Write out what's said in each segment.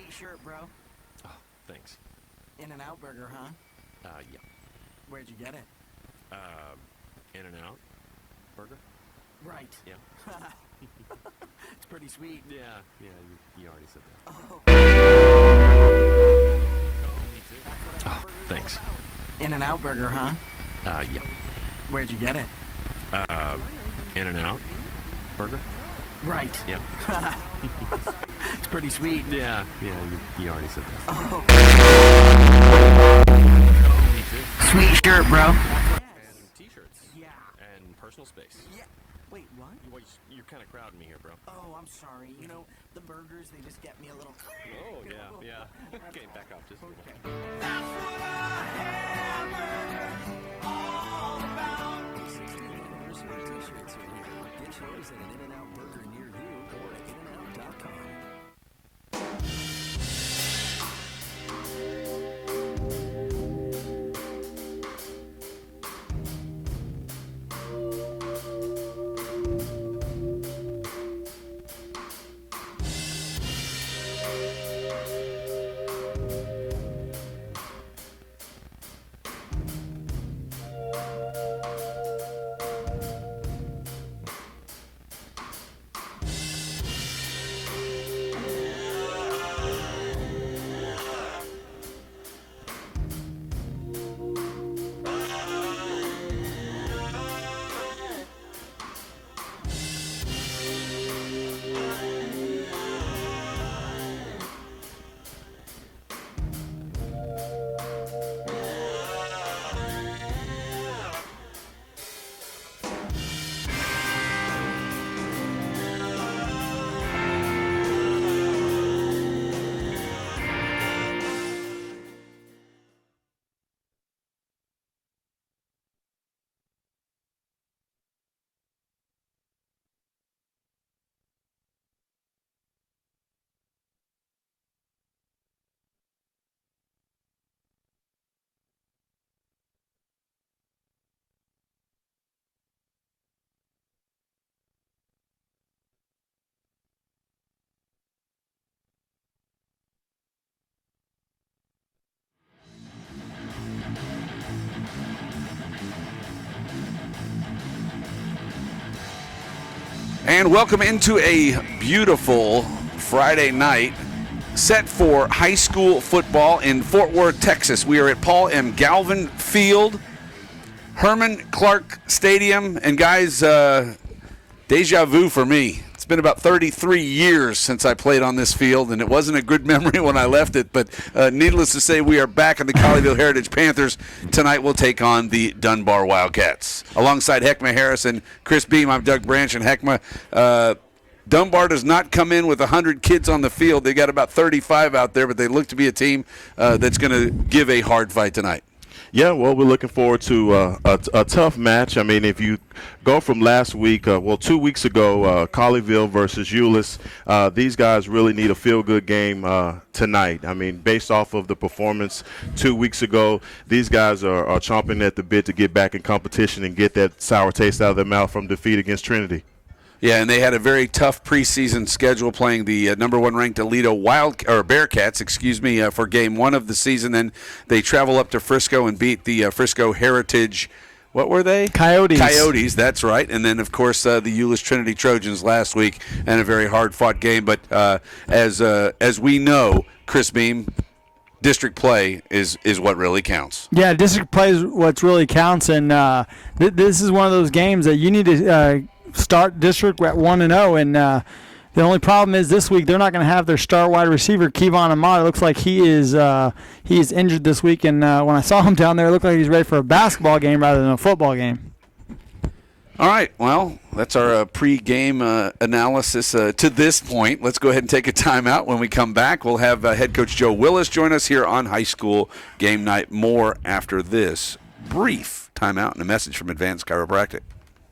Sweet shirt, bro. Oh, thanks. In-N-Out burger, huh? Yeah. Where'd you get it? In-N-Out burger? Right. Yeah. It's pretty sweet. Yeah, you already said that. Oh, Me too. Oh, thanks. In-N-Out burger, huh? Yeah. Where'd you get it? In-N-Out burger? Right. Yeah. It's pretty sweet. Yeah, you already said that. Oh, Me too. sweet shirt, bro. And t-shirts. Yeah. And personal space. Yeah. Wait, what? Well, you're kind of crowding me here, bro. Oh, I'm sorry. You know, the burgers, they just get me a little... Oh, yeah. Okay, back off just a little. That's what I have 60th anniversary t-shirts are here. Get yours at an In-N-Out burger near you or at InNOut.com. And welcome into a beautiful Friday night set for high school football in Fort Worth, Texas. We are at Paul M. Galvin Field, Herman Clark Stadium. And guys, deja vu for me. It's been about 33 years since I played on this field, and it wasn't a good memory when I left it. But needless to say, we are back in the Colleyville Heritage Panthers. Tonight we'll take on the Dunbar Wildcats. Alongside Heckma Harris and Chris Beam, I'm Doug Branch. And Heckma, Dunbar does not come in with 100 kids on the field. They got about 35 out there, but they look to be a team that's going to give a hard fight tonight. Yeah, well, we're looking forward to a tough match. I mean, if you go from last week, 2 weeks ago, Colleyville versus Euless, these guys really need a feel-good game tonight. I mean, based off of the performance 2 weeks ago, these guys are chomping at the bit to get back in competition and get that sour taste out of their mouth from defeat against Trinity. Yeah, and they had a very tough preseason schedule playing the number one ranked Aledo Bearcats, for game one of the season. Then they travel up to Frisco and beat the Frisco Heritage. What were they? Coyotes, that's right. And then, of course, the Euless Trinity Trojans last week, and a very hard-fought game. But as we know, Chris Beam, district play is what really counts. Yeah, district play is what really counts, and this is one of those games that you need to start district at 1-0, and the only problem is this week they're not going to have their star wide receiver Kevon Ahmad. It looks like he is injured this week, and when I saw him down there, it looked like he's ready for a basketball game rather than a football game. All right, well, that's our pre-game analysis to this point. Let's go ahead and take a timeout. When we come back, we'll have head coach Joe Willis join us here on High School Game Night. More after this brief timeout and a message from Advanced Chiropractic.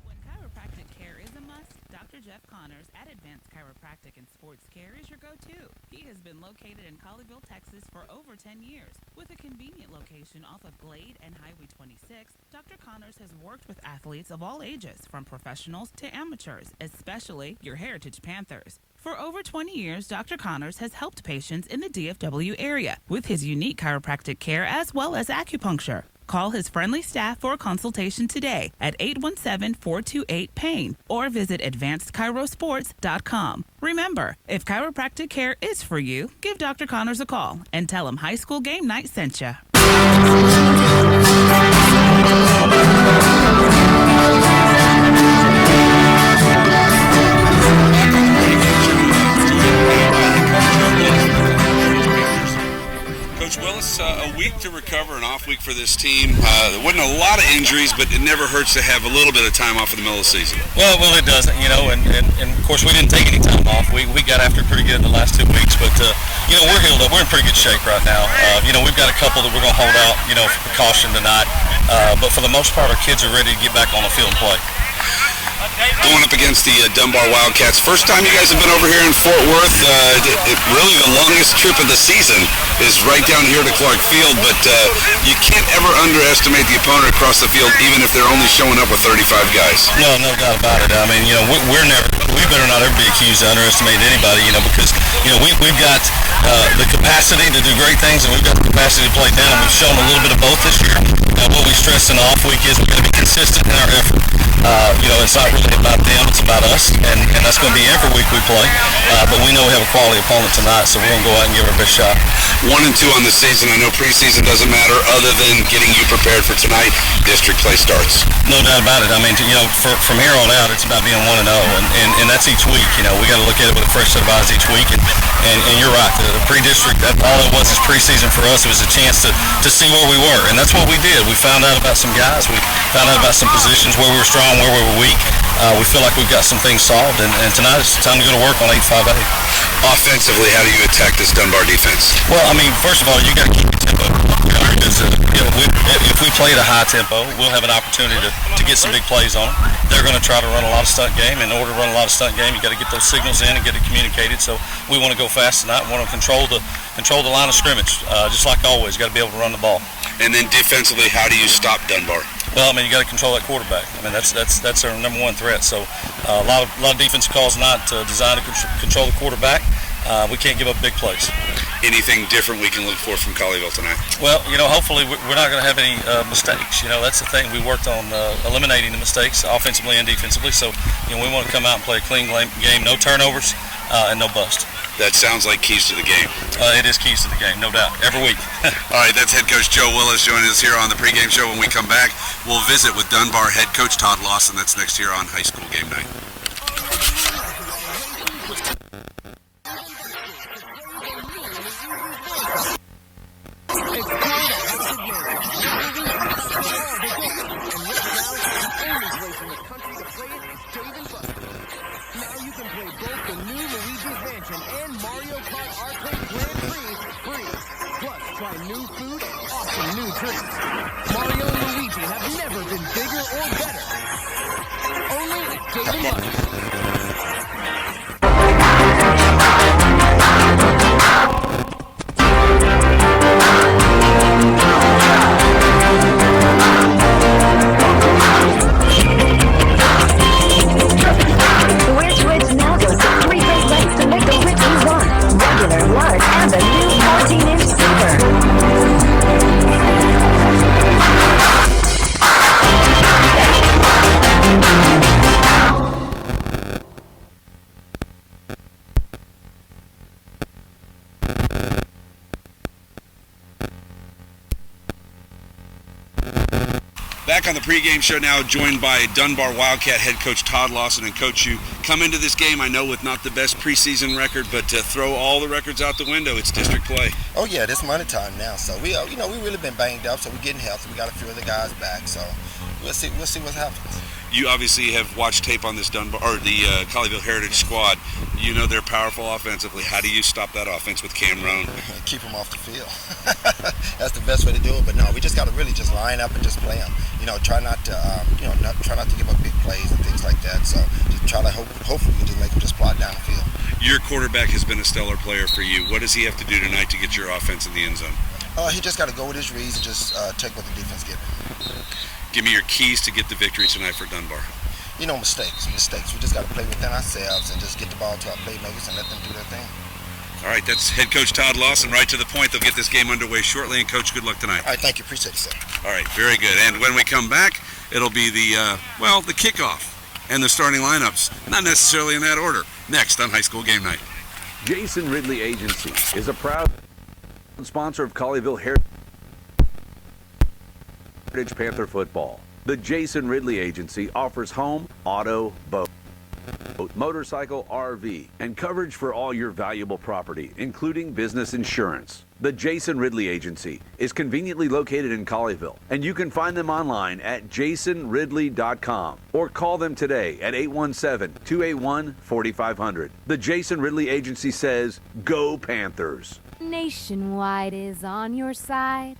When chiropractic care is a must, Dr. Jeff Connors at Advanced Chiropractic and Sports Care is your go-to. He has been located in Colleyville, Texas for over 10 years. With a convenient location off of Glade and Highway 26, Dr. Connors has worked with athletes of all ages, from professionals to amateurs, especially your Heritage Panthers. For over 20 years, Dr. Connors has helped patients in the DFW area with his unique chiropractic care as well as acupuncture. Call his friendly staff for a consultation today at 817-428-PAIN or visit advancedchirosports.com. Remember, if chiropractic care is for you, give Dr. Connors a call and tell him High School Game Night sent you. Coach Willis, a week to recover, an off week for this team. There wasn't a lot of injuries, but it never hurts to have a little bit of time off in the middle of the season. Well, it doesn't, and of course we didn't take any time off. We got after it pretty good in the last 2 weeks, but we're healed up. We're in pretty good shape right now. We've got a couple that we're going to hold out, for precaution tonight, but for the most part, our kids are ready to get back on the field and play. Going up against the Dunbar Wildcats. First time you guys have been over here in Fort Worth. Really the longest trip of the season is right down here to Clark Field, but you can't ever underestimate the opponent across the field, even if they're only showing up with 35 guys. No doubt about it. I mean, we better not ever be accused of underestimating anybody, because, we've got the capacity to do great things, and we've got the capacity to play down. We've shown a little bit of both this year. What we stress in the off week is we've got to be consistent in our effort. It's not really about them, it's about us, and that's going to be every week we play. But we know we have a quality opponent tonight, so we're going to go out and give our best shot. 1-2 on the season. I know preseason doesn't matter other than getting you prepared for tonight. District play starts. No doubt about it. I mean, from here on out, it's about being 1-0, and that's each week. We got to look at it with a fresh set of eyes each week, and you're right. The pre-district, all it was is preseason for us. It was a chance to see where we were, and that's what we did. We found out about some guys. We found out about some positions where we were strong, where we were weak. We feel like we've got some things solved, and tonight it's time to go to work on 8-5-8. Offensively, how do you attack this Dunbar defense? Well, I mean, first of all, you got to keep your tempo. If we play at a high tempo, we'll have an opportunity to get some big plays on them. They're going to try to run a lot of stunt game. In order to run a lot of stunt game, you got to get those signals in and get it communicated. So we want to go fast tonight. We want to control the line of scrimmage, just like always. Got to be able to run the ball. And then defensively, how do you stop Dunbar? Well, I mean, you got to control that quarterback. I mean, that's our number one threat. So a lot of defensive calls not designed to control the quarterback. We can't give up big plays. Anything different we can look for from Colleyville tonight? Well, hopefully we're not going to have any mistakes. That's the thing. We worked on eliminating the mistakes offensively and defensively. So, we want to come out and play a clean game, no turnovers and no bust. That sounds like keys to the game. It is keys to the game, no doubt, every week. All right, that's head coach Joe Willis joining us here on the pregame show. When we come back, we'll visit with Dunbar head coach Todd Lawson. That's next year on High School Game Night. New food, awesome new drinks. Mario and Luigi have never been bigger or better. Only at Dave & Buster's. Which now goes to 3 great ways to make the rich you want. Regular, large, and the new 14-inch Super. Back on the pregame show now, joined by Dunbar Wildcat head coach Todd Lawson. And coach, you come into this game, I know, with not the best preseason record, but to throw all the records out the window, it's district play. Oh yeah, this money time now. So we really been banged up, so we're getting healthy. We got a few of the guys back, so we'll see what happens. You obviously have watched tape on this Dunbar or the Colleyville Heritage squad. You know they're powerful offensively. How do you stop that offense with Cam Roan? Keep them off the field. That's the best way to do it. But no, we just got to really just line up and just play them. Try not to try not to give up big plays and things like that. So just try to hopefully we can just make them just plot down the field. Your quarterback has been a stellar player for you. What does he have to do tonight to get your offense in the end zone? He just got to go with his reads and just take what the defense gives him. Give me your keys to get the victory tonight for Dunbar. mistakes. We just got to play within ourselves and just get the ball to our playmakers and let them do their thing. All right, that's head coach Todd Lawson, right to the point. They'll get this game underway shortly. And, Coach, good luck tonight. All right, thank you. Appreciate it, sir. All right, very good. And when we come back, it'll be the kickoff and the starting lineups, not necessarily in that order, next on High School Game Night. Jason Ridley Agency is a proud sponsor of Colleyville Heritage Panther football. The Jason Ridley Agency offers home, auto, boat, motorcycle, RV, and coverage for all your valuable property, including business insurance. The Jason Ridley Agency is conveniently located in Colleyville, and you can find them online at jasonridley.com or call them today at 817-281-4500. The Jason Ridley Agency says, go Panthers. Nationwide is on your side.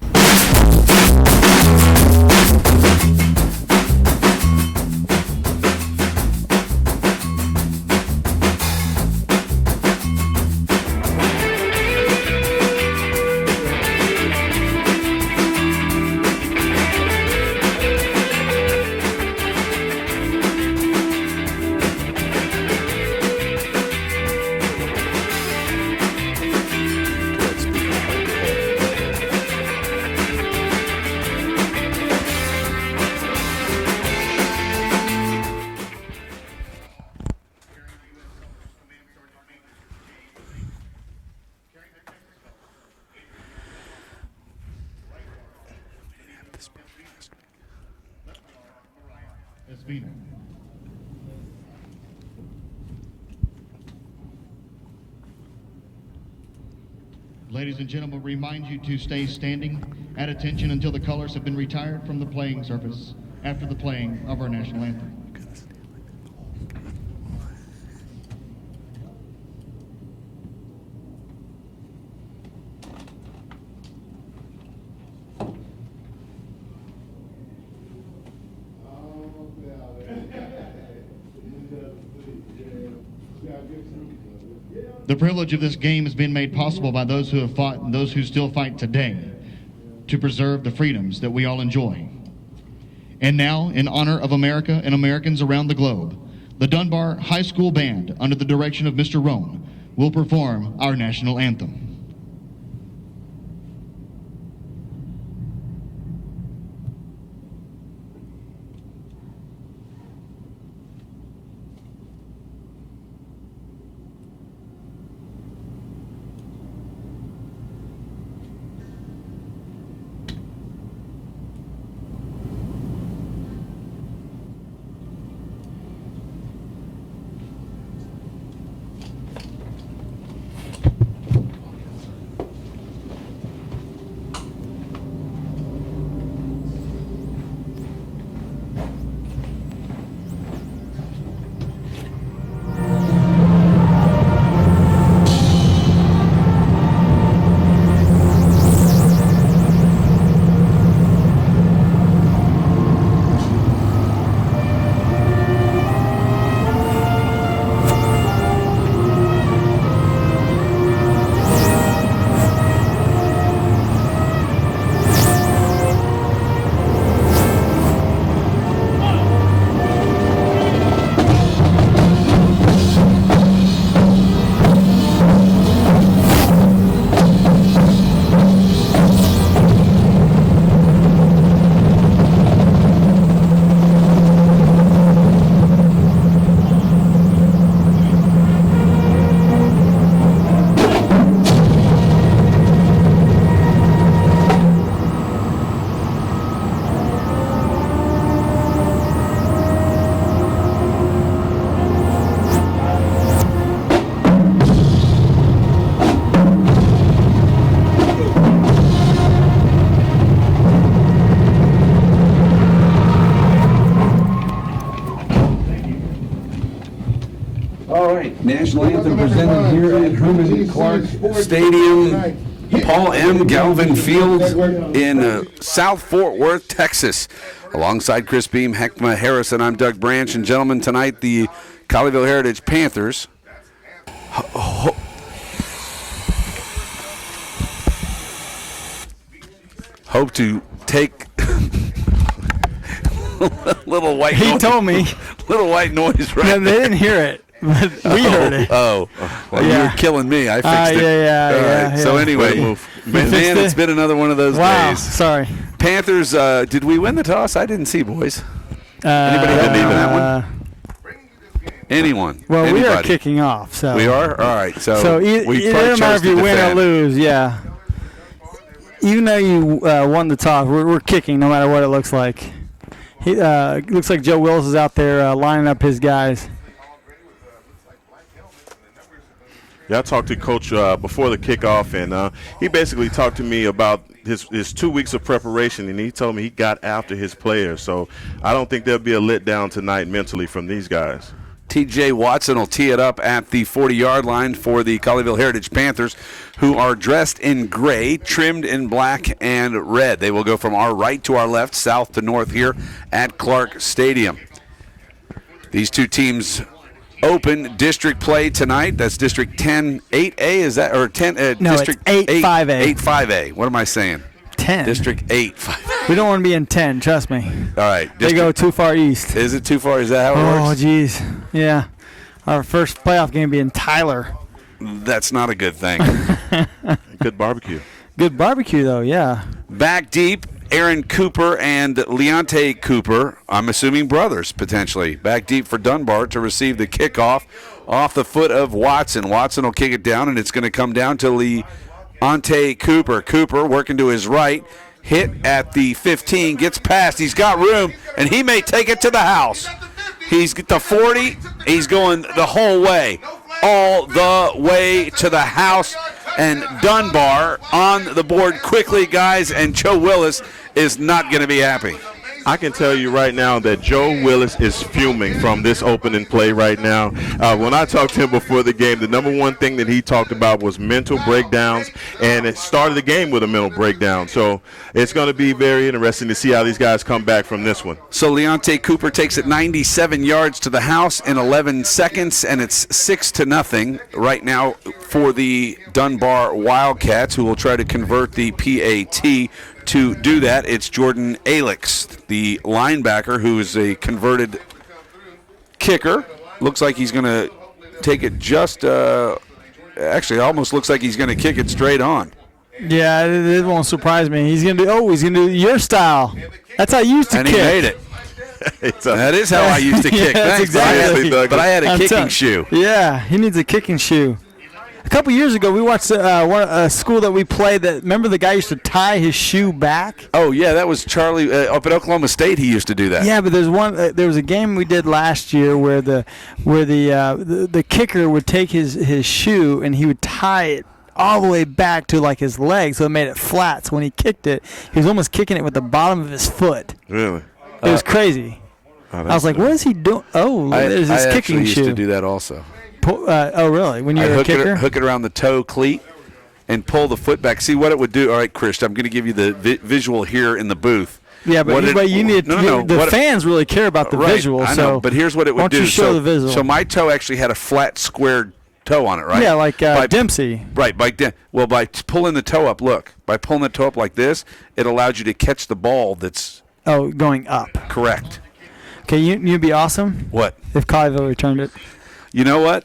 Ladies and gentlemen, remind you to stay standing at attention until the colors have been retired from the playing surface after the playing of our national anthem. The privilege of this game has been made possible by those who have fought and those who still fight today to preserve the freedoms that we all enjoy. And now, in honor of America and Americans around the globe, the Dunbar High School Band, under the direction of Mr. Roan, will perform our national anthem. National anthem presented here at Herman Clark Stadium, Paul M. Galvin Field in South Fort Worth, Texas. Alongside Chris Beam, Heckma Harrison, I'm Doug Branch, and gentlemen, tonight the Colleyville Heritage Panthers hope to take little white. He told me. little white noise, right? No, they didn't hear it. But we heard it. Oh, well, you Yeah. were killing me. I fixed it. Yeah. All right. So anyway, You man, fixed it's it? been another one of those Wow, days. sorry. Panthers, did we win the toss? I didn't see, boys. Anybody didn't even that one? Anyone? Well, we are Anybody? kicking off. So We are? All right. So, it we doesn't probably matter chose if to you win or defend. lose. Yeah. Even though you won the toss, we're kicking no matter what it looks like. Looks like Joe Willis is out there lining up his guys. Yeah, I talked to Coach before the kickoff, and he basically talked to me about his 2 weeks of preparation, and he told me he got after his players. So I don't think there'll be a letdown tonight mentally from these guys. TJ Watson will tee it up at the 40-yard line for the Colleyville Heritage Panthers, who are dressed in gray, trimmed in black and red. They will go from our right to our left, south to north here at Clark Stadium. These two teams open district play tonight. That's District 10 8A, is that, or 10? No, District it's 8 5A. 8 5A. What am I saying? 10. District 8 5A. We don't want to be in 10, trust me. All right. They go too far east. Is it too far? Is that how it Oh, works? jeez. Yeah. Our first playoff game be in Tyler. That's not a good thing. Good barbecue. Good barbecue, though, yeah. Back deep, Aaron Cooper and Leonte Cooper, I'm assuming brothers potentially. Back deep for Dunbar to receive the kickoff off the foot of Watson. Watson will kick it down, and it's going to come down to Leonte Cooper. Cooper working to his right, hit at the 15, gets past. He's got room, and he may take it to the house. He's at the 40. He's going the whole way, all the way to the house. And Dunbar on the board quickly, guys, and Joe Willis is not going to be happy. I can tell you right now that Joe Willis is fuming from this opening play right now. When I talked to him before the game, the number one thing that he talked about was mental breakdowns, and it started the game with a mental breakdown. So it's going to be very interesting to see how these guys come back from this one. So Leonte Cooper takes it 97 yards to the house in 11 seconds, and it's 6-0 right now for the Dunbar Wildcats, who will try to convert the PAT. To do that, it's Jordan Alex, the linebacker, who is a converted kicker. Looks like he's going to take it actually, it almost looks like he's going to kick it straight on. Yeah, it won't surprise me. He's going to do your style. That's how you used to and kick. And he made it. That is how I used to kick. Yeah, Thanks, exactly. but I had a kicking shoe. Yeah, he needs a kicking shoe. A couple years ago, we watched a school that we played. Remember the guy used to tie his shoe back? Oh yeah, that was Charlie up at Oklahoma State. He used to do that. Yeah, but there's one. There was a game we did last year where the kicker would take his shoe and he would tie it all the way back to like his leg, so it made it flat. So when he kicked it, he was almost kicking it with the bottom of his foot. Really? It was crazy. I was like, "What is he doing?" Oh, there's his kicking I shoe. used to do that also. Oh, really? When you're a kicker? Hook it around the toe cleat and pull the foot back. See what it would do. All right, Chris, I'm going to give you the visual here in the booth. Yeah, but you need the fans really care about the visual. I know, so but here's what it would do. Why don't you show the visual? So my toe actually had a flat, squared toe on it, right? Yeah, like Dempsey. Right. By pulling the toe up, by pulling the toe up like this, it allowed you to catch the ball that's going up. Correct. Okay, you'd be awesome. What? If Colleyville returned it. You know what?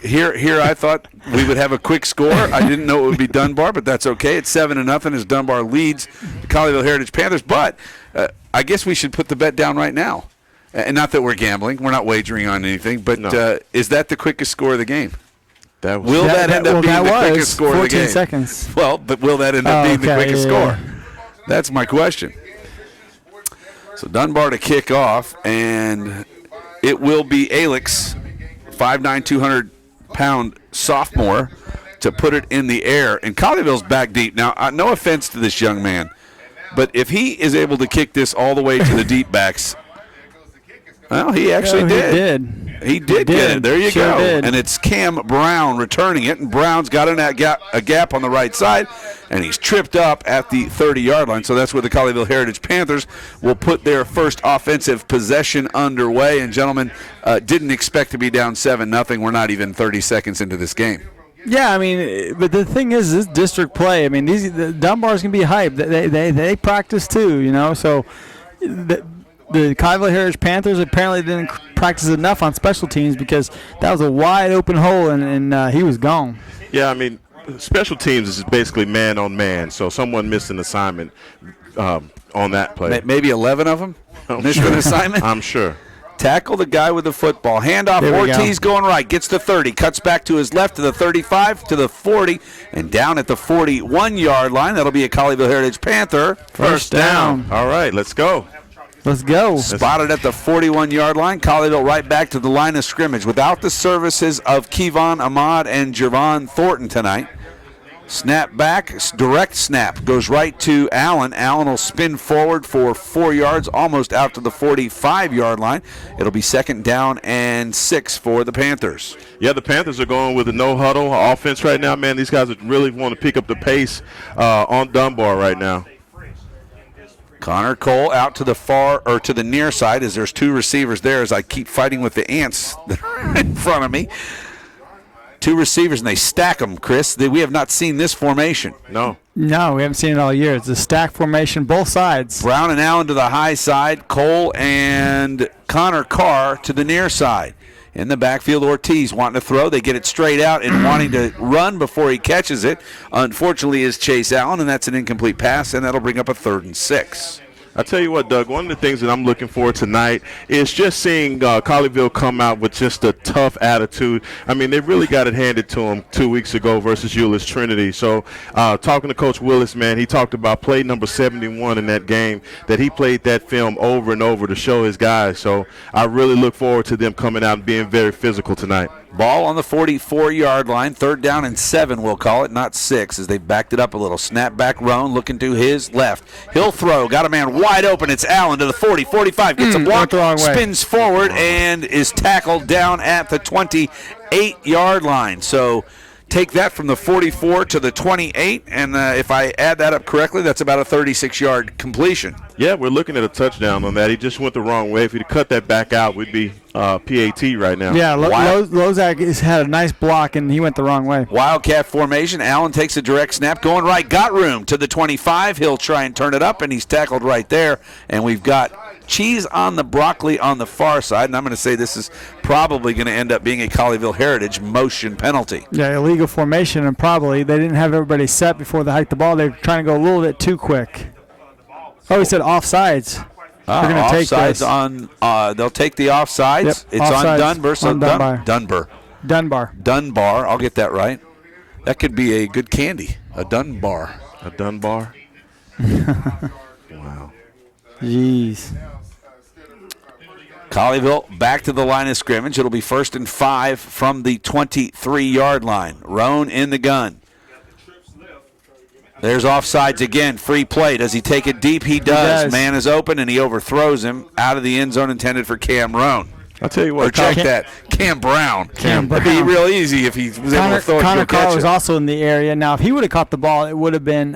Here I thought we would have a quick score. I didn't know it would be Dunbar, but that's okay. It's 7-0 as Dunbar leads the Colleyville Heritage Panthers. But I guess we should put the bet down right now. And not that we're gambling. We're not wagering on anything. But is that the quickest score of the game? Will that end up being the quickest score of the game? 14 seconds. Well, but will that end up being the quickest score? That's my question. So Dunbar to kick off, and it will be Alex, 5'9", 200-pound sophomore, to put it in the air. And Colleyville's back deep. Now, no offense to this young man, but if he is able to kick this all the way to the deep backs, well, he actually did. He did get it. There you go. Did. And it's Cam Brown returning it, and Brown's got a gap on the right side, and he's tripped up at the 30-yard line. So that's where the Colleyville Heritage Panthers will put their first offensive possession underway. And, gentlemen, didn't expect to be down 7-0. We're not even 30 seconds into this game. Yeah, I mean, but the thing is, this district play. I mean, the Dunbar's gonna be hyped. They practice too, you know. So the Colleyville Heritage Panthers apparently didn't practice enough on special teams because that was a wide open hole and he was gone. Yeah, I mean, special teams is basically man on man, so someone missed an assignment on that play. Maybe 11 of them missed an assignment? I'm sure. Tackle the guy with the football. Handoff, Ortiz going right, gets to 30, cuts back to his left to the 35, to the 40, and down at the 41-yard line. That'll be a Colleyville Heritage Panther. First down. All right, let's go. Let's go. Spotted at the 41-yard line. Colleyville right back to the line of scrimmage without the services of Kevon Ahmad and Javon Thornton tonight. Snap back, direct snap, goes right to Allen. Allen will spin forward for 4 yards, almost out to the 45-yard line. It'll be 2nd down and 6 for the Panthers. Yeah, the Panthers are going with a no-huddle offense right now, man. These guys really want to pick up the pace on Dunbar right now. Connor Cole out to the far or to the near side as there's 2 receivers there as I keep fighting with the ants that are in front of me. 2 receivers, and they stack them, Chris. We have not seen this formation. No, we haven't seen it all year. It's a stack formation, both sides. Brown and Allen to the high side. Cole and Connor Carr to the near side. In the backfield, Ortiz wanting to throw. They get it straight out and wanting to run before he catches it. Unfortunately, is Chase Allen, and that's an incomplete pass, and that'll bring up a 3rd and 6. I tell you what, Doug, one of the things that I'm looking for tonight is just seeing Colleyville come out with just a tough attitude. I mean, they really got it handed to them 2 weeks ago versus Euless Trinity. So talking to Coach Willis, man, he talked about play number 71 in that game, that he played that film over and over to show his guys. So I really look forward to them coming out and being very physical tonight. Ball on the 44-yard line, 3rd down and 7, we'll call it, not 6, as they backed it up a little. Snap back, Roan looking to his left. He'll throw, got a man wide open. It's Allen to the 40, 45, gets a block, spins forward, and is tackled down at the 28-yard line. So take that from the 44 to the 28, and if I add that up correctly, that's about a 36-yard completion. Yeah, we're looking at a touchdown on that. He just went the wrong way. If he'd cut that back out, we'd be PAT right now. Yeah, Lozak has had a nice block, and he went the wrong way. Wildcat formation. Allen takes a direct snap, going right, got room to the 25. He'll try and turn it up, and he's tackled right there. And we've got cheese on the broccoli on the far side, and I'm going to say this is probably going to end up being a Colleyville Heritage motion penalty. Yeah, illegal formation, and probably they didn't have everybody set before they hiked the ball. They were trying to go a little bit too quick. Oh, he said offsides. They're going to take this. They'll take the offsides. Yep, it's offsides on Dunbar. So Dunbar. Dunbar. I'll get that right. That could be a good candy. A Dunbar. A Dunbar? Wow. Jeez. Colleyville back to the line of scrimmage. It'll be 1st and 5 from the 23-yard line. Roan in the gun. There's offsides again. Free play. Does he take it deep? He does. Man is open, and he overthrows him out of the end zone intended for Cam Roan. I'll tell you what. Or check that. Cam Brown. That'd be real easy if he was able to throw it. Connor Carr was also in the area. Now, if he would have caught the ball, it would have been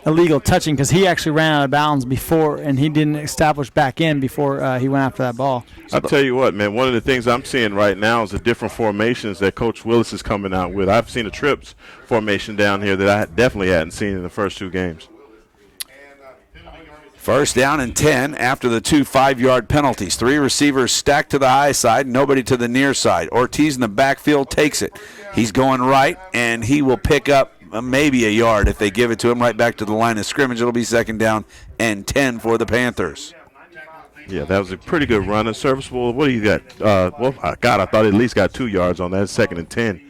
illegal touching because he actually ran out of bounds before, and he didn't establish back in before he went after that ball. I'll tell you what, man, one of the things I'm seeing right now is the different formations that Coach Willis is coming out with. I've seen a trips formation down here that I definitely hadn't seen in the first 2 games. 1st down and 10 after the 2 5-yard penalties. 3 receivers stacked to the high side, nobody to the near side. Ortiz in the backfield takes it. He's going right, and he will pick up maybe a yard if they give it to him right back to the line of scrimmage. It'll be 2nd down and 10 for the Panthers. Yeah, that was a pretty good run. A serviceable. What do you got? I thought at least got 2 yards on that. 2nd and 10.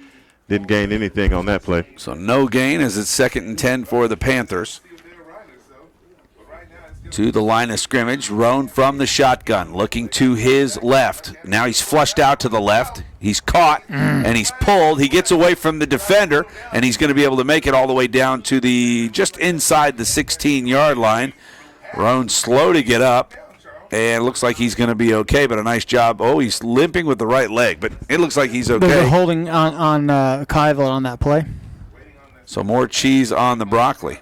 Didn't gain anything on that play. So no gain as it's 2nd and 10 for the Panthers. To the line of scrimmage, Roan from the shotgun, looking to his left. Now he's flushed out to the left. He's caught, and he's pulled. He gets away from the defender, and he's going to be able to make it all the way down to just inside the 16-yard line. Roan slow to get up, and it looks like he's going to be okay, but a nice job. Oh, he's limping with the right leg, but it looks like he's okay. They're holding on Colleyville on that play. So more cheese on the broccoli.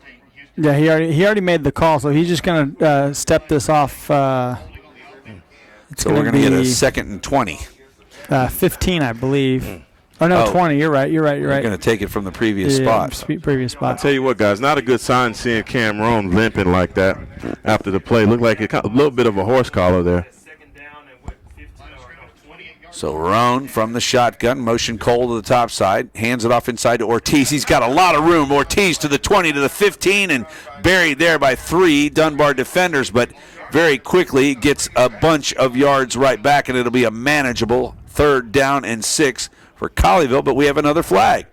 Yeah, he already made the call, so he's just going to step this off. So we're going to get a 2nd and 20. 15, I believe. Oh, no, Oh. 20. You're right. You're They're going to take it from the previous spot. Previous spot. I'll tell you what, guys, not a good sign seeing Cam Roan limping like that after the play. Looked like a little bit of a horse collar there. So Roan from the shotgun, motion Cole to the top side, hands it off inside to Ortiz. He's got a lot of room. Ortiz to the 20, to the 15, and buried there by 3 Dunbar defenders, but very quickly gets a bunch of yards right back, and it'll be a manageable 3rd down and 6 for Colleyville, but we have another flag.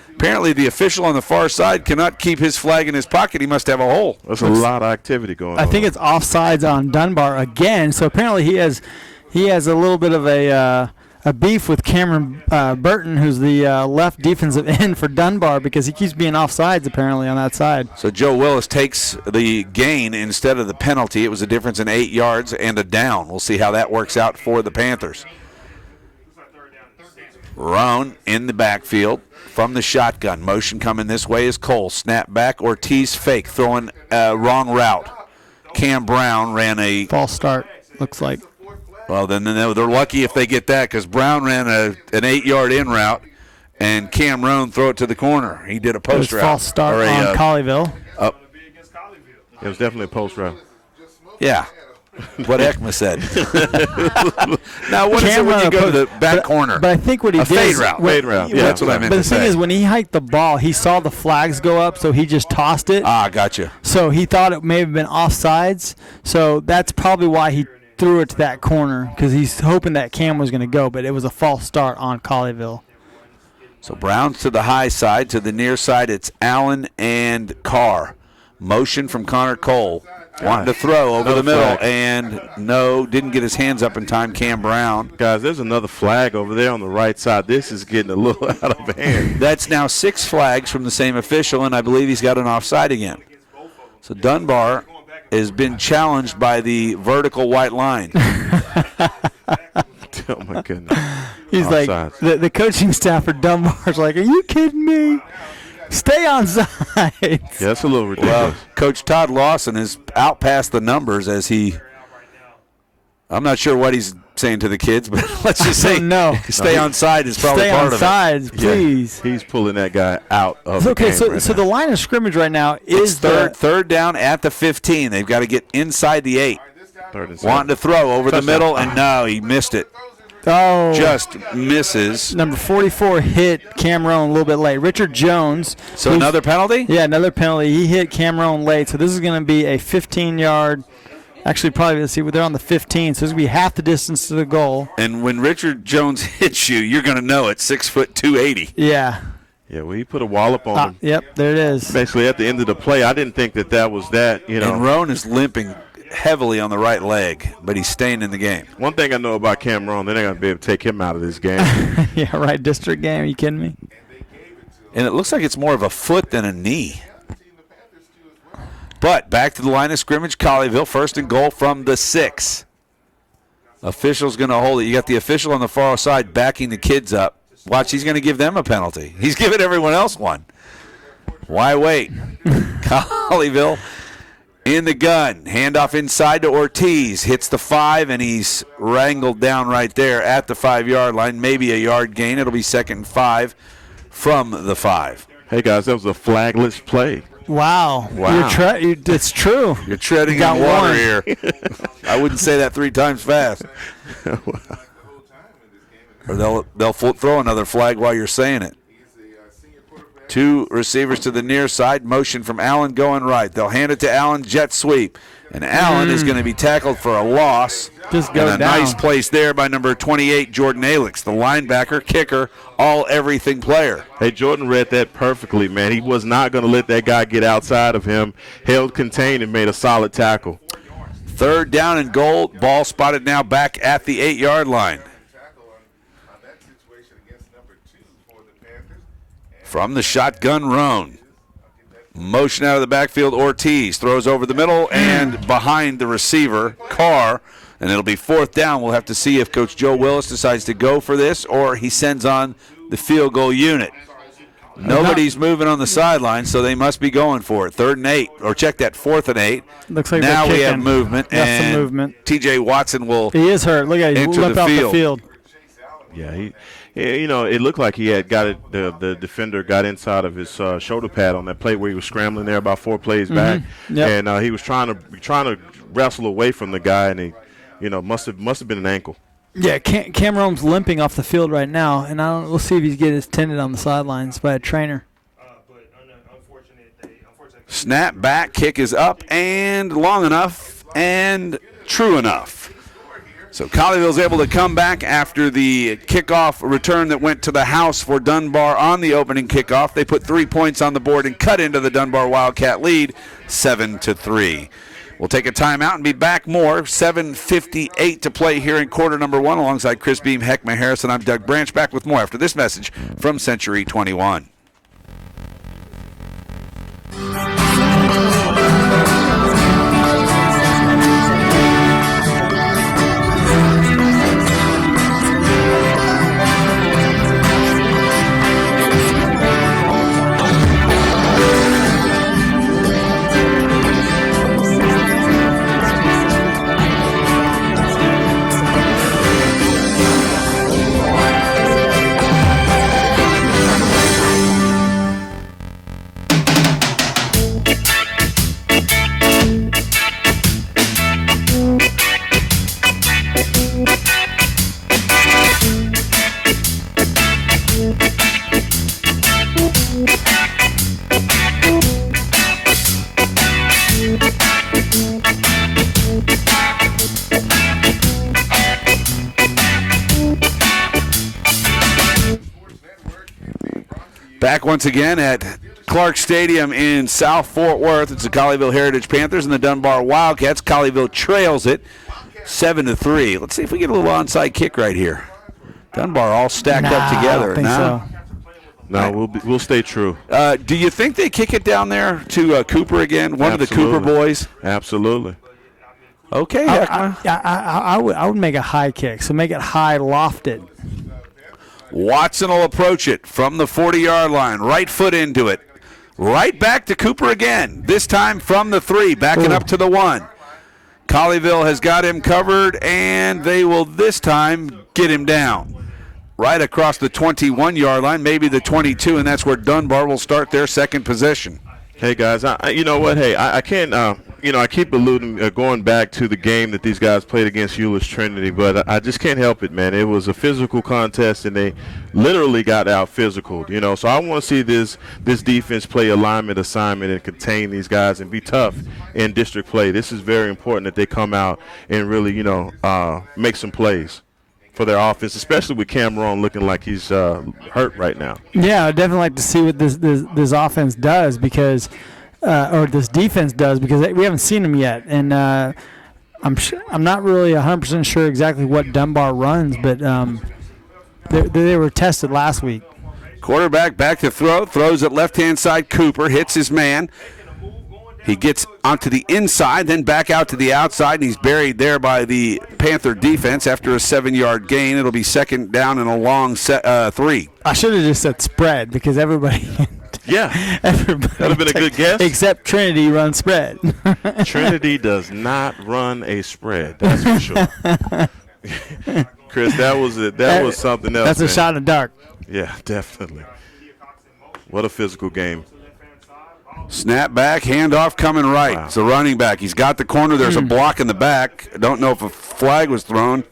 Apparently the official on the far side cannot keep his flag in his pocket. He must have a hole. There's a lot of activity going on. I think it's offsides on Dunbar again, so apparently he has a little bit of a beef with Cameron Burton, who's the left defensive end for Dunbar, because he keeps being offsides apparently on that side. So Joe Willis takes the gain instead of the penalty. It was a difference in 8 yards and a down. We'll see how that works out for the Panthers. Roan in the backfield from the shotgun. Motion coming this way is Cole. Snap back, Ortiz fake, throwing wrong route. Cam Brown ran a false start, looks like. Well, then they're lucky if they get that, because Brown ran an 8-yard in route, and Cam Roan throw it to the corner. He did a post route. False start on Colleyville. It was definitely a post route. Yeah. What Ekman said. Now, what is it when you go to the back corner? But I think what he did fade route. Fade route. Yeah, that's what I meant to say. But the thing is, when he hiked the ball, he saw the flags go up, so he just tossed it. Ah, gotcha. So he thought it may have been offsides. So that's probably why he threw it to that corner, because he's hoping that Cam was going to go, but it was a false start on Colleyville. So Brown's to the high side. To the near side, it's Allen and Carr. Motion from Connor Cole. Wanting to throw over the middle, and no, didn't get his hands up in time, Cam Brown. Guys, there's another flag over there on the right side. This is getting a little out of hand. That's now 6 flags from the same official, and I believe he's got an offside again. So Dunbar has been challenged by the vertical white line. Oh, my goodness. He's Offsides. like, the coaching staff for Dunbar's like, are you kidding me? Stay on sides. Yeah, that's a little ridiculous. Well, Coach Todd Lawson is out past the numbers as I'm not sure what he's saying to the kids, but let's just say stay on side is probably part of it. Stay on sides, please. Yeah, he's pulling that guy out of the okay, game so the line of scrimmage right now is third down at the 15. They've got to get inside the 8. Wanting to throw over the middle, and no, he missed it. Oh, just misses. Number 44 hit Cameron a little bit late. Richard Jones. So another penalty? Yeah, another penalty. He hit Cameron late. So this is going to be a 15-yard. Actually, probably, let's see, they're on the 15, so this is going to be half the distance to the goal. And when Richard Jones hits you, you're going to know it. 6 foot 280. Yeah. Yeah, well, he put a wallop on him. Yep, there it is. Basically, at the end of the play, I didn't think that was that, you know. And Roan is limping heavily on the right leg, but he's staying in the game. One thing I know about Cam Roan, they're not going to be able to take him out of this game. Yeah, right, district game. Are you kidding me? And it looks like it's more of a foot than a knee. But back to the line of scrimmage, Colleyville, 1st and goal from the 6. Official's going to hold it. You got the official on the far side backing the kids up. Watch, he's going to give them a penalty. He's giving everyone else one. Why wait? Colleyville in the gun. Handoff inside to Ortiz. Hits the 5, and he's wrangled down right there at the 5-yard line. Maybe a yard gain. It'll be 2nd and 5 from the 5. Hey, guys, that was a flagless play. Wow. It's true. You're treading on water here. I wouldn't say that 3 times fast. Or they'll throw another flag while you're saying it. 2 receivers to the near side. Motion from Allen going right. They'll hand it to Allen, jet sweep. And Allen is going to be tackled for a loss. Just go and a down. nice place there by number 28, Jordan Alix, the linebacker, kicker, all-everything player. Hey, Jordan read that perfectly, man. He was not going to let that guy get outside of him. Held contained and made a solid tackle. 3rd down and goal. Ball spotted now back at the 8-yard line. From the shotgun, Roan. Motion out of the backfield, Ortiz. Throws over the middle and behind the receiver, Carr. And it'll be 4th down. We'll have to see if Coach Joe Willis decides to go for this or he sends on the field goal unit. Nobody's moving on the sideline, so they must be going for it. 3rd and 8. Or check that, 4th and 8. Looks like now they're we have kicking. movement. That's and some movement. TJ Watson will He is hurt. Look at him. He enter left the off field. the field. Yeah, It looked like he had got it. The defender got inside of his shoulder pad on that play where he was scrambling there about 4 plays back, and he was trying to wrestle away from the guy, and he, must have been an ankle. Yeah, Cameron's limping off the field right now, and we'll see if he's getting his tended on the sidelines by a trainer. Snap back, kick is up and long enough and true enough. So Colleyville's able to come back after the kickoff return that went to the house for Dunbar on the opening kickoff. They put 3 points on the board and cut into the Dunbar Wildcat lead 7-3. We'll take a timeout and be back more. 7:58 to play here in quarter number 1 alongside Chris Beam, Heckma Harrison. I'm Doug Branch, back with more after this message from Century 21. Back once again at Clark Stadium in South Fort Worth. It's the Colleyville Heritage Panthers and the Dunbar Wildcats. Colleyville trails it 7-3. Let's see if we get a little onside kick right here. Dunbar all stacked up together. I don't think so. No, we'll stay true. Do you think they kick it down there to Cooper again? One of the Cooper boys? Absolutely. Okay, Heckma. I would make a high kick, so make it high, lofted. Watson will approach it from the 40-yard line. Right foot into it. Right back to Cooper again. This time from the 3, backing up to the 1. Colleyville has got him covered, and they will this time get him down. Right across the 21-yard line, maybe the 22, and that's where Dunbar will start their second possession. Hey, guys, you know what? Hey, I can't, I keep going back to the game that these guys played against Euless Trinity, but I just can't help it, man. It was a physical contest, and they literally got out-physicaled, So I want to see this defense play alignment, assignment, and contain these guys and be tough in district play. This is very important that they come out and really, make some plays for their offense, especially with Cameron looking like he's hurt right now. Yeah, I'd definitely like to see what this offense does because, or this defense does because we haven't seen them yet. And I'm not really 100% sure exactly what Dunbar runs, but they were tested last week. Quarterback back to throw, throws at left-hand side. Cooper hits his man. He gets onto the inside, then back out to the outside, and he's buried there by the Panther defense after a 7-yard gain. It'll be second down and a long 3. I should have just said spread because everybody. Yeah, everybody that would have been a good guess. Except Trinity runs spread. Trinity does not run a spread. That's for sure. Chris, that was something else. That's a shot in the dark. Yeah, definitely. What a physical game. Snap back, handoff coming right. Wow. It's a running back. He's got the corner. There's a block in the back. I don't know if a flag was thrown.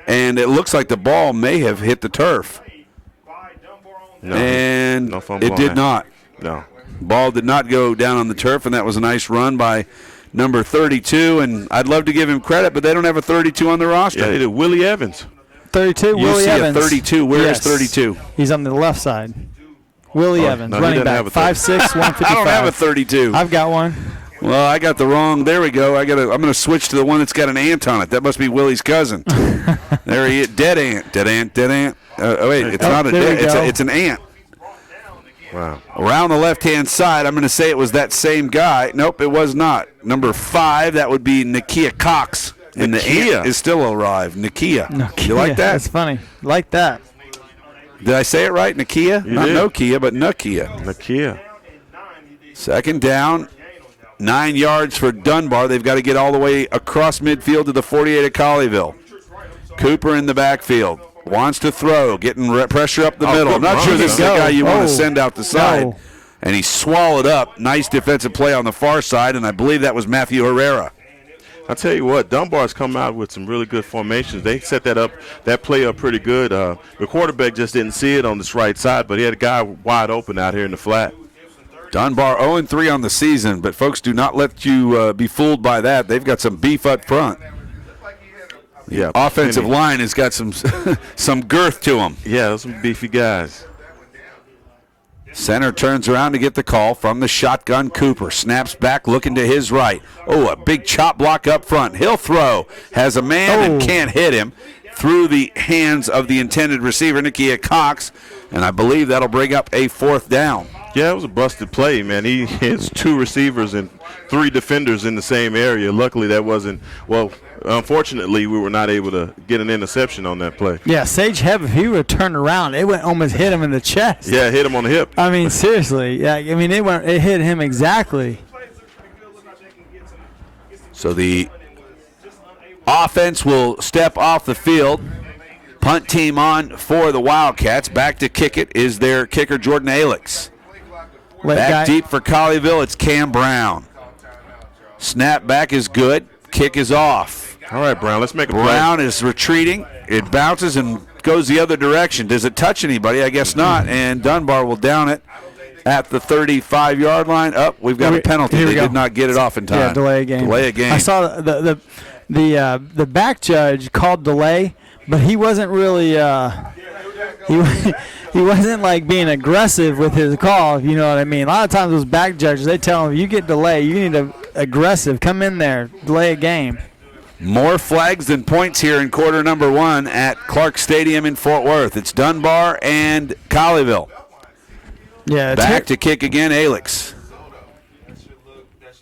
And it looks like the ball may have hit the turf. No, and no fumble it did not. No. Ball did not go down on the turf, and that was a nice run by number 32. And I'd love to give him credit, but they don't have a 32 on the roster. Yeah, they did. Willie Evans. 32, Willie Evans. You see a 32. Where is 32? He's on the left side. Willie Evans, running back, 5'6", 155. I don't have a 32. I've got one. Well, I got the wrong. There we go. I'm going to switch to the one that's got an ant on it. That must be Willie's cousin. There he is. Dead ant. Dead ant. Dead ant. Wait, it's not a dead. It's an ant. Wow. Around the left-hand side, I'm going to say it was that same guy. Nope, it was not. Number 5, that would be Nakia Cox. And the ant is still alive. Nakia. You like that? That's funny. Like that. Did I say it right? Nakia? You Not did. Nokia, but Nakia. Nakia. Second down. 9 yards for Dunbar. They've got to get all the way across midfield to the 48 of Colleyville. Cooper in the backfield. wants to throw, getting pressure up the middle. good I'm not run. sure this is the guy you want to Oh. send out the side. No. And he swallowed up. Nice defensive play on the far side, and I believe that was Matthew Herrera. I tell you what, Dunbar's come out with some really good formations. They set that play up pretty good. The quarterback just didn't see it on this right side, but he had a guy wide open out here in the flat. Dunbar 0-3 on the season, but folks, do not let you be fooled by that. They've got some beef up front. Yeah, Offensive plenty. line has got some some girth to them. Yeah, those some beefy guys. Center turns around to get the call from the shotgun. Cooper snaps back, looking to his right. Oh, a big chop block up front. He'll throw. Has a man and can't hit him. Through the hands of the intended receiver, Nikia Cox, and I believe that'll bring up a 4th down. Yeah, it was a busted play, man. He hits 2 receivers and 3 defenders in the same area. Luckily, that wasn't – well, unfortunately, we were not able to get an interception on that play. Yeah, Sage Hev, if he would have turned around, it went almost hit him in the chest. Yeah, hit him on the hip. I mean, seriously. Yeah, I mean, it hit him exactly. So the offense will step off the field. Punt team on for the Wildcats. Back to kick it is their kicker, Jordan Alix. Back deep for Colleyville, it's Cam Brown. Snap back is good. Kick is off. All right, Brown, let's make a play. Brown is retreating. It bounces and goes the other direction. Does it touch anybody? I guess not. And Dunbar will down it at the 35-yard line. Up, we've got a penalty. They did not get it off in time. Yeah, delay a game. Delay a game. I saw the back judge called delay, but he wasn't really he wasn't like being aggressive with his call, if you know what I mean. A lot of times those back judges, they tell them, you get delay, you need to aggressive, come in there, delay a game. More flags than points here in quarter number 1 at Clark Stadium in Fort Worth. It's Dunbar and Colleyville. Yeah, back to kick again, Alix.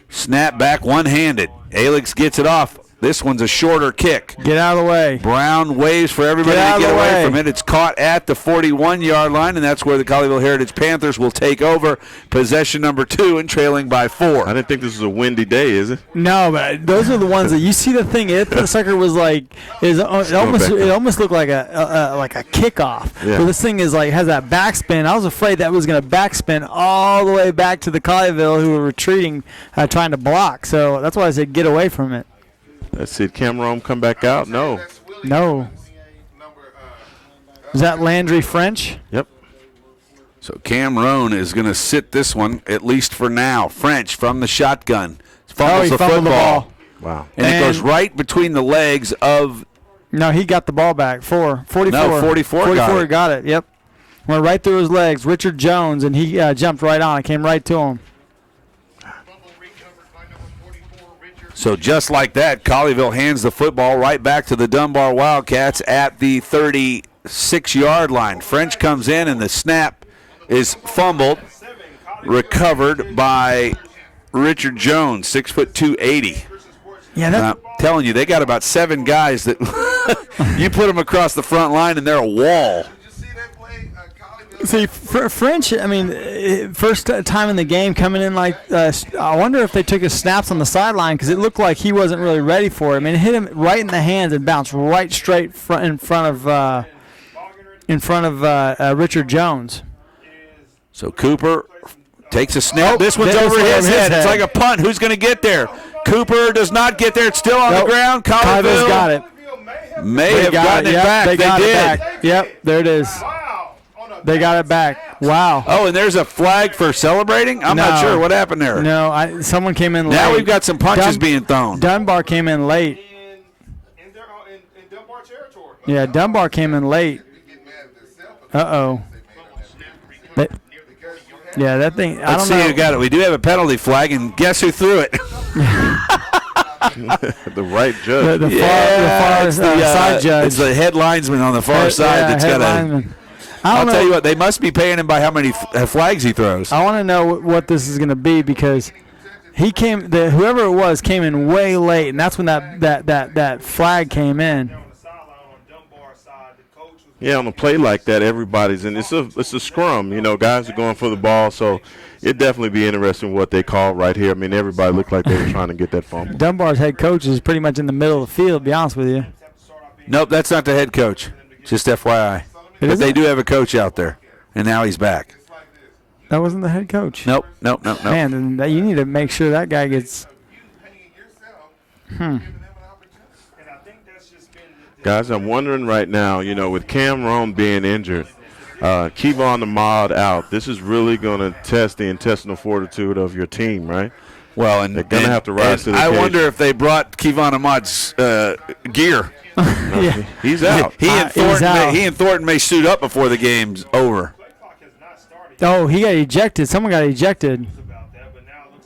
Snap back one-handed. Alix gets it off. This one's a shorter kick. Get out of the way. Brown waves for everybody to get away from it. It's caught at the 41-yard line, and that's where the Colleyville Heritage Panthers will take over possession number 2 and trailing by 4. I didn't think this was a windy day, is it? No, but those are the ones that you see the thing. The sucker was like, it almost looked like a kickoff. Yeah. So this thing is like has that backspin. I was afraid that was going to backspin all the way back to the Colleyville who were retreating, trying to block. So that's why I said get away from it. Let's see, Cameron come back out? No. Is that Landry French? Yep. So Cameron is going to sit this one, at least for now. French from the shotgun. Fumbles the fumbled football. The ball. Wow. And it goes right between the legs of... No, he got the ball back. 44. No, 44 got it. Yep. Went right through his legs. Richard Jones, and he jumped right on. It came right to him. So just like that, Colleyville hands the football right back to the Dunbar Wildcats at the 36-yard line. French comes in, and the snap is fumbled, recovered by Richard Jones, 6'2", 280. Yeah, I'm telling you, they got about 7 guys that you put them across the front line, and they're a wall. See, French, I mean, first time in the game coming in like, I wonder if they took his snaps on the sideline because it looked like he wasn't really ready for it. I mean, it hit him right in the hands and bounced right straight in front of Richard Jones. So Cooper takes a snap. This one's over his head. It's like a punt. Who's going to get there? Cooper does not get there. It's still on the ground. Colleyville's got it. May have gotten it back. They did. It back. Yep, there it is. They got it back. Wow. Oh, and there's a flag for celebrating? I'm not sure what happened there. No, someone came in late. Now we've got some punches being thrown. Dunbar came in late. In Dunbar territory. Yeah, Dunbar came in late. Uh-oh. Yeah, that thing, I don't know. Let's see who got it. We do have a penalty flag, and guess who threw it? The right judge. The far side judge. It's the head linesman on the far side that's got a... I'll tell you what, they must be paying him by how many flags he throws. I want to know what this is going to be because he came, whoever it was came in way late, and that's when that flag came in. Yeah, on a play like that, everybody's in. It's a scrum. You know, guys are going for the ball, so it'd definitely be interesting what they call right here. I mean, everybody looked like they were trying to get that fumble. Dunbar's head coach is pretty much in the middle of the field, to be honest with you. Nope, that's not the head coach. Just FYI. But is they it? do have a coach out there, and now he's back. That wasn't the head coach. Nope. Man, then you need to make sure that guy gets. Guys, I'm wondering right now, with Cam Rome being injured, Kevon Ahmad out, this is really going to test the intestinal fortitude of your team, right? Well, and they're going to have to rise to the occasion. I wonder if they brought Kevon Ahmad's gear. Yeah. He's out. He and Thornton may suit up before the game's over. Oh, he got ejected. Someone got ejected.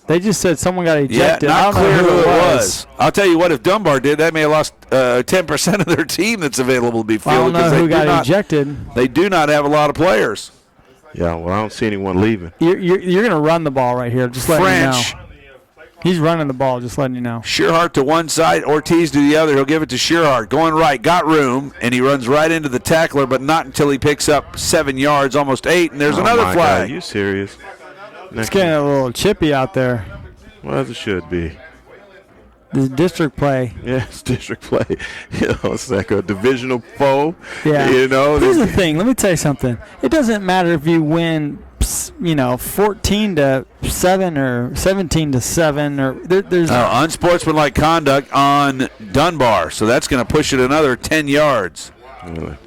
They just said someone got ejected. Yeah, not clear who it was. was. I'll tell you what, if Dunbar did, they may have lost 10% of their team that's available to be fielded. I don't know who got ejected. They do not have a lot of players. Yeah, well, I don't see anyone leaving. You're going to run the ball right here. Just letting French. you know. He's running the ball, just letting you know. Shearhart to one side, Ortiz to the other. He'll give it to Shearhart. Going right, got room, and he runs right into the tackler, but not until he picks up 7 yards, almost 8, and there's another flag. God, are you serious? It's getting a little chippy out there. Well, as it should be. The district play. Yeah, it's district play. It's like a divisional foe. Yeah. Here's the thing. Let me tell you something. It doesn't matter if you win, 14-7 or 17-7 or there's unsportsmanlike conduct on Dunbar, so that's going to push it another 10 yards. Really?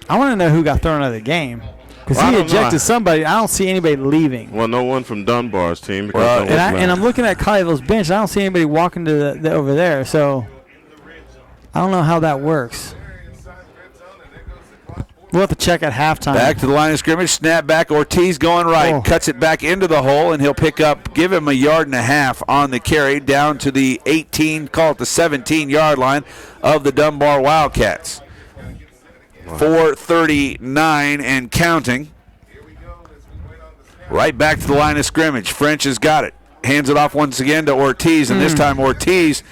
I want to know who got thrown out of the game. Because he ejected somebody. I don't see anybody leaving. Well, no one from Dunbar's team. And I'm looking at Colleyville's bench. I don't see anybody walking to the over there. So I don't know how that works. We'll have to check at halftime. Back to the line of scrimmage. Snap back. Ortiz going right. Cuts it back into the hole, and he'll pick up, give him 1.5 yards on the carry down to the 18, call it the 17-yard line of the Dunbar Wildcats. 4:39 and counting. Right back to the line of scrimmage. French has got it. Hands it off once again to Ortiz, and this time Ortiz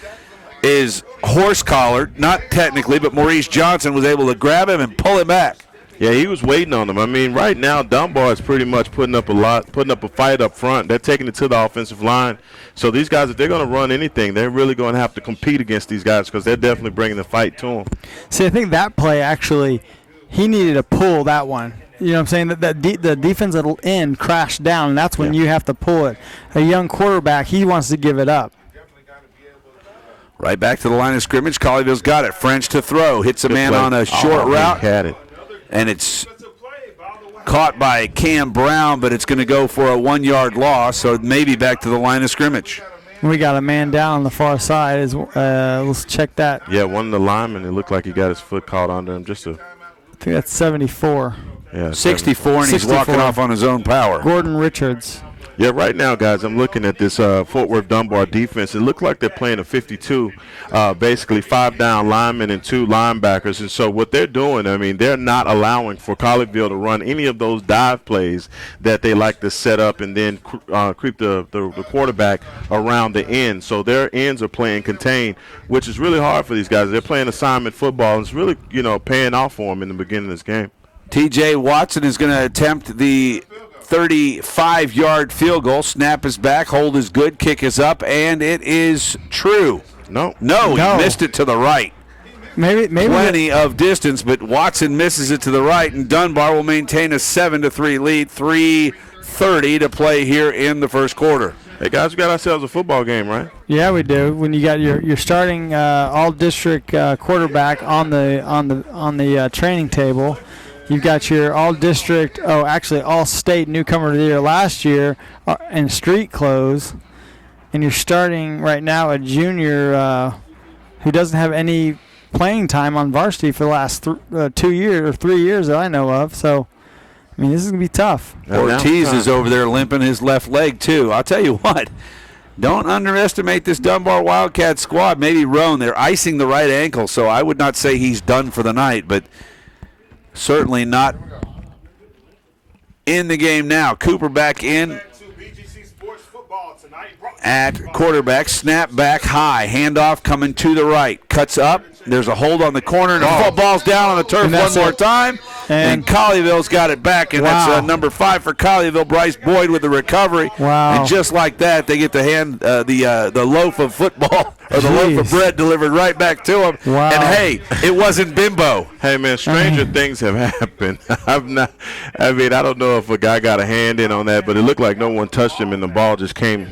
is horse-collared. Not technically, but Maurice Johnson was able to grab him and pull him back. Yeah, he was waiting on him. I mean, right now Dunbar is pretty much putting up a fight up front. They're taking it to the offensive line. So these guys, if they're going to run anything, they're really going to have to compete against these guys because they're definitely bringing the fight to them. See, I think that play actually, he needed to pull that one. You know what I'm saying? The defensive end crashed down, and that's when you have to pull it. A young quarterback, he wants to give it up. Right back to the line of scrimmage. Colleyville's got it. French to throw. Hits a man on a short route. Had it. And it's caught by Cam Brown, but it's going to go for a 1-yard loss, so maybe back to the line of scrimmage. We got a man down on the far side. Let's check that. Yeah, one of the linemen, it looked like he got his foot caught under him. I think that's 74. Yeah, 64, and he's walking off on his own power. Gordon Richards. Yeah, right now, guys, I'm looking at this Fort Worth Dunbar defense. It looked like they're playing a 52, basically 5 down linemen and 2 linebackers. And so what they're doing, I mean, they're not allowing for Colleyville to run any of those dive plays that they like to set up and then creep the quarterback around the end. So their ends are playing contained, which is really hard for these guys. They're playing assignment football, and it's really, paying off for them in the beginning of this game. T.J. Watson is going to attempt the 35-yard field goal. Snap is back. Hold is good. Kick is up, and it is true. No, he missed it to the right. Maybe Plenty of distance, but Watson misses it to the right, and Dunbar will maintain a 7-3 lead. 3:30 to play here in the first quarter. Hey guys, we got ourselves a football game, right? Yeah, we do. When you got your starting all-district quarterback on the training table. You've got your all-district, all-state newcomer of the year last year in street clothes. And you're starting right now a junior who doesn't have any playing time on varsity for the last 2 years or 3 years that I know of. So, I mean, this is going to be tough. Ortiz is over there limping his left leg, too. I'll tell you what, don't underestimate this Dunbar Wildcat squad. Maybe Roan, they're icing the right ankle, so I would not say he's done for the night, but certainly not in the game now. Cooper back in at quarterback. Snap back high. Handoff coming to the right. Cuts up. There's a hold on the corner, and the football's down on the turf one more time. And Colleyville's got it back, and that's number 5 for Colleyville, Bryce Boyd with the recovery. Wow. And just like that, they get to hand the loaf of football or the loaf of bread delivered right back to him. Wow. And, hey, it wasn't Bimbo. Hey, man, stranger things have happened. I don't know if a guy got a hand in on that, but it looked like no one touched him, and the ball just came.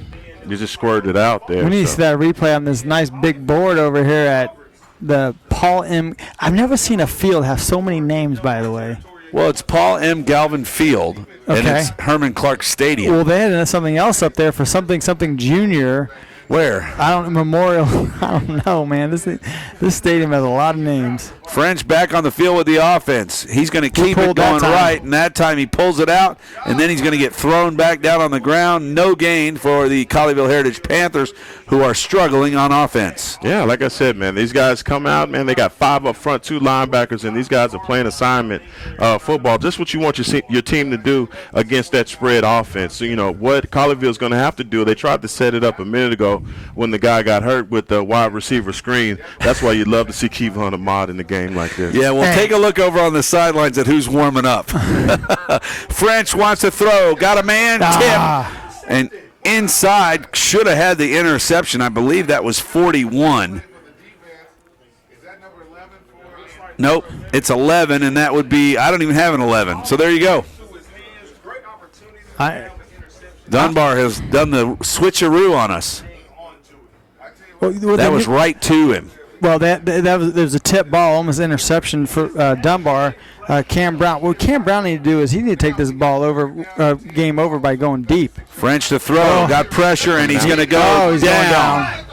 You just squirted out there. We need to see that replay on this nice big board over here at the Paul M. I've never seen a field have so many names, by the way. Well, it's Paul M. Galvin Field, and it's Herman Clark Stadium. Well, they had something else up there for something Junior. Where? I don't Memorial. I don't know, man. This stadium has a lot of names. French back on the field with the offense. He's going to keep it going right, and that time he pulls it out, and then he's going to get thrown back down on the ground. No gain for the Colleyville Heritage Panthers, who are struggling on offense. Yeah, like I said, man, these guys come out, man. They got 5 up front, 2 linebackers, and these guys are playing assignment football. Just what you want your team to do against that spread offense. So, you know, what Colleyville's going to have to do, they tried to set it up a minute ago when the guy got hurt with the wide receiver screen. That's why you'd love to see Kevon Ahmad in the game like this. Yeah, well, take a look over on the sidelines at who's warming up. French wants to throw. Got a man, tip. And inside, should have had the interception. I believe that was 41. Nope, it's 11, and that would be, I don't even have an 11. So there you go. Dunbar has done the switcheroo on us. That was right to him. Well, there was a tip ball, almost interception for Dunbar. Cam Brown. What Cam Brown need to do is he need to take this ball over, game over by going deep. French to throw, got pressure, and he's going to go he's down. Going down.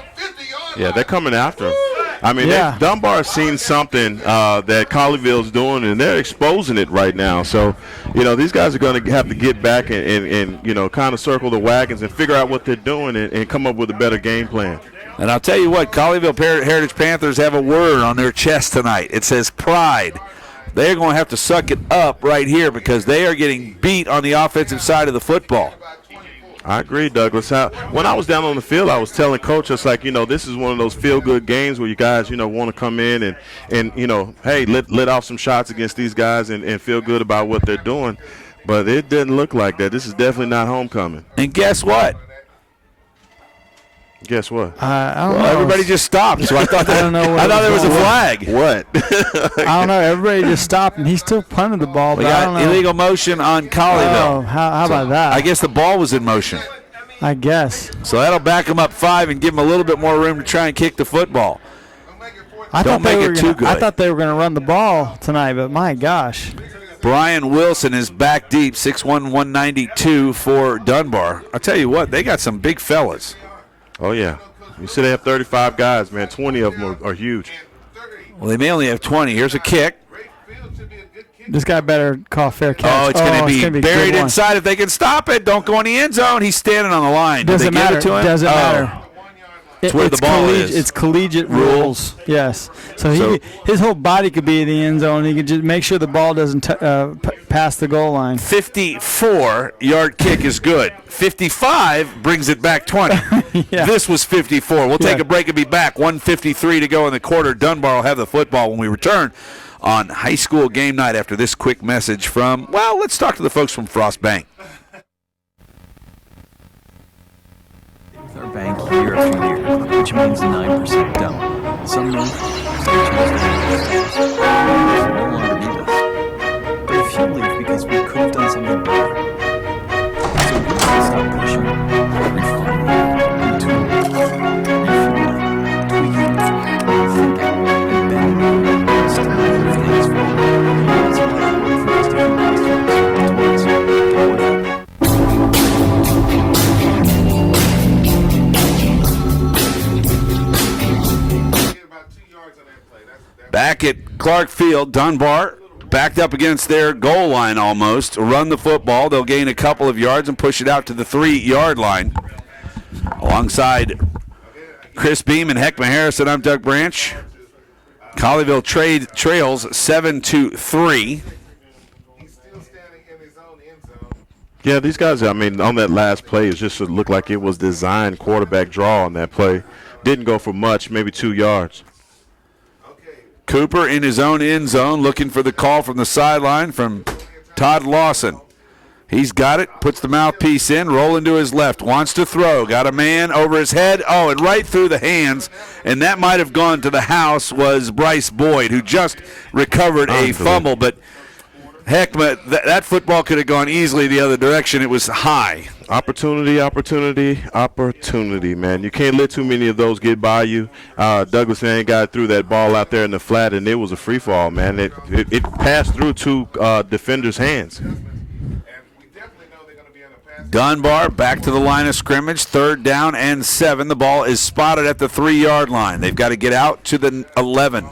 Yeah, they're coming after him. I mean, Dunbar's seen something that Colleyville's doing, and they're exposing it right now. So, you know, these guys are going to have to get back and you know, kind of circle the wagons and figure out what they're doing and come up with a better game plan. And I'll tell you what, Colleyville Heritage Panthers have a word on their chest tonight. It says pride. They're going to have to suck it up right here because they are getting beat on the offensive side of the football. I agree, Douglas. When I was down on the field, I was telling Coach, it's like, you know, this is one of those feel-good games where you guys, you know, want to come in and you know, hey, let off some shots against these guys and feel good about what they're doing. But it didn't look like that. This is definitely not homecoming. And guess what? Guess what? I don't know. Everybody just stopped, so I thought that, I thought there was a flag. What? I don't know. Everybody just stopped, and he still punted the ball. We but I don't got know. illegal motion on Colleyville. Oh, how about that? I guess the ball was in motion. I guess. So that'll back him up 5 and give him a little bit more room to try and kick the football. Don't make it too good. I thought they were going to run the ball tonight, but my gosh. Brian Wilson is back deep, 6'1", 192 for Dunbar. I'll tell you what, they got some big fellas. Oh, yeah. You see they have 35 guys, man. 20 of them are huge. Well, they may only have 20. Here's a kick. This guy better call fair catch. Oh, it's going to be buried one. inside if they can stop it. Don't go in the end zone. He's standing on the line. Doesn't matter. Give it to him? Doesn't matter. It's where the ball is. It's collegiate rules. Yes. So his whole body could be in the end zone. He could just make sure the ball doesn't pass the goal line. 54-yard kick is good. 55 brings it back 20. Yeah. This was 54. We'll take a break and be back. 1:53 to go in the quarter. Dunbar will have the football when we return on high school game night after this quick message from, well, let's talk to the folks from Frost Bank. With our bank year after year, which means 9% down. Some months, some changes will no longer be with us. But a few leave because we could have done something better. So we need to stop pushing, refine, retool, refuel, tweaking, thinking, and bending. It's time for things forward. It's a lot of work for us to keep customers towards go with it. Back at Clark Field, Dunbar backed up against their goal line almost. Run the football. They'll gain a couple of yards and push it out to the 3-yard line. Alongside Chris Beam and Heckma Harrison, I'm Doug Branch. Colleyville trails 7-3. Yeah, these guys, I mean, on that last play, it just looked like it was designed quarterback draw on that play. Didn't go for much, maybe 2 yards. Cooper in his own end zone looking for the call from the sideline from Todd Lawson. He's got it, puts the mouthpiece in, rolling to his left, wants to throw, got a man over his head, and right through the hands, and that might have gone to the house, was Bryce Boyd, who just recovered a fumble, but heck, that football could have gone easily the other direction. It was high. Opportunity, man. You can't let too many of those get by you. Douglas Mann got through that ball out there in the flat, and it was a free fall, man. It passed through two defenders' hands. Dunbar back to the line of scrimmage, 3rd down and 7. The ball is spotted at the 3-yard line. They've got to get out to the 11.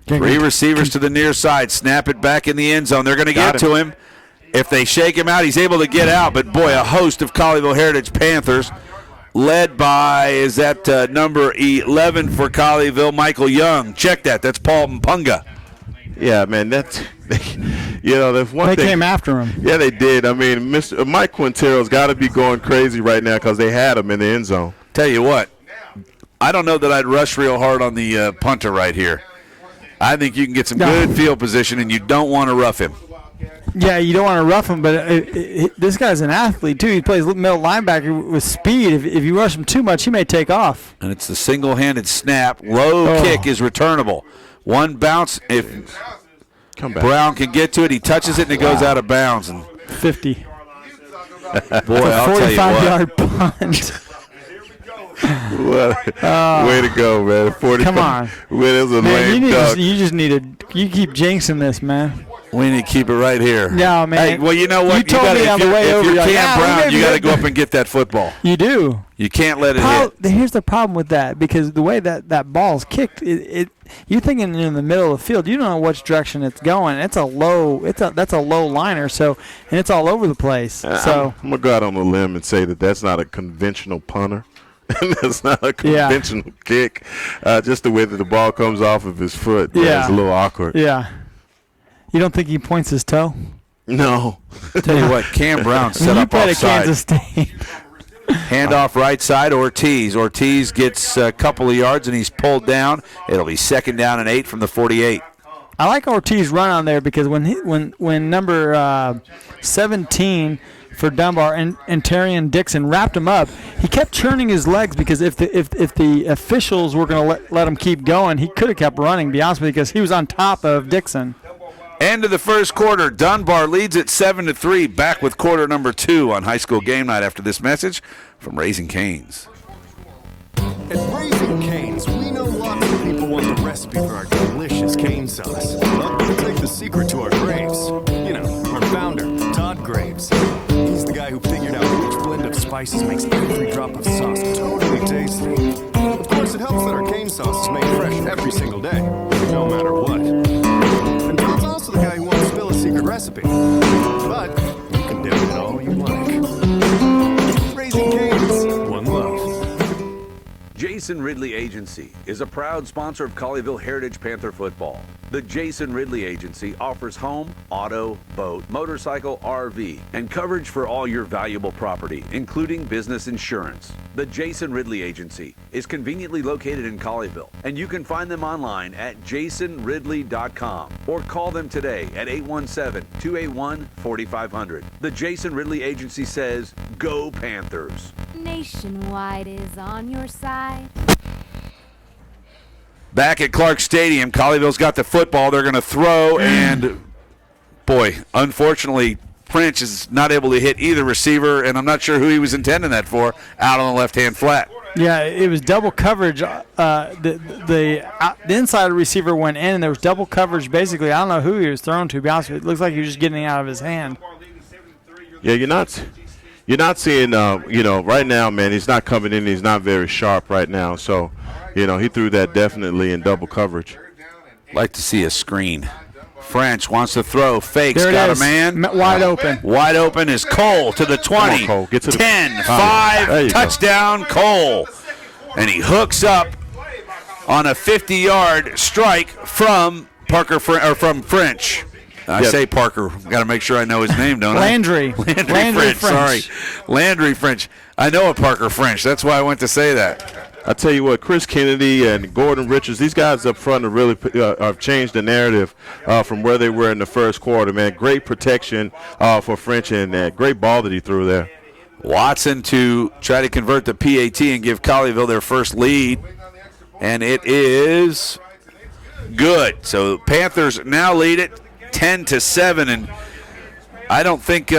3 receivers to the near side. Snap it back in the end zone. They're going to get to him. If they shake him out, he's able to get out. But, boy, a host of Colleyville Heritage Panthers led by, is that number 11 for Colleyville, Michael Young. Check that. That's Paul Mpunga. Yeah, man, that's there's one thing. They came after him. Yeah, they did. I mean, Mike Quintero's got to be going crazy right now because they had him in the end zone. Tell you what, I don't know that I'd rush real hard on the punter right here. I think you can get some good field position, and you don't want to rough him. Yeah, you don't want to rough him, but this guy's an athlete, too. He plays middle linebacker with speed. If you rush him too much, he may take off. And it's the single-handed snap. Low kick is returnable. One bounce, if Brown can get to it, he touches it, and it goes out of bounds. And 50. Boy, I'll tell you what. 45-yard punt. Way to go, man. 45. Come on. It was a lame duck. You keep jinxing this, man. We need to keep it right here. No, man. Hey, well, you know what? You told me on the way over. If you're Cam Brown, you got to go up and get that football. You do. You can't let it hit. Here's the problem with that, because the way that ball's kicked, you're thinking in the middle of the field. You don't know which direction it's going. That's a low liner. So, and it's all over the place. So I'm gonna go out on a limb and say that's not a conventional punter. That's not a conventional kick. Just the way that the ball comes off of his foot. It's a little awkward. Yeah. You don't think he points his toe? No. Tell you what, Cam Brown set up offside. You played at Kansas State. Handoff right side, Ortiz. Ortiz gets a couple of yards, and he's pulled down. It'll be 2nd down and 8 from the 48. I like Ortiz run on there because when number 17 for Dunbar and Terrion Dixon wrapped him up, he kept churning his legs because if the officials were going to let him keep going, he could have kept running, to be honest with you, because he was on top of Dixon. End of the first quarter. Dunbar leads at 7-3. Back with quarter number 2 on High School Game Night after this message from Raising Cane's. At Raising Cane's, we know lots of people want the recipe for our delicious cane sauce. But we'll take the secret to our Graves. You know, our founder, Todd Graves. He's the guy who figured out which blend of spices makes every drop of sauce totally tasty. Of course, it helps that our cane sauce is made fresh every single day, no matter what. And Todd's also the guy who won't spill a secret recipe. But you can dip it all you like. Raising Cane's, one love. Jason Ridley Agency is a proud sponsor of Colleyville Heritage Panther football. The Jason Ridley Agency offers home, auto, boat, motorcycle, RV, and coverage for all your valuable property, including business insurance. The Jason Ridley Agency is conveniently located in Colleyville, and you can find them online at jasonridley.com or call them today at 817-281-4500. The Jason Ridley Agency says, Go Panthers! Nationwide is on your side. Back at Clark Stadium, Colleyville's got the football. They're going to throw, and, boy, unfortunately, French is not able to hit either receiver, and I'm not sure who he was intending that for, out on the left-hand flat. Yeah, it was double coverage. The inside receiver went in, and there was double coverage. Basically, I don't know who he was thrown to be honest with you. It looks like he was just getting it out of his hand. Yeah, you're not seeing, right now, man, he's not coming in. He's not very sharp right now. So, he threw that definitely in double coverage. Like to see a screen. French wants to throw, fakes, there got is. a man. Wide open. Wide open is Cole to the 20. On, Cole. Get to 10, 5, touchdown, Cole. And he hooks up on a 50-yard strike from from French. I say Parker. Got to make sure I know his name, don't I? Landry French. Sorry. Landry French. I know a Parker French. That's why I went to say that. I tell you what, Chris Kennedy and Gordon Richards, these guys up front have really have changed the narrative from where they were in the first quarter, man. Great protection for French, and great ball that he threw there. Watson to try to convert the PAT and give Colleyville their first lead, and it is good. So Panthers now lead it 10-7, and I don't think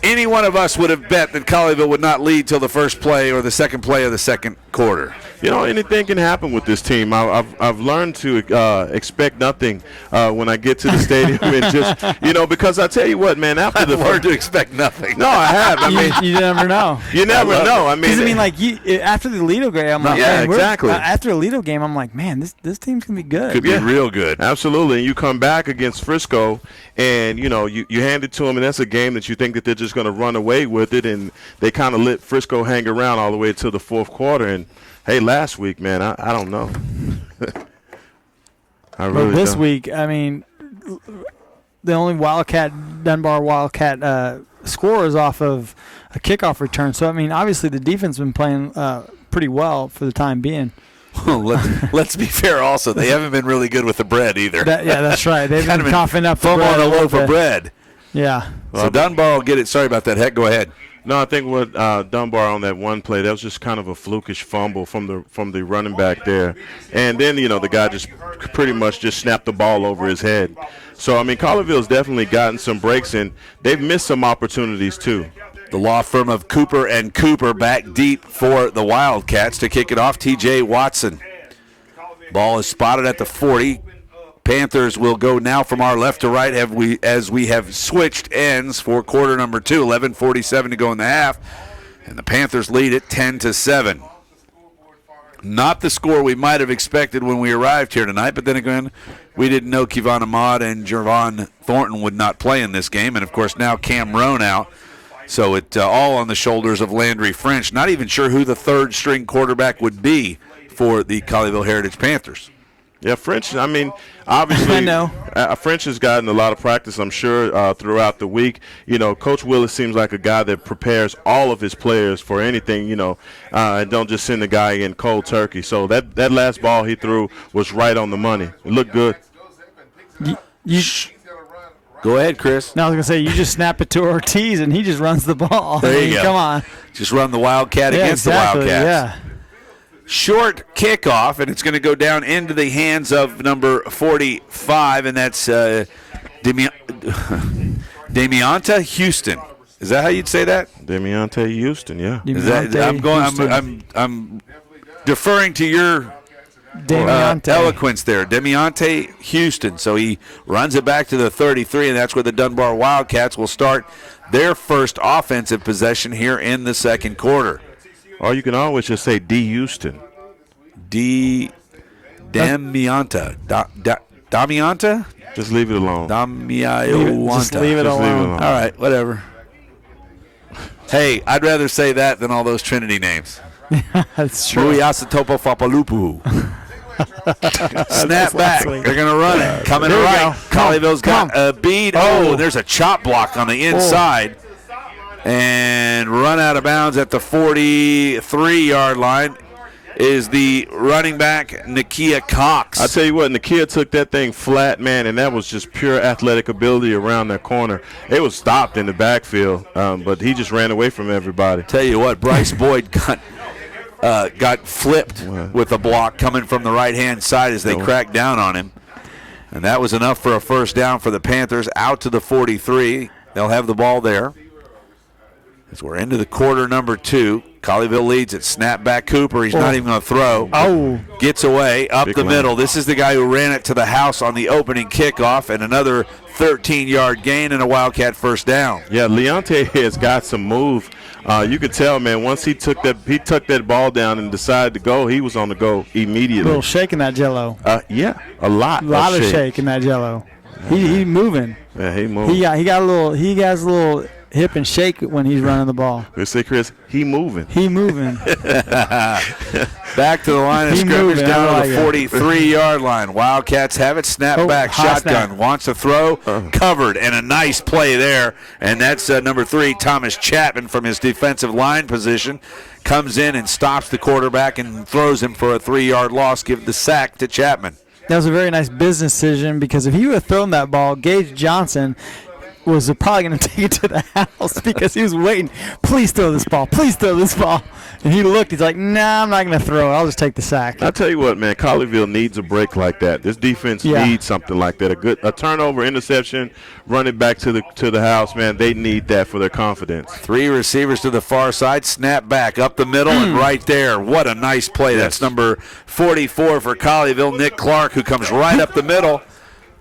any one of us would have bet that Colleyville would not lead till the first play or the second play of the second quarter. You know, anything can happen with this team. I've learned to expect nothing when I get to the stadium, and just, you know, because I tell you what, man, after the learned to expect nothing. No, I have. I mean, you never know. You never know. I mean, like after the Alito game, I'm like, yeah, man, exactly. After the Alito game, I'm like, man, this team's gonna be good. Could be real good. Absolutely. And you come back against Frisco, and you know you hand it to them, and that's a game that you think that they're just going to run away with it, and they kind of let Frisco hang around all the way to the fourth quarter. And hey, last week, man, I don't know. But this week, I mean, the only Dunbar Wildcat score is off of a kickoff return. So I mean, obviously the defense has been playing pretty well for the time being. Let's be fair also. They haven't been really good with the bread either. That's right. They've been coughing up the foam bread on a loaf bit. of bread. Yeah. So Dunbar will get it. Sorry about that. Heck, go ahead. No, I think what Dunbar on that one play, that was just kind of a flukish fumble from the running back there. And then, you know, the guy just pretty much just snapped the ball over his head. So, I mean, Colleyville's definitely gotten some breaks, and they've missed some opportunities too. The law firm of Cooper and Cooper back deep for the Wildcats to kick it off. T.J. Watson. Ball is spotted at the 40. Panthers will go now from our left to right as we have switched ends for quarter number 2. 11:47 to go in the half. And the Panthers lead it 10-7. Not the score we might have expected when we arrived here tonight, but then again, we didn't know Kevon Ahmad and Jervon Thornton would not play in this game. And, of course, now Cam Rohn out. So it all on the shoulders of Landry French. Not even sure who the third-string quarterback would be for the Colleyville Heritage Panthers. Yeah, French, I mean, obviously, I know. French has gotten a lot of practice, I'm sure, throughout the week. You know, Coach Willis seems like a guy that prepares all of his players for anything, you know, and don't just send the guy in cold turkey. So that last ball he threw was right on the money. It looked good. Go ahead, Chris. No, I was going to say, you just snap it to Ortiz, and he just runs the ball. There you go. Come on. Just run the Wildcat against exactly, the Wildcats. Yeah. Short kickoff, and it's going to go down into the hands of number 45, and that's Damianta Houston. Is that how you'd say that? Damianta Houston, yeah. Is that, I'm deferring to your eloquence there. Damiante Houston. So he runs it back to the 33, and that's where the Dunbar Wildcats will start their first offensive possession here in the second quarter. Or you can always just say D. Houston. Damianta. Damianta? Just leave it alone. Damianta. Just leave it alone. All right, whatever. Hey, I'd rather say that than all those Trinity names. That's true. Muiasatopo Fapalupu. Snap back. They're going to run it. Coming right. Colleyville's got a bead. Oh, there's a chop block on the inside. And run out of bounds at the 43-yard line is the running back, Nakia Cox. I tell you what, Nakia took that thing flat, man, and that was just pure athletic ability around that corner. It was stopped in the backfield, but he just ran away from everybody. Tell you what, Bryce Boyd got flipped with a block coming from the right-hand side as they cracked down on him. And that was enough for a first down for the Panthers out to the 43. They'll have the ball there. As we're into the quarter number 2, Colleyville leads it. Snap back Cooper. He's not even going to throw. Gets away up the middle. This is the guy who ran it to the house on the opening kickoff, and another 13-yard gain and a Wildcat first down. Yeah, Leonte has got some move. You could tell, man, once he took that ball down and decided to go, he was on the go immediately. A little shake in that jello. Yeah, a lot. A lot of shake in that jello. He moving. Yeah, he moving. He has a little hip and shake when he's running the ball. They say, Chris, he moving. He moving. Back to the line of scrimmage, down to the 43-yard line. Wildcats have it. Snap back, shotgun. Snap. Wants to throw. Covered, and a nice play there. And that's number 3, Thomas Chapman, from his defensive line position. Comes in and stops the quarterback and throws him for a 3-yard loss. Give the sack to Chapman. That was a very nice business decision, because if he would have thrown that ball, Gage Johnson was probably going to take it to the house, because he was waiting. Please throw this ball. Please throw this ball. And he looked. He's like, nah, I'm not going to throw it. I'll just take the sack. I tell you what, man, Colleyville needs a break like that. This defense needs something like that. A turnover, interception, run it back to the house, man. They need that for their confidence. 3 receivers to the far side. Snap back up the middle and right there. What a nice play. That's number 44 for Colleyville, Nick Clark, who comes right up the middle.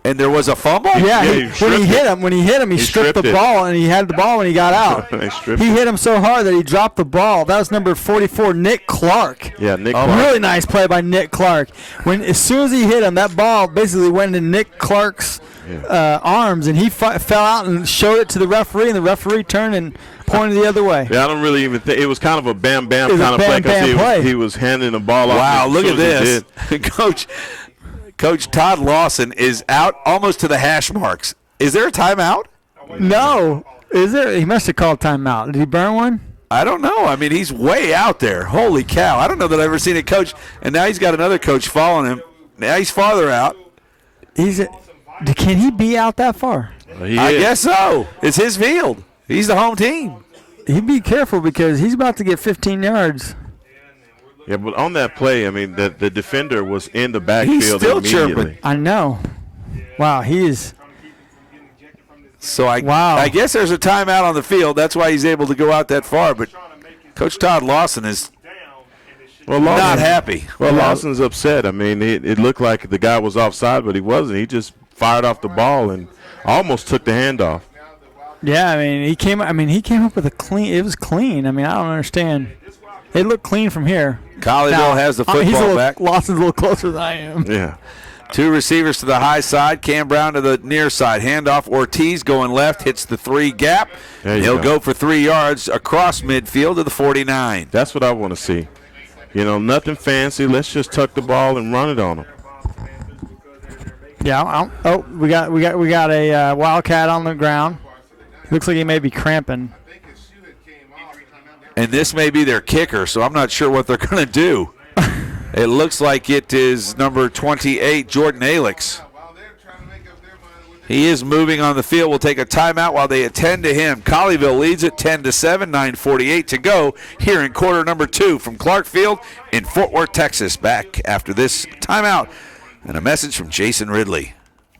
And there was a fumble? Yeah, when he hit him, he stripped the ball, and he had the ball when he got out. He hit him so hard that he dropped the ball. That was number 44, Nick Clark. Yeah, Nick Clark. Really nice play by Nick Clark. As soon as he hit him, that ball basically went into Nick Clark's arms, and he fell out and showed it to the referee, and the referee turned and pointed the other way. Yeah, I don't really even think it was kind of a bam-bam kind of play, because he was handing the ball off. Wow, look at this. Coach Todd Lawson is out almost to the hash marks. Is there a timeout? No. Is there? He must have called timeout. Did he burn one? I don't know. I mean, he's way out there. Holy cow. I don't know that I've ever seen a coach. And now he's got another coach following him. Now he's farther out. Can he be out that far? I guess so. It's his field. He's the home team. He'd be careful, because he's about to get 15 yards. Yeah, but on that play, I mean, the defender was in the backfield He's still immediately. chirping. I know. Wow, he is. So I guess there's a timeout on the field. That's why he's able to go out that far. But Coach Todd Lawson is not happy. Well, Lawson's upset. I mean, it looked like the guy was offside, but he wasn't. He just fired off the ball and almost took the handoff. Yeah, I mean, he came up with a clean. It was clean. I mean, I don't understand. It looked clean from here. Colleyville has the football back. Lawson's a little closer than I am. Yeah. 2 receivers to the high side. Cam Brown to the near side. Handoff. Ortiz going left. Hits the 3 gap. He'll go for 3 yards across midfield to the 49. That's what I want to see. You know, nothing fancy. Let's just tuck the ball and run it on them. Yeah. We got a Wildcat on the ground. Looks like he may be cramping. And this may be their kicker, so I'm not sure what they're going to do. It looks like it is number 28, Jordan Alix. He is moving on the field. We'll take a timeout while they attend to him. Colleyville leads it 10-7, 9:48 to go here in quarter number 2 from Clark Field in Fort Worth, Texas. Back after this timeout and a message from Jason Ridley.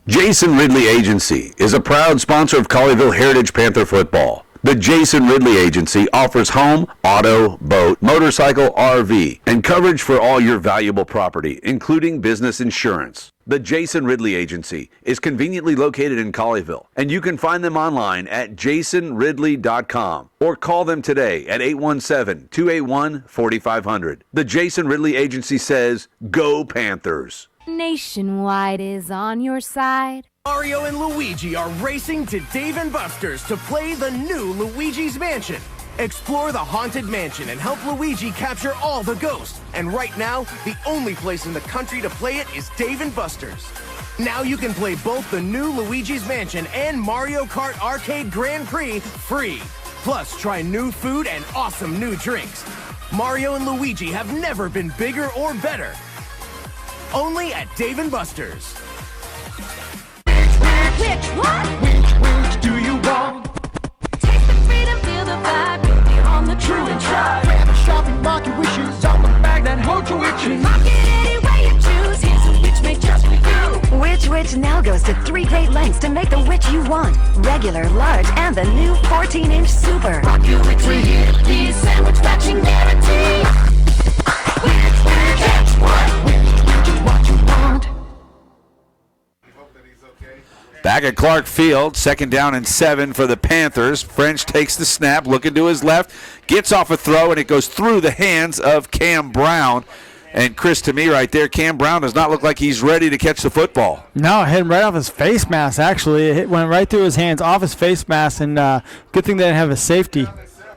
Jason Ridley Agency is a proud sponsor of Colleyville Heritage Panther football. The Jason Ridley Agency offers home, auto, boat, motorcycle, RV, and coverage for all your valuable property, including business insurance. The Jason Ridley Agency is conveniently located in Colleyville, and you can find them online at jasonridley.com or call them today at 817-281-4500. The Jason Ridley Agency says, go Panthers. Nationwide is on your side. Mario and Luigi are racing to Dave & Buster's to play the new Luigi's Mansion. Explore the Haunted Mansion and help Luigi capture all the ghosts. And right now, the only place in the country to play it is Dave & Buster's. Now you can play both the new Luigi's Mansion and Mario Kart Arcade Grand Prix free. Plus, try new food and awesome new drinks. Mario and Luigi have never been bigger or better. Only at Dave & Buster's. Which one? Which do you want? Taste the freedom, feel the vibe, baby, on the true and try. Grab a shopping, mark your wishes on the bag that holds your witches. Mark it any way you choose. Here's a witch made just for you. Which now goes to 3 great lengths to make the witch you want. Regular, large, and the new 14-inch super. Rock your witch, we here to be sandwich matching guarantee. Which, that's what? Which is what you want. Back at Clark Field, 2nd down and 7 for the Panthers. French takes the snap, looking to his left, gets off a throw, and it goes through the hands of Cam Brown. And, Chris, to me right there, Cam Brown does not look like he's ready to catch the football. No, it hit him right off his face mask, actually. It went right through his hands, off his face mask, and good thing they didn't have a safety.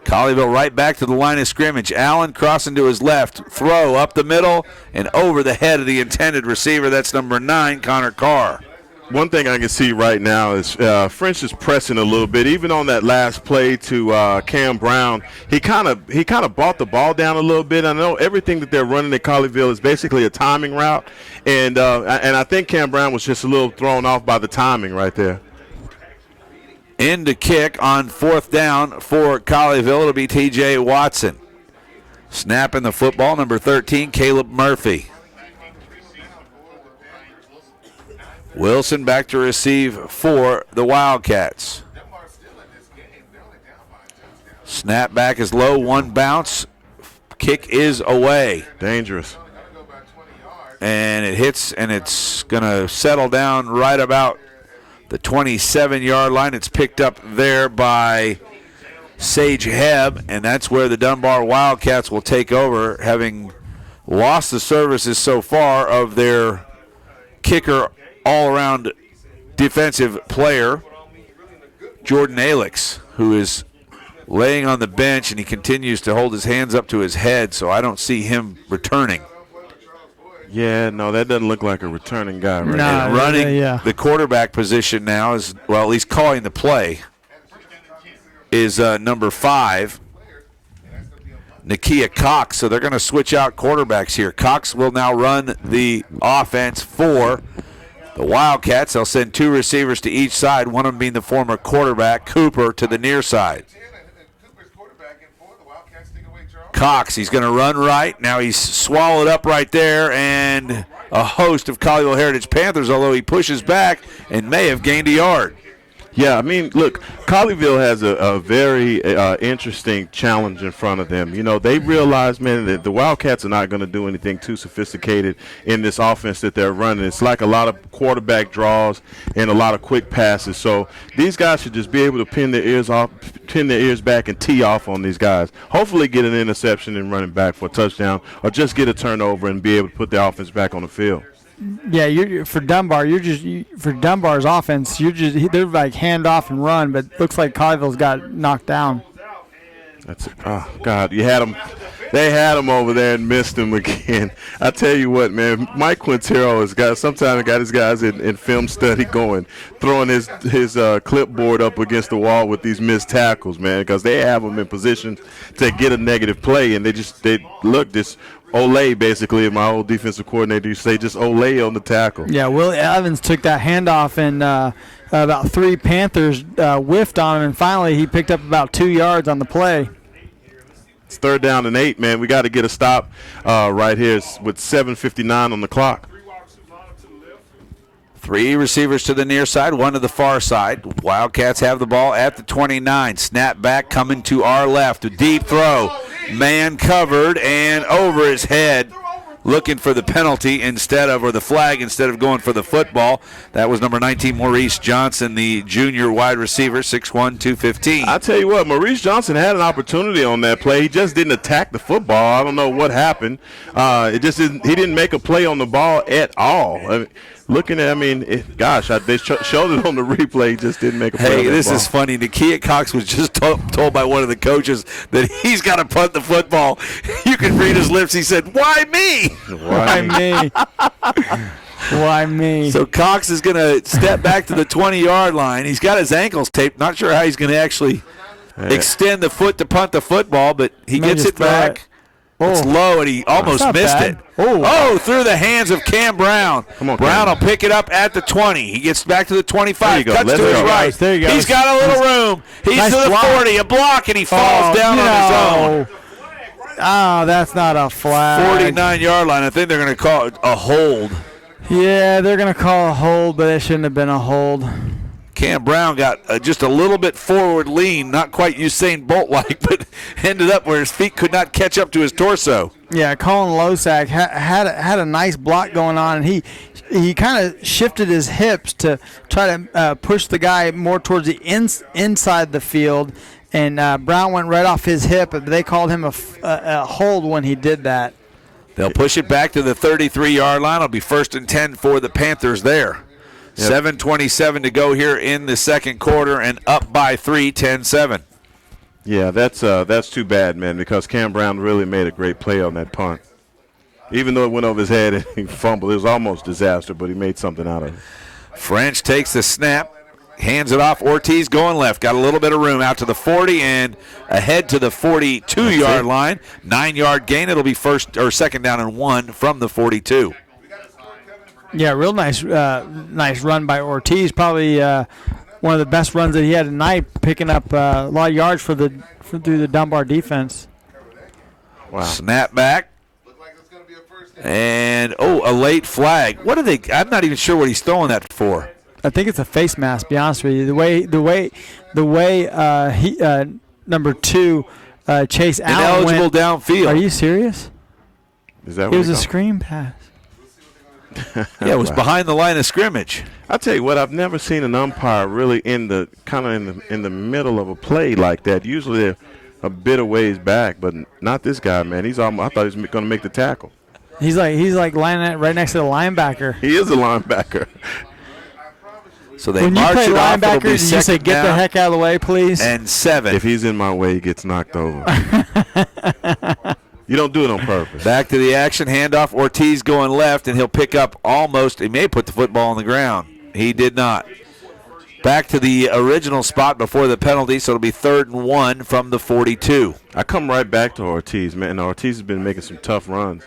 Colleyville right back to the line of scrimmage. Allen crossing to his left. Throw up the middle and over the head of the intended receiver. That's number 9, Connor Carr. One thing I can see right now is French is pressing a little bit. Even on that last play to Cam Brown, he kind of brought the ball down a little bit. I know everything that they're running at Colleyville is basically a timing route, and I think Cam Brown was just a little thrown off by the timing right there. In to kick on 4th down for Colleyville. It'll be T.J. Watson. Snapping the football, number 13, Caleb Murphy. Wilson back to receive for the Wildcats. Snap back is low, 1 bounce. Kick is away. Dangerous. And it hits, and it's going to settle down right about the 27-yard line. It's picked up there by Sage Hebb, and that's where the Dunbar Wildcats will take over, having lost the services so far of their kicker, all-around defensive player, Jordan Alex, who is laying on the bench, and he continues to hold his hands up to his head, so I don't see him returning. Yeah, no, that doesn't look like a returning guy right now. Running the quarterback position now is, well, at least calling the play, is number 5, Nakia Cox. So they're going to switch out quarterbacks here. Cox will now run the offense for the Wildcats. They'll send 2 receivers to each side, one of them being the former quarterback, Cooper, to the near side. Cox, he's going to run right. Now he's swallowed up right there, and a host of Colleyville Heritage Panthers, although he pushes back and may have gained a yard. Yeah, I mean, look, Colleyville has a very interesting challenge in front of them. You know, they realize, man, that the Wildcats are not going to do anything too sophisticated in this offense that they're running. It's like a lot of quarterback draws and a lot of quick passes. So these guys should just be able to pin their ears back and tee off on these guys. Hopefully get an interception and running back for a touchdown, or just get a turnover and be able to put the offense back on the field. Yeah, for Dunbar, for Dunbar's offense, they're like hand off and run, but looks like Colleyville's got knocked down. That's oh God, you had them. They had him over there and missed him again. I tell you what, man, Mike Quintero has got his guys in film study going, throwing his clipboard up against the wall with these missed tackles, man, because they have them in position to get a negative play, and they look this. Olay, basically, my old defensive coordinator used to say, just Olay on the tackle. Yeah, Will Evans took that handoff, and about 3 Panthers whiffed on him, and finally he picked up about 2 yards on the play. It's 3rd down and 8, man. We got to get a stop right here with 7:59 on the clock. 3 receivers to the near side, 1 to the far side. Wildcats have the ball at the 29. Snap back coming to our left. A deep throw. Man covered and over his head, looking for the penalty or the flag instead of going for the football. That was number 19, Maurice Johnson, the junior wide receiver, 6'1", 215. I tell you what, Maurice Johnson had an opportunity on that play. He just didn't attack the football. I don't know what happened. He didn't make a play on the ball at all. They showed it on the replay. He just didn't make a play. Hey, on the this ball. is funny. Nakia Cox was just told by one of the coaches that he's got to punt the football. You can read his lips. He said, "Why me? Why me? Why me?" So Cox is going to step back to the 20-yard line. He's got his ankles taped. Not sure how he's going to actually extend the foot to punt the football, but he gets it back. It's low, and he almost missed it. Through the hands of Cam Brown. Come on, Brown Cam. will pick it up at the 20. He gets back to the 25. There you go. Cuts Let's to his go. right. There you go. He's got a little room. He's Nice to the block. 40. A block, and he falls down on his own. Oh, that's not a flag. 49-yard line. I think they're going to call it a hold. Yeah, they're going to call a hold, but it shouldn't have been a hold. Cam Brown got just a little bit forward lean, not quite Usain Bolt-like, but ended up where his feet could not catch up to his torso. Yeah, Colin Losack had a nice block going on, and he kind of shifted his hips to try to push the guy more towards the inside the field, and Brown went right off his hip, but they called him a hold when he did that. They'll push it back to the 33-yard line. It'll be 1st and 10 for the Panthers there. Yep. 7:27 to go here in the second quarter, and up by 3, 10-7. Yeah, that's too bad, man, because Cam Brown really made a great play on that punt. Even though it went over his head and he fumbled, it was almost disaster, but he made something out of it. French takes the snap, hands it off. Ortiz going left, got a little bit of room out to the 40 and ahead to the 42-yard line. 9-yard gain. It'll be 2nd down and 1 from the 42. Yeah, real nice run by Ortiz. Probably one of the best runs that he had tonight, picking up a lot of yards through the Dunbar defense. Wow. Snap back. And, a late flag. What are they? I'm not even sure what he's throwing that for. I think it's a face mask, to be honest with you. The way he number 2 Chase Allen ineligible downfield. Are you serious? Is that it was a screen pass. Yeah, it was behind the line of scrimmage. I'll tell you what, I've never seen an umpire really in the middle of a play like that. Usually they're a bit of ways back, but not this guy, man. I thought he was going to make the tackle. He's like lining right next to the linebacker. He is a linebacker. So they when march you play it off. linebacker, you say, "Get the heck out of the way, please." And 7. If he's in my way, he gets knocked over. You don't do it on purpose. Back to the action. Handoff. Ortiz going left, and he'll pick up almost. He may put the football on the ground. He did not. Back to the original spot before the penalty, so it'll be 3rd and 1 from the 42. I come right back to Ortiz, man. Ortiz has been making some tough runs.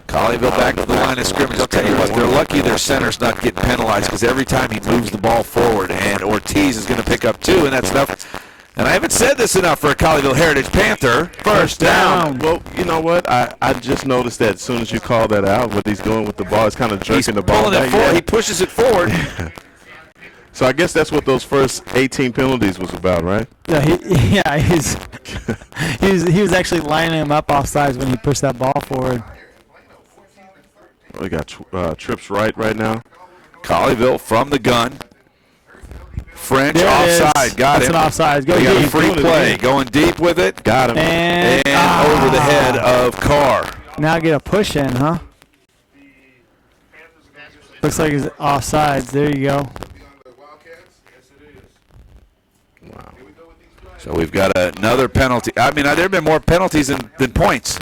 Colleyville back to the line of scrimmage. I'll tell you what, they're lucky their center's not getting penalized because every time he moves the ball forward, and Ortiz is going to pick up 2, and that's enough. And I haven't said this enough for a Colleyville Heritage Panther. First down. Well, you know what? I just noticed that as soon as you call that out, what he's doing with the ball, he's kind of jerking the ball back. Forward. He pushes it forward. So I guess that's what those first 18 penalties was about, right? Yeah, he was actually lining him up offsides when he pushed that ball forward. We got trips right now. Colleyville from the gun. French there offside. Got him. That's an offside. Go got deep. a free play. Going deep with it. Got him. And over the head of Carr. Now get a push in, huh? Looks like it's offsides. There you go. Wow. So we've got another penalty. I mean, there have been more penalties than points.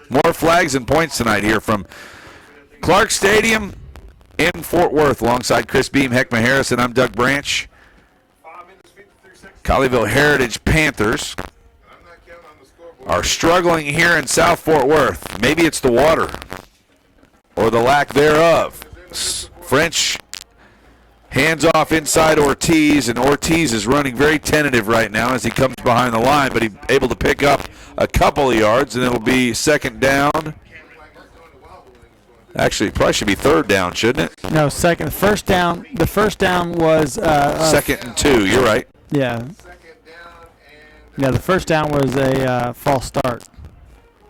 More flags and points tonight here from Clark Stadium in Fort Worth, alongside Chris Beam, Heckma Harrison. I'm Doug Branch. Colleyville Heritage Panthers are struggling here in South Fort Worth. Maybe it's the water or the lack thereof. French hands off inside Ortiz, and Ortiz is running very tentative right now as he comes behind the line, but he's able to pick up a couple of yards, and it'll be 2nd down. Actually, it probably should be 3rd down, shouldn't it? No, second. First down. The first down was 2nd and 2. You're right. Yeah. Yeah, the first down was a false start.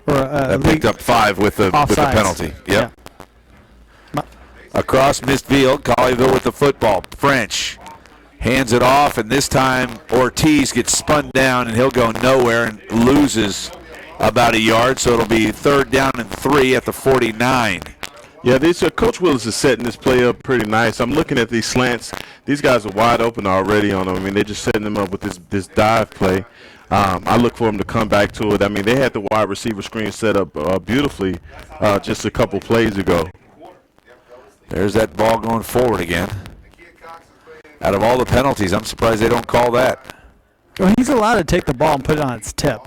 Or that picked up 5 with the penalty. Yep. Yeah. Across midfield, Colleyville with the football. French hands it off, and this time Ortiz gets spun down, and he'll go nowhere and loses about a yard. So it'll be 3rd down and 3 at the 49. Yeah, Coach Willis is setting this play up pretty nice. I'm looking at these slants. These guys are wide open already on them. I mean, they're just setting them up with this dive play. I look for them to come back to it. I mean, they had the wide receiver screen set up beautifully just a couple plays ago. There's that ball going forward again. Out of all the penalties, I'm surprised they don't call that. Well, he's allowed to take the ball and put it on its tip.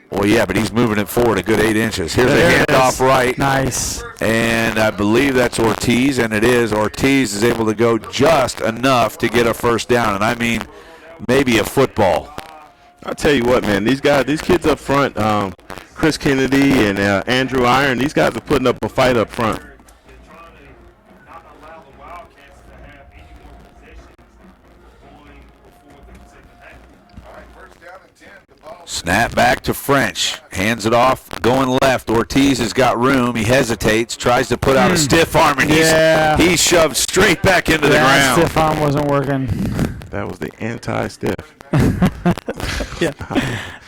Well, yeah, but he's moving it forward a good 8 inches. Here's a handoff right. Nice. And I believe that's Ortiz, and it is. Ortiz is able to go just enough to get a 1st down, and I mean maybe a football. I'll tell you what, man, these kids up front, Chris Kennedy and Andrew Iron, these guys are putting up a fight up front. Snap back to French. Hands it off, going left. Ortiz has got room. He hesitates, tries to put out a stiff arm, and he's shoved straight back into the ground. Stiff arm wasn't working. That was the anti-stiff. Yeah,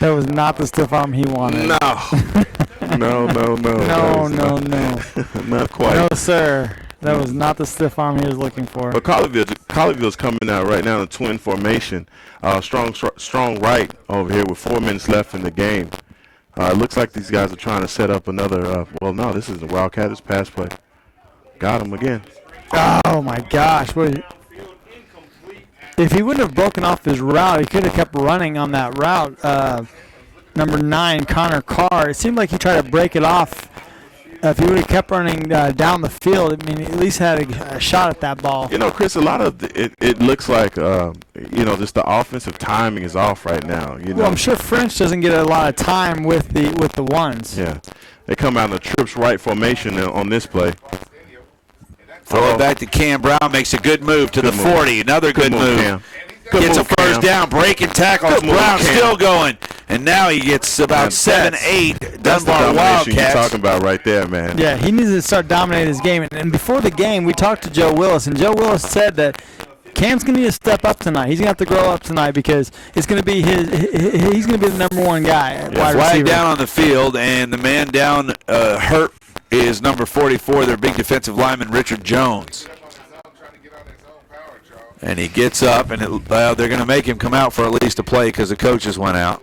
that was not the stiff arm he wanted. No. No. No. Not quite. No, sir. That was not the stiff arm he was looking for. But Colleyville's coming out right now in twin formation. Strong right over here with 4 minutes left in the game. It looks like these guys are trying to set up another. Well, no, this is the Wildcats pass play. Got him again. Oh, my gosh. If he wouldn't have broken off his route, he could have kept running on that route. Number 9, Connor Carr. It seemed like he tried to break it off. If he would have kept running down the field, I mean, at least had a shot at that ball. You know, Chris, a lot of it looks like, just the offensive timing is off right now. You know? Well, I'm sure French doesn't get a lot of time with the ones. Yeah. They come out in a trips right formation on this play. Throw it back to Cam Brown, makes a good move to the 40. Another good move. Cam. Gets a first down, breaking tackles. Brown still going. And now he gets about 7-8 Dunbar Wildcats. You're talking about right there, man. Yeah, he needs to start dominating his game. And before the game, we talked to Joe Willis, and Joe Willis said that Cam's going to need to step up tonight. He's going to have to grow up tonight because it's going to be he's going to be the number 1 guy. Wide Flag receiver. down on the field, and the man down hurt is number 44, their big defensive lineman, Richard Jones. And he gets up, and they're going to make him come out for at least a play because the coaches went out.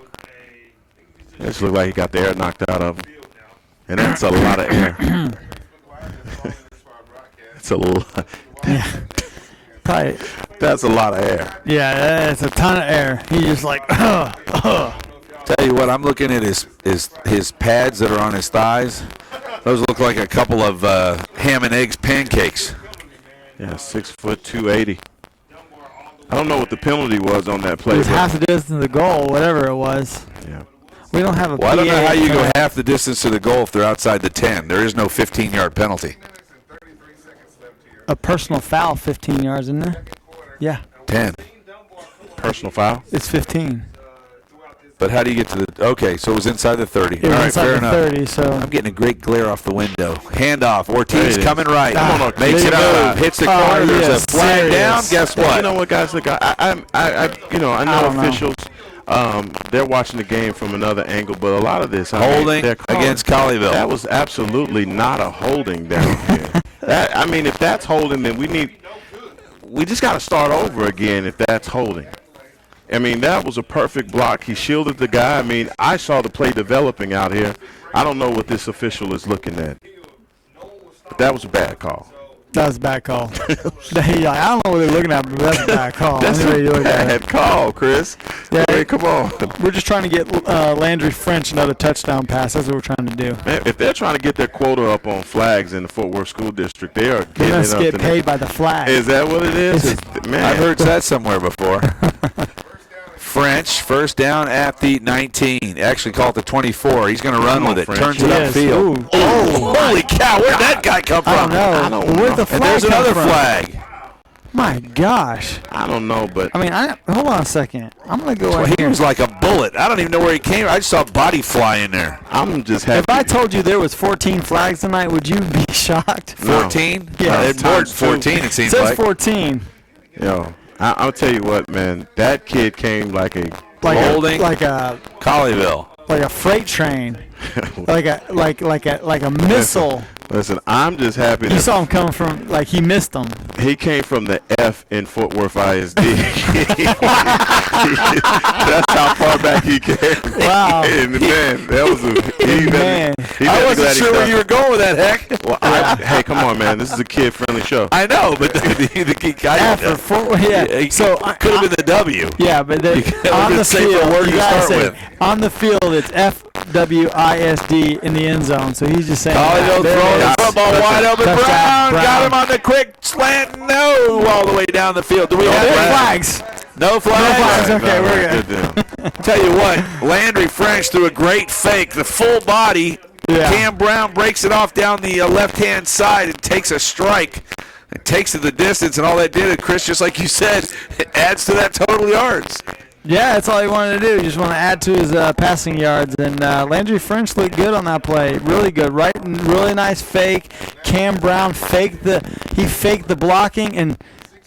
This looks like he got the air knocked out of him. And that's a lot of air. It's a lot. Probably. That's a lot of air. Yeah, that's a ton of air. He's just like, Tell you what, I'm looking at his pads that are on his thighs. Those look like a couple of ham and eggs pancakes. Yeah, 6 foot 280. I don't know what the penalty was on that play. It was half the distance to the goal, whatever it was. Yeah. We don't have a Well, I don't know how you go PA. half the distance to the goal if they're outside the 10. There is no 15-yard penalty. A personal foul, 15 yards, isn't there? Yeah. 10. Personal foul? It's 15. But how do you get to the... Okay, so it was inside the 30. It was All right, inside fair the enough. 30, so... I'm getting a great glare off the window. Handoff. Ortiz coming right. Makes Makes a move. Hits the corner. There's a flag down. Guess what? You know what, guys? Look, I know officials. They're watching the game from another angle, but a lot of this Holding against Colleyville. That was absolutely not a holding down here. If that's holding, then we just got to start over again if that's holding. That was a perfect block. He shielded the guy. I saw the play developing out here. I don't know what this official is looking at. But that was a bad call. That was a bad call. I don't know what they're looking at, but that's a bad call. That's Anyway, a bad call, Chris. Yeah, come on. We're just trying to get Landry French another touchdown pass. That's what we're trying to do. Man, if they're trying to get their quota up on flags in the Fort Worth School District, they are They must get paid by the flag. Is that what it is? Man, I've heard that somewhere before. French, first down at the 19. Actually, call it the 24. He's going to run with it. French. Turns it Yes. upfield. Ooh. Oh, holy cow. Where'd that guy come from? I don't know. Where'd the flag And there's come another from? flag. My gosh. I don't know, but Hold on a second. I'm going to go Well, in he here. was like a bullet. I don't even know where he came. I just saw a body fly in there. I'm just happy. If I told you there was 14 flags tonight, would you be shocked? 14? Yeah. It's more than 14, it It seems says like. 14. Yo, I'll tell you what, man. That kid came like a Holding. Like a Colleyville. like a freight train. like a missile. Listen, I'm just happy You that saw him coming from, like, he missed them. he came from the F in Fort Worth ISD. That's how far back he came. Wow. And man, that was Man. I wasn't sure where you were going with that, Heck. Well, hey, come on, man. This is a kid-friendly show. I know, but the guy After four, yeah. So could have been the W. yeah, but on the could say the field, word you to gotta start say with. on the field it's FWISD in the end zone. So he's just saying. Colleyville there it throwing is. the football wide open. Touchdown, Brown got him on the quick slant. No, all the way down the field. Do we have Flags. No flags. Okay, we're Good good. deal. Tell you what, Landry French threw a great fake. The full body. Yeah. Cam Brown breaks it off down the left-hand side and takes a strike. It takes it the distance, and all that did, Chris, just like you said, it adds to that total yards. Yeah, that's all he wanted to do. He just want to add to his passing yards. And Landry French looked good on that play. Really good. Right, really nice fake. Cam Brown faked the blocking. And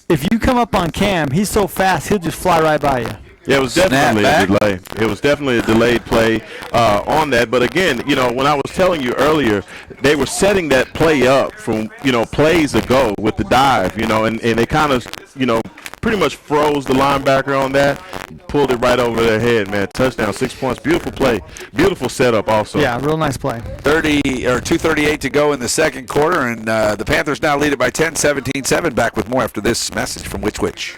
if you come up on Cam, he's so fast, he'll just fly right by you. Yeah, it was definitely a delay. It was definitely a delayed play on that. But again, when I was telling you earlier, they were setting that play up from, plays ago with the dive, and they kind of, pretty much froze the linebacker on that, pulled it right over their head, man. Touchdown, 6 points. Beautiful play. Beautiful setup also. Yeah, real nice play. 2:38 to go in the second quarter, and the Panthers now lead it by 10, 17-7. Back with more after this message from Which. Which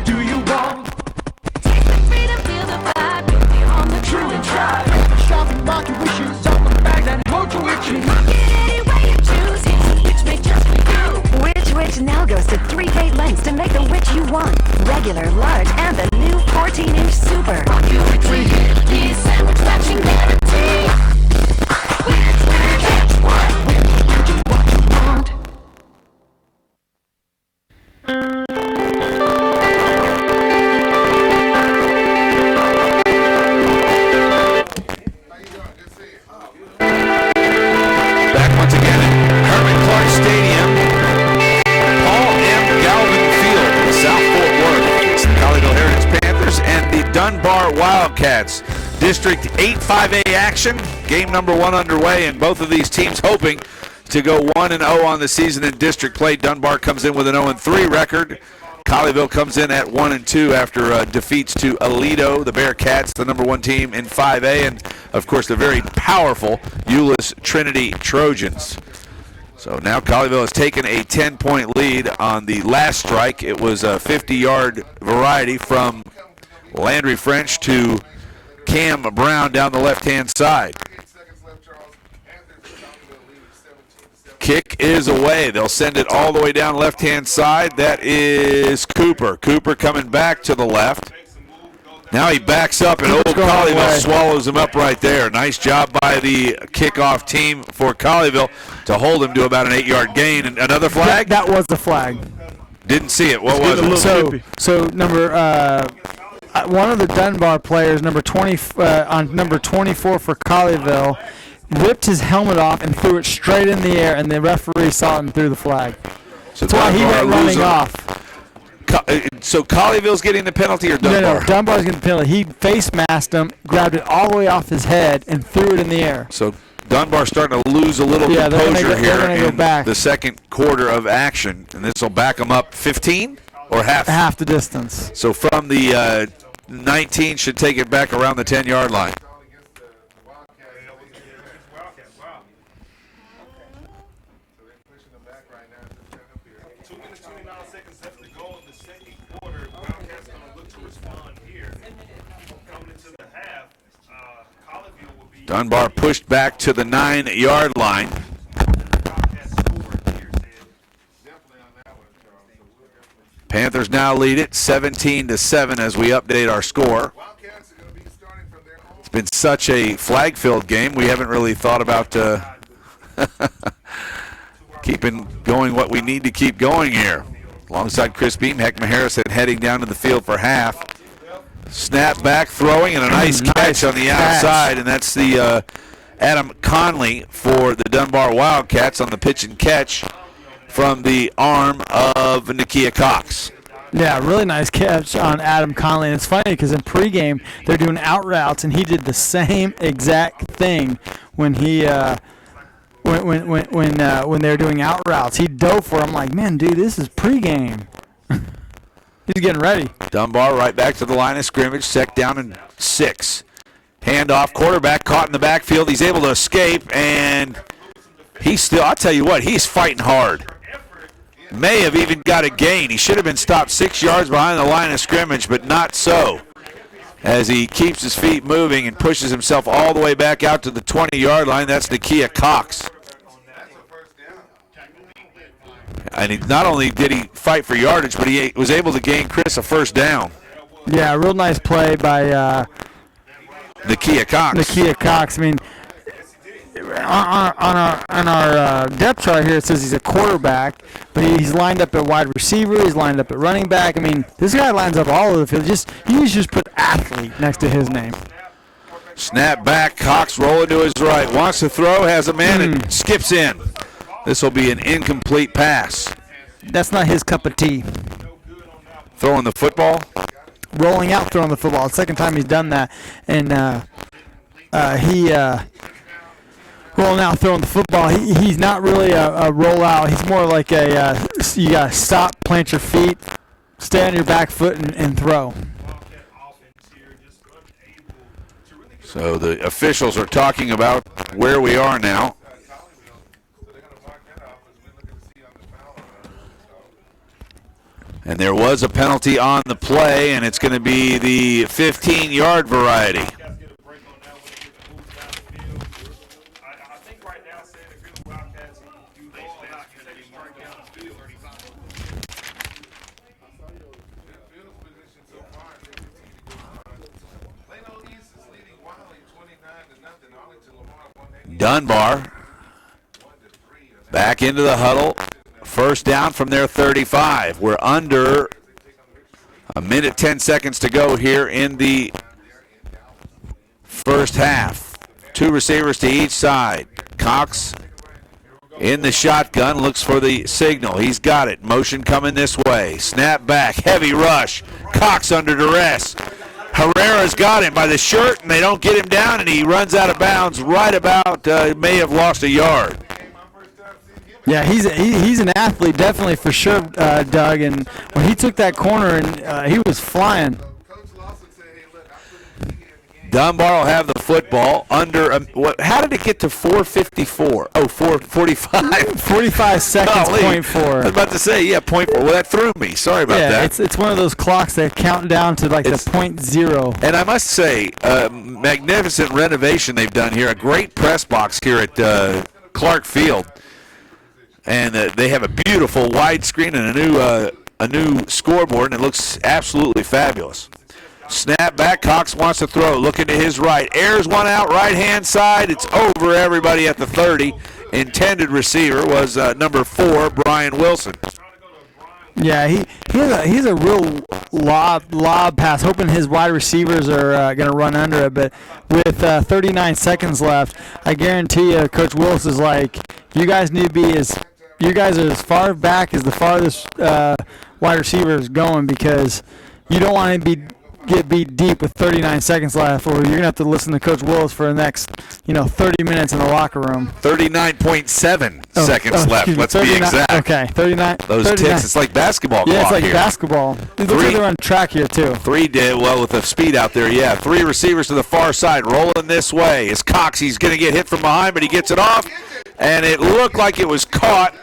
do you want? Take the freedom, feel the vibe, baby, on the true and try. Shopping, market wishes on the bag that hold you itching. Any way you choose, here's a Which made just for you. Which now goes to 3 great lengths to make the Which you want. Regular, large, and the new 14-inch Super. You a treat, the sandwich matching guarantee. Which catch what? Which you what you want? Back once again at Herman Clark Stadium, Paul M. Galvin Field in South Fort Worth. It's the Colleyville Heritage Panthers and the Dunbar Wildcats. District 8 5A action. Game number 1 underway, and both of these teams hoping to go 1-0 on the season in district play. Dunbar comes in with an 0-3 record. Colleyville comes in at 1-2 after defeats to Aledo, the Bearcats, the number 1 team in 5A, and of course the very powerful Euless Trinity Trojans. So now Colleyville has taken a 10-point lead on the last strike. It was a 50-yard variety from Landry French to Cam Brown down the left-hand side. Kick is away. They'll send it all the way down left-hand side. That is Cooper. Cooper coming back to the left. Now he backs up, and old Colleyville swallows him up right there. Nice job by the kickoff team for Colleyville to hold him to about an 8-yard gain. And another flag? That was the flag. Didn't see it. What was it? So number one of the Dunbar players, number 20 on number 24 for Colleyville, ripped his helmet off and threw it straight in the air, and the referee saw it and threw the flag. So that's why he went running off. So Colleyville's getting the penalty, or Dunbar? No, Dunbar's getting the penalty. He face masked him, grabbed it all the way off his head, and threw it in the air. So Dunbar's starting to lose a little composure here in back. the second quarter of action, and this will back them up 15 or half? Half the distance. So from the 19 should take it back around the 10-yard line. Dunbar pushed back to the 9-yard line. Panthers now lead it 17-7 as we update our score. It's been such a flag-filled game. We haven't really thought about keeping going what we need to keep going here. Alongside Chris Beam, Heckma Harrison heading down to the field for half. Snap back, throwing, and a nice catch on the outside, and that's the Adam Conley for the Dunbar Wildcats on the pitch and catch from the arm of Nakia Cox. Yeah, really nice catch on Adam Conley. And it's funny because in pregame they're doing out routes, and he did the same exact thing when he when they're doing out routes. He dove for it. I'm like, man, dude, this is pregame. He's getting ready. Dunbar right back to the line of scrimmage, set down and 6. Handoff, quarterback caught in the backfield. He's able to escape, and he's still, I'll tell you what, he's fighting hard. May have even got a gain. He should have been stopped 6 yards behind the line of scrimmage, but not so, as he keeps his feet moving and pushes himself all the way back out to the 20-yard line. That's Nakia Cox. And not only did he fight for yardage, but he was able to gain Chris a first down. Yeah, real nice play by Nakia Cox. Nakia Cox. I mean, on our depth chart here, it says he's a quarterback, but he's lined up at wide receiver. He's lined up at running back. I mean, this guy lines up all over the field. You just put athlete next to his name. Snap back, Cox rolling to his right. Wants to throw, has a man, and skips in. This will be an incomplete pass. That's not his cup of tea. Throwing the football? Rolling out, throwing the football. The second time he's done that. And he rolling out, throwing the football. He's not really a rollout. He's more like you got to stop, plant your feet, stay on your back foot, and throw. So the officials are talking about where we are now. And there was a penalty on the play, and it's going to be the 15-yard variety. Dunbar back into the huddle. First down from their 35. We're under a minute, 10 seconds to go here in the first half. Two receivers to each side. Cox in the shotgun, looks for the signal. He's got it. Motion coming this way. Snap back, heavy rush. Cox under duress. Herrera's got him by the shirt, and they don't get him down, and he runs out of bounds right about, may have lost a yard. Yeah, he's an athlete, definitely, for sure, Doug. And when he took that corner, and he was flying. Dunbar will have the football under, how did it get to 4:54? Oh, 4:45. 45 seconds, Golly. 0.4. I was about to say, yeah, 0.4. Well, that threw me. Sorry about that. It's one of those clocks that count down to like the 0.0. And I must say, magnificent renovation they've done here. A great press box here at Clark Field. And they have a beautiful widescreen and a new scoreboard, and it looks absolutely fabulous. Snap back, Cox wants to throw, looking to his right. Airs one out, right-hand side. It's over everybody at the 30. Intended receiver was number 4, Brian Wilson. Yeah, he's a real lob pass, hoping his wide receivers are going to run under it. But with 39 seconds left, I guarantee you, Coach Willis is like, you guys need to be you guys are as far back as the farthest wide receiver is going, because you don't want to get beat deep with 39 seconds left, or you're going to have to listen to Coach Willis for the next 30 minutes in the locker room. 39.7 seconds left, let's be exact. Okay, 39. Those 39. Ticks, it's like basketball clock. Yeah, it's like here. basketball. It looks like they're on track here, too. 3 did, well, with the speed out there, yeah. 3 receivers to the far side, rolling this way. Is Cox, he's going to get hit from behind, but he gets it off, and it looked like it was caught.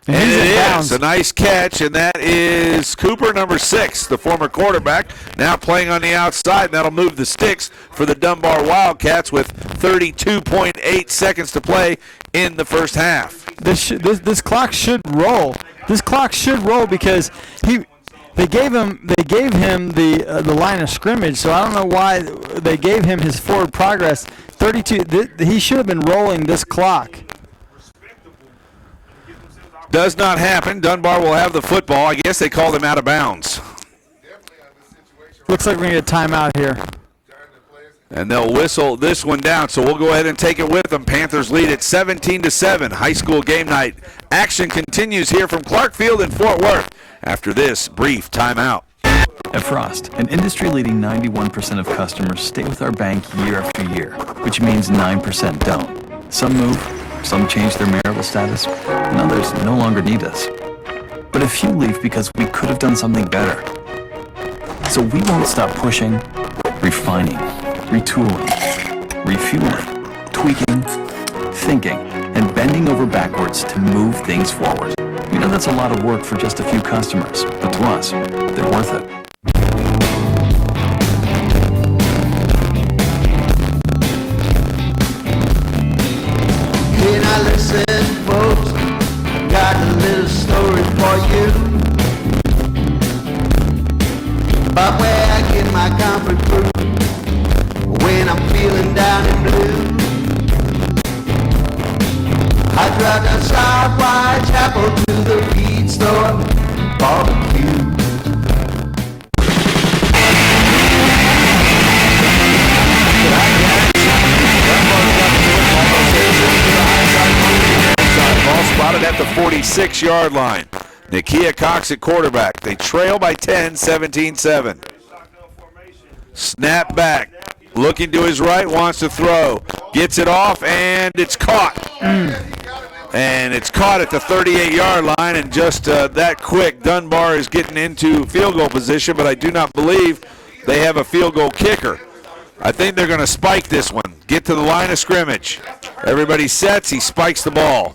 And it is a nice catch, and that is Cooper, number 6, the former quarterback, now playing on the outside, and that'll move the sticks for the Dunbar Wildcats with 32.8 seconds to play in the first half. This clock should roll. This clock should roll because they gave him the line of scrimmage, so I don't know why they gave him his forward progress. 32. He should have been rolling this clock. Does not happen. Dunbar will have the football. I guess they called him out of bounds. Looks like we're going to get a timeout here. And they'll whistle this one down, so we'll go ahead and take it with them. Panthers lead at 17-7. High school game night action continues here from Clark Field in Fort Worth after this brief timeout. At Frost, an industry-leading 91% of customers stay with our bank year after year, which means 9% don't. Some move, some change their marital status, and others no longer need us. But a few leave because we could have done something better. So we won't stop pushing, refining, retooling, refueling, tweaking, thinking, and bending over backwards to move things forward. We know that's a lot of work for just a few customers, but to us, they're worth it. Hey, now listen, folks, got a little story for you about where I get my comfort food when I'm feeling down and blue. I drive down South Whitechapel to the feed store, barbecue. Ball spotted at the 46-yard line. Nakia Cox at quarterback. They trail by 10, 17-7. Snap back. Looking to his right, wants to throw. Gets it off, and it's caught. And it's caught at the 38-yard line, and just that quick, Dunbar is getting into field goal position, but I do not believe they have a field goal kicker. I think they're going to spike this one. Get to the line of scrimmage. Everybody sets. He spikes the ball.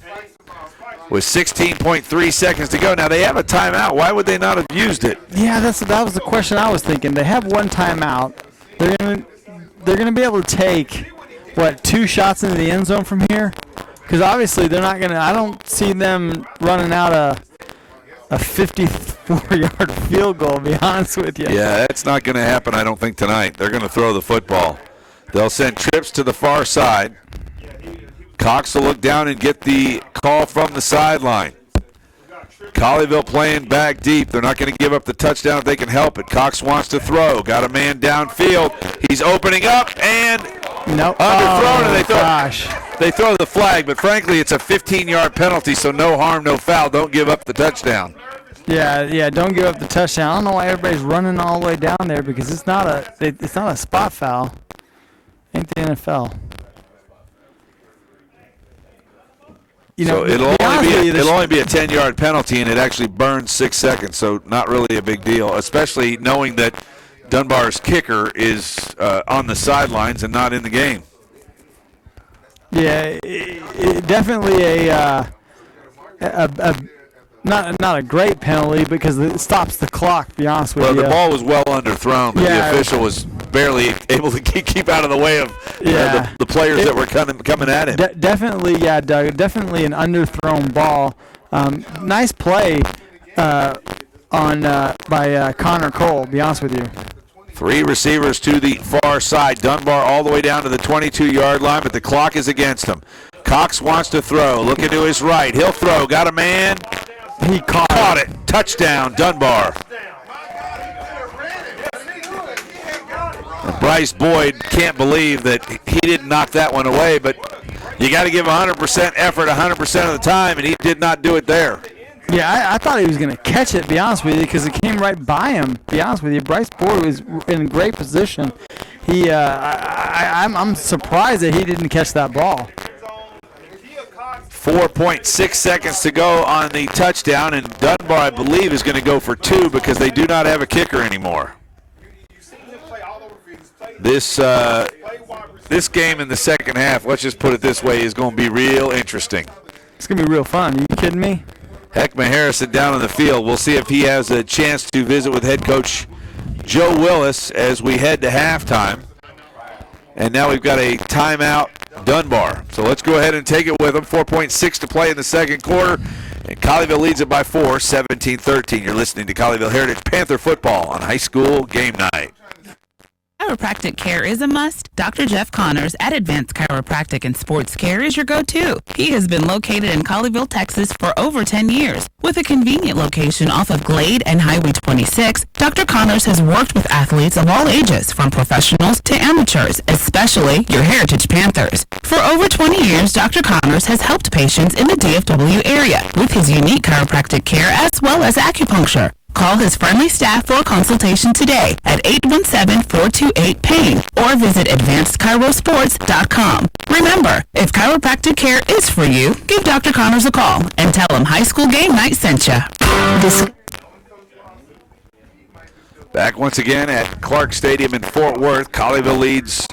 With 16.3 seconds to go. Now, they have a timeout. Why would they not have used it? Yeah, that was the question I was thinking. They have one timeout. They're gonna be able to take, 2 shots into the end zone from here? Because obviously they're not going to – I don't see them running out a 54-yard field goal, to be honest with you. Yeah, that's not going to happen, I don't think, tonight. They're going to throw the football. They'll send trips to the far side. Cox will look down and get the call from the sideline. Colleyville playing back deep. They're not going to give up the touchdown if they can help it. Cox wants to throw. Got a man downfield. He's opening up and underthrown. And they throw the flag, but frankly, it's a 15-yard penalty, so no harm, no foul. Don't give up the touchdown. Yeah, don't give up the touchdown. I don't know why everybody's running all the way down there because it's not a spot foul. Ain't the NFL. So it'll only be a 10-yard penalty, and it actually burns 6 seconds, so not really a big deal, especially knowing that Dunbar's kicker is on the sidelines and not in the game. Yeah, definitely not a great penalty because it stops the clock, to be honest with you. Well, the ball was well underthrown, but the official was barely able to keep out of the way of the players that were coming at him. Definitely, Doug. Definitely an underthrown ball. Nice play by Connor Cole, to be honest with you. 3 receivers to the far side. Dunbar all the way down to the 22-yard line, but the clock is against him. Cox wants to throw. Looking to his right. He'll throw. Got a man. He caught it. Touchdown, Dunbar. Bryce Boyd can't believe that he didn't knock that one away, but you got to give 100% effort 100% of the time, and he did not do it there. Yeah, I thought he was going to catch it, to be honest with you, because it came right by him, to be honest with you. Bryce Boyd was in great position. I'm surprised that he didn't catch that ball. 4.6 seconds to go on the touchdown, and Dunbar, I believe, is going to go for 2 because they do not have a kicker anymore. This game in the second half, let's just put it this way, is going to be real interesting. It's going to be real fun. Are you kidding me? Heckma Harrison down on the field. We'll see if he has a chance to visit with head coach Joe Willis as we head to halftime. And now we've got a timeout, Dunbar. So let's go ahead and take it with them. 4.6 to play in the second quarter. And Colleyville leads it by 4, 17-13. You're listening to Colleyville Heritage Panther football on high school game night. Chiropractic care is a must. Dr. Jeff Connors at Advanced Chiropractic and Sports Care is your go-to. He has been located in Colleyville, Texas for over 10 years. With a convenient location off of Glade and Highway 26, Dr. Connors has worked with athletes of all ages, from professionals to amateurs, especially your Heritage Panthers. For over 20 years, Dr. Connors has helped patients in the DFW area with his unique chiropractic care as well as acupuncture. Call his friendly staff for a consultation today at 817-428-PAIN or visit AdvancedChirosports.com. Remember, if chiropractic care is for you, give Dr. Connors a call and tell him High School Game Night sent you. Back once again at Clark Stadium in Fort Worth. Colleyville leads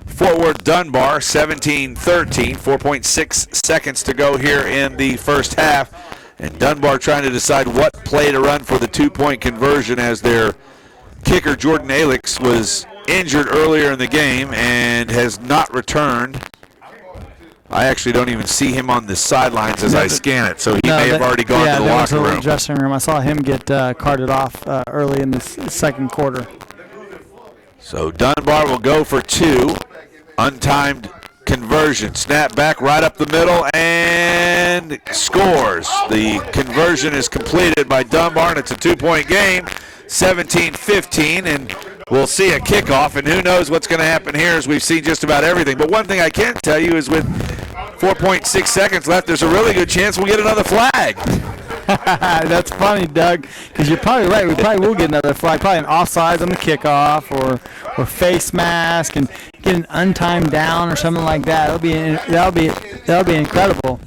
Fort Worth Dunbar 17-13. 4.6 seconds to go here in the first half. And Dunbar trying to decide what play to run for the 2-point conversion as their kicker, Jordan Alix, was injured earlier in the game and has not returned. I actually don't even see him on the sidelines as I scan it, so he may have already gone to the locker room. Dressing room. I saw him get carted off early in the second quarter. So Dunbar will go for 2. Untimed conversion. Snap back right up the middle and scores. The conversion is completed by Dunbar, and it's a 2-point game, 17-15, and we'll see a kickoff, and who knows what's going to happen here as we've seen just about everything. But one thing I can tell you is with 4.6 seconds left, there's a really good chance we'll get another flag. That's funny, Doug, because you're probably right. We probably will get another flag, probably an offsides on the kickoff, or face mask, and get an untimed down or something like that. That'll be incredible.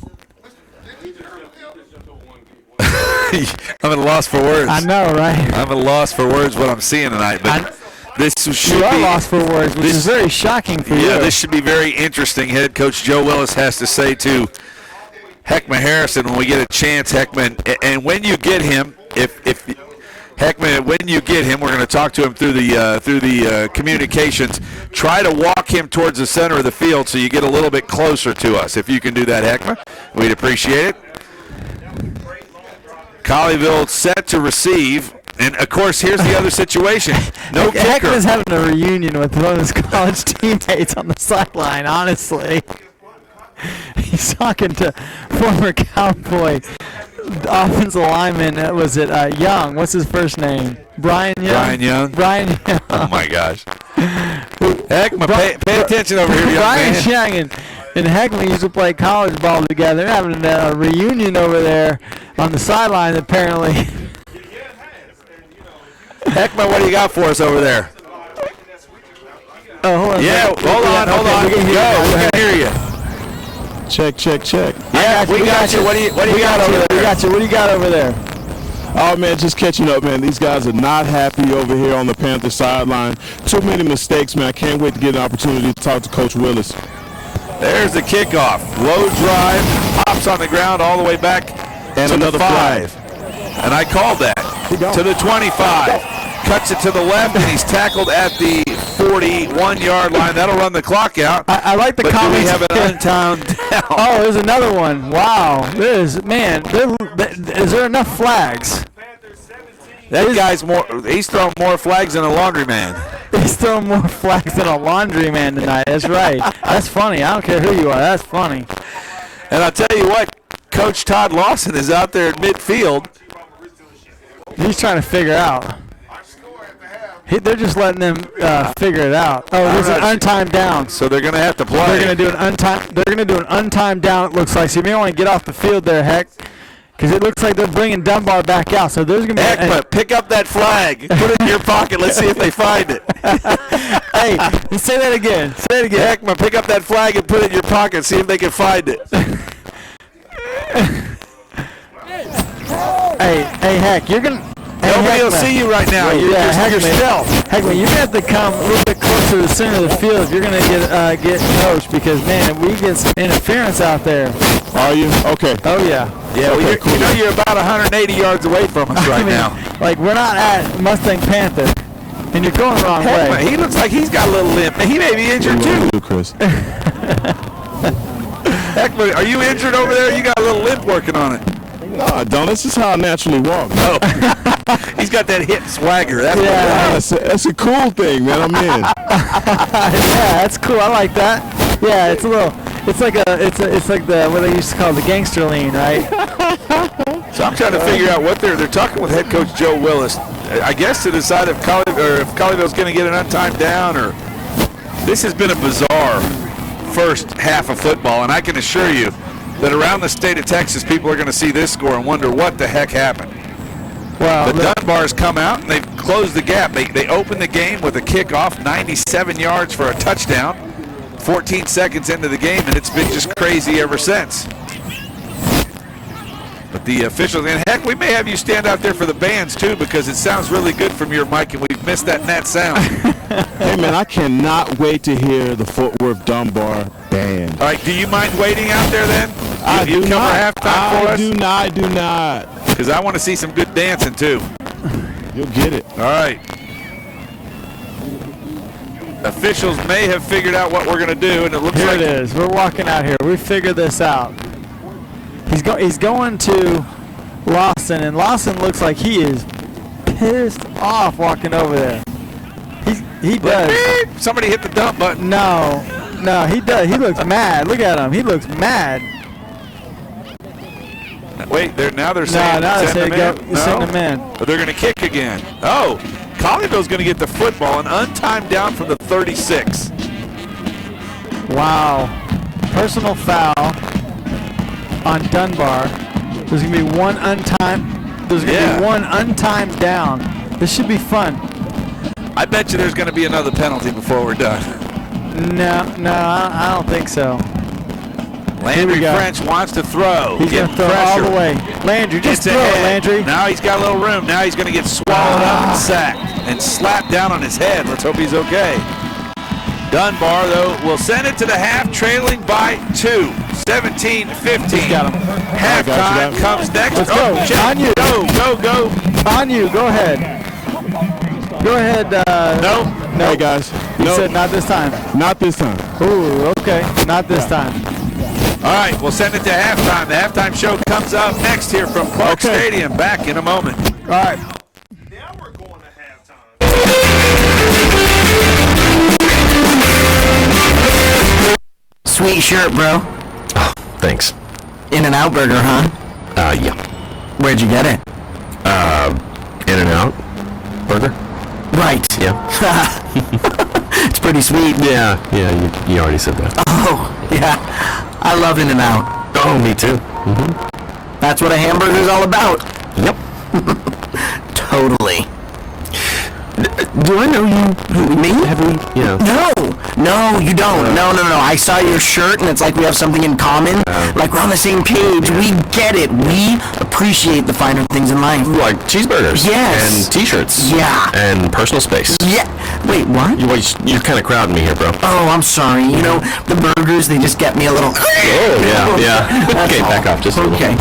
I'm at a loss for words. I know, right? I'm at a loss for words what I'm seeing tonight. But this should you are be lost for words, which is very shocking for you. Yeah, this should be very interesting. Head coach Joe Willis has to say to Heckman Harrison when we get a chance, Heckman, and when you get him, if Heckman, when you get him, we're going to talk to him through the communications. Try to walk him towards the center of the field so you get a little bit closer to us. If you can do that, Heckman, we'd appreciate it. Colleyville set to receive, and of course, here's the other situation. No kicker. Heckman's having a reunion with one of his college teammates on the sideline, honestly. He's talking to former Cowboy offensive lineman, was it Young? What's his first name? Brian Young? Brian Young. Oh, my gosh. Heckman, pay attention over here, young Brian man. Young and Heckman used to play college ball together. They're having a reunion over there on the sideline, apparently. Heckman, what do you got for us over there? Oh, hold on. Yeah, hold on. We can hear you. Check. Yeah, we got you. What do you got over there? We got you. What do you got over there? Oh, man, just catching up, man. These guys are not happy over here on the Panthers sideline. Too many mistakes, man. I can't wait to get an opportunity to talk to Coach Willis. There's the kickoff. Low drive, pops on the ground all the way back and to another the 5. And I called that. To the 25. Cuts it to the left, and he's tackled at the 41-yard line. That'll run the clock out. I like the but comments. Do we have an untimed down? Oh, there's another one. Wow. Is there enough flags? That guy's he's throwing more flags than a laundryman. He's throwing more flags than a laundryman tonight. That's right. That's funny. I don't care who you are. That's funny. And I'll tell you what, Coach Todd Lawson is out there at midfield. He's trying to figure out. They're just letting them figure it out. Oh, there's an untimed down. So they're going to have to play. They're going to do an untimed down. It looks like. So you may want to get off the field there, Heck, because it looks like they're bringing Dunbar back out. So there's going to be. Heck, pick up that flag. Put it in your pocket. Let's see if they find it. Hey, say that again. Say it again. Heckman, pick up that flag and put it in your pocket. See if they can find it. Hey, Heck, you're gonna. Nobody will see you right now. You're yourself. Heckman, you're gonna have to come a little bit closer to the center of the field if you're gonna get coached, because man, if we get some interference out there. Are you? Okay. Oh yeah. Yeah. Well, Okay, cool. you know you're about 180 yards away from us right now. Like we're not at Mustang Panther, and you're going the wrong way. He looks like he's got a little limp. He may be injured too. Chris. Heckman, are you injured over there? You got a little limp working on it. No, I don't. This is how I naturally walk. Oh. He's got that hip swagger. That's a cool thing, man. I'm in. Yeah, that's cool. I like that. Yeah, it's a little. It's like the what they used to call the gangster lean, right? So I'm trying to figure out what they're talking with head coach Joe Willis. I guess to decide if Colleyville's going to get an untimed down, or this has been a bizarre first half of football, and I can assure you that around the state of Texas, people are going to see this score and wonder what the heck happened. Well, the Dunbars come out and they've closed the gap. They opened the game with a kickoff, 97 yards for a touchdown, 14 seconds into the game, and it's been just crazy ever since. But the officials, and heck, we may have you stand out there for the bands too, because it sounds really good from your mic, and we've missed that net sound. Hey man, I cannot wait to hear the Fort Worth Dunbar band. All right, do you mind waiting out there then? You cover halftime for us? I do not. Because I want to see some good dancing too. You'll get it. All right. Officials may have figured out what we're going to do, and it looks Here like it is. We're walking out here. We figured this out. He's going to Lawson, and Lawson looks like he is pissed off walking over there. He does. Beep, somebody hit the dump button. No, he does. He looks mad. Look at him. He looks mad. Wait, now they're saying send them in. But they're going to kick again. Oh, Colleyville's going to get the football, an untimed down from the 36. Wow. Personal foul on Dunbar. There's going to be one untimed down. This should be fun. I bet you there's going to be another penalty before we're done. No, I don't think so. Landry French wants to throw. He's going to throw all the way. Landry, just throw it, Landry. Now he's got a little room. Now he's going to get swallowed up and sacked and slapped down on his head. Let's hope he's okay. Dunbar, though, will send it to the half, trailing by 2. 17-15. Got him. Halftime comes next. Let's go. On you. Go. On you. Go ahead. Go ahead. No. Hey, guys. He said not this time. Not this time. Ooh, okay. Not this time. All right, we'll send it to halftime. The halftime show comes up next here from Clark Stadium. Back in a moment. All right. Now we're going to halftime. Sweet shirt, bro. Oh, thanks. In-N-Out Burger, huh? Yeah. Where'd you get it? In-N-Out Burger? Right. Yeah. It's pretty sweet. Yeah, you already said that. Oh, yeah. I love In-N-Out. Oh, me too. Mm-hmm. That's what a hamburger's all about. Yep. Totally. Do I know you? Me? Have we? Yeah. No, you don't. No. I saw your shirt, and it's like we have something in common. Like we're on the same page. We get it. We appreciate the finer things in life. Like cheeseburgers. Yes. And T-shirts. Yeah. And personal space. Yeah. Wait, what? You're kind of crowding me here, bro. Oh, I'm sorry. You know, the burgers, they just get me a little... Oh, yeah. Okay, back off just a little. Okay.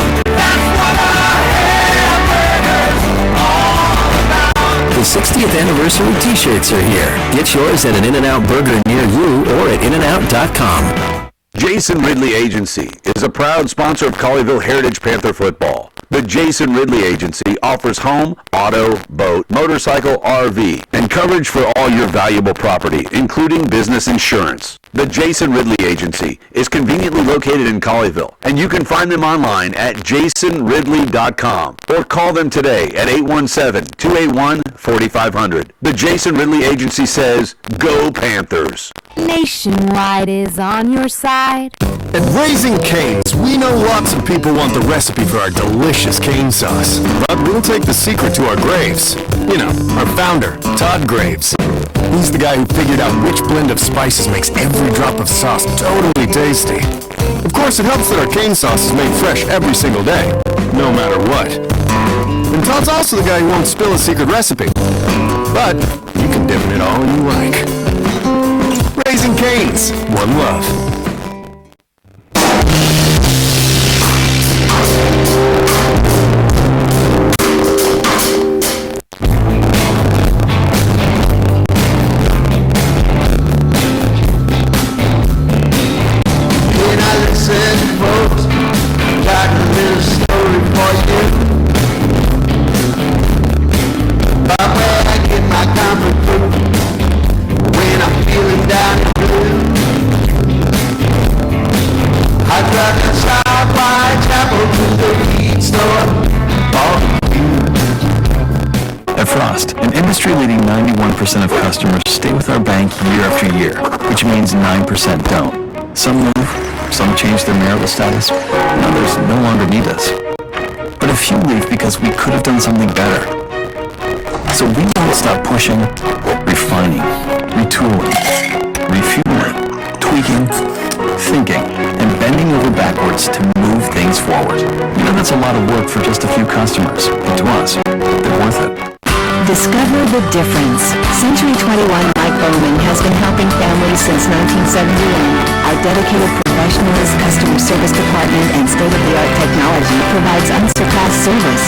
The 60th anniversary T-shirts are here. Get yours at an In-N-Out Burger near you or at InAndOut.com. Jason Ridley Agency is a proud sponsor of Colleyville Heritage Panther football. The Jason Ridley Agency offers home, auto, boat, motorcycle, RV, and coverage for all your valuable property, including business insurance. The Jason Ridley Agency is conveniently located in Colleyville, and you can find them online at jasonridley.com or call them today at 817-281-4500. The Jason Ridley Agency says, Go Panthers! Nationwide is on your side. At Raising Cane's, we know lots of people want the recipe for our delicious cane sauce. But we'll take the secret to our graves. You know, our founder, Todd Graves. He's the guy who figured out which blend of spices makes every drop of sauce totally tasty. Of course, it helps that our cane sauce is made fresh every single day, no matter what. And Todd's also the guy who won't spill a secret recipe. But you can dip in it all you like. Raising Cane's, one love. At Frost, an industry-leading 91% of customers stay with our bank year after year, which means 9% don't. Some move, some change their marital status, and others no longer need us. But a few leave because we could have done something better. So we won't stop pushing, refining, retooling, refueling, tweaking, thinking, and bending over backwards to move things forward. You know that's a lot of work for just a few customers, but to us, they're worth it. Discover the difference. Century 21 Mike Bowman has been helping families since 1971. Our dedicated professionals, customer service department, and state-of-the-art technology provides unsurpassed service.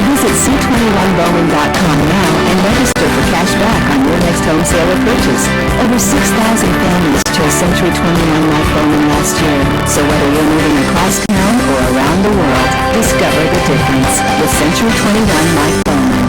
Visit c21bowman.com now and register for cash back on your next home sale or purchase. Over 6,000 families chose Century 21 Mike Bowman last year. So whether you're moving across town or around the world, discover the difference with Century 21 Mike Bowman.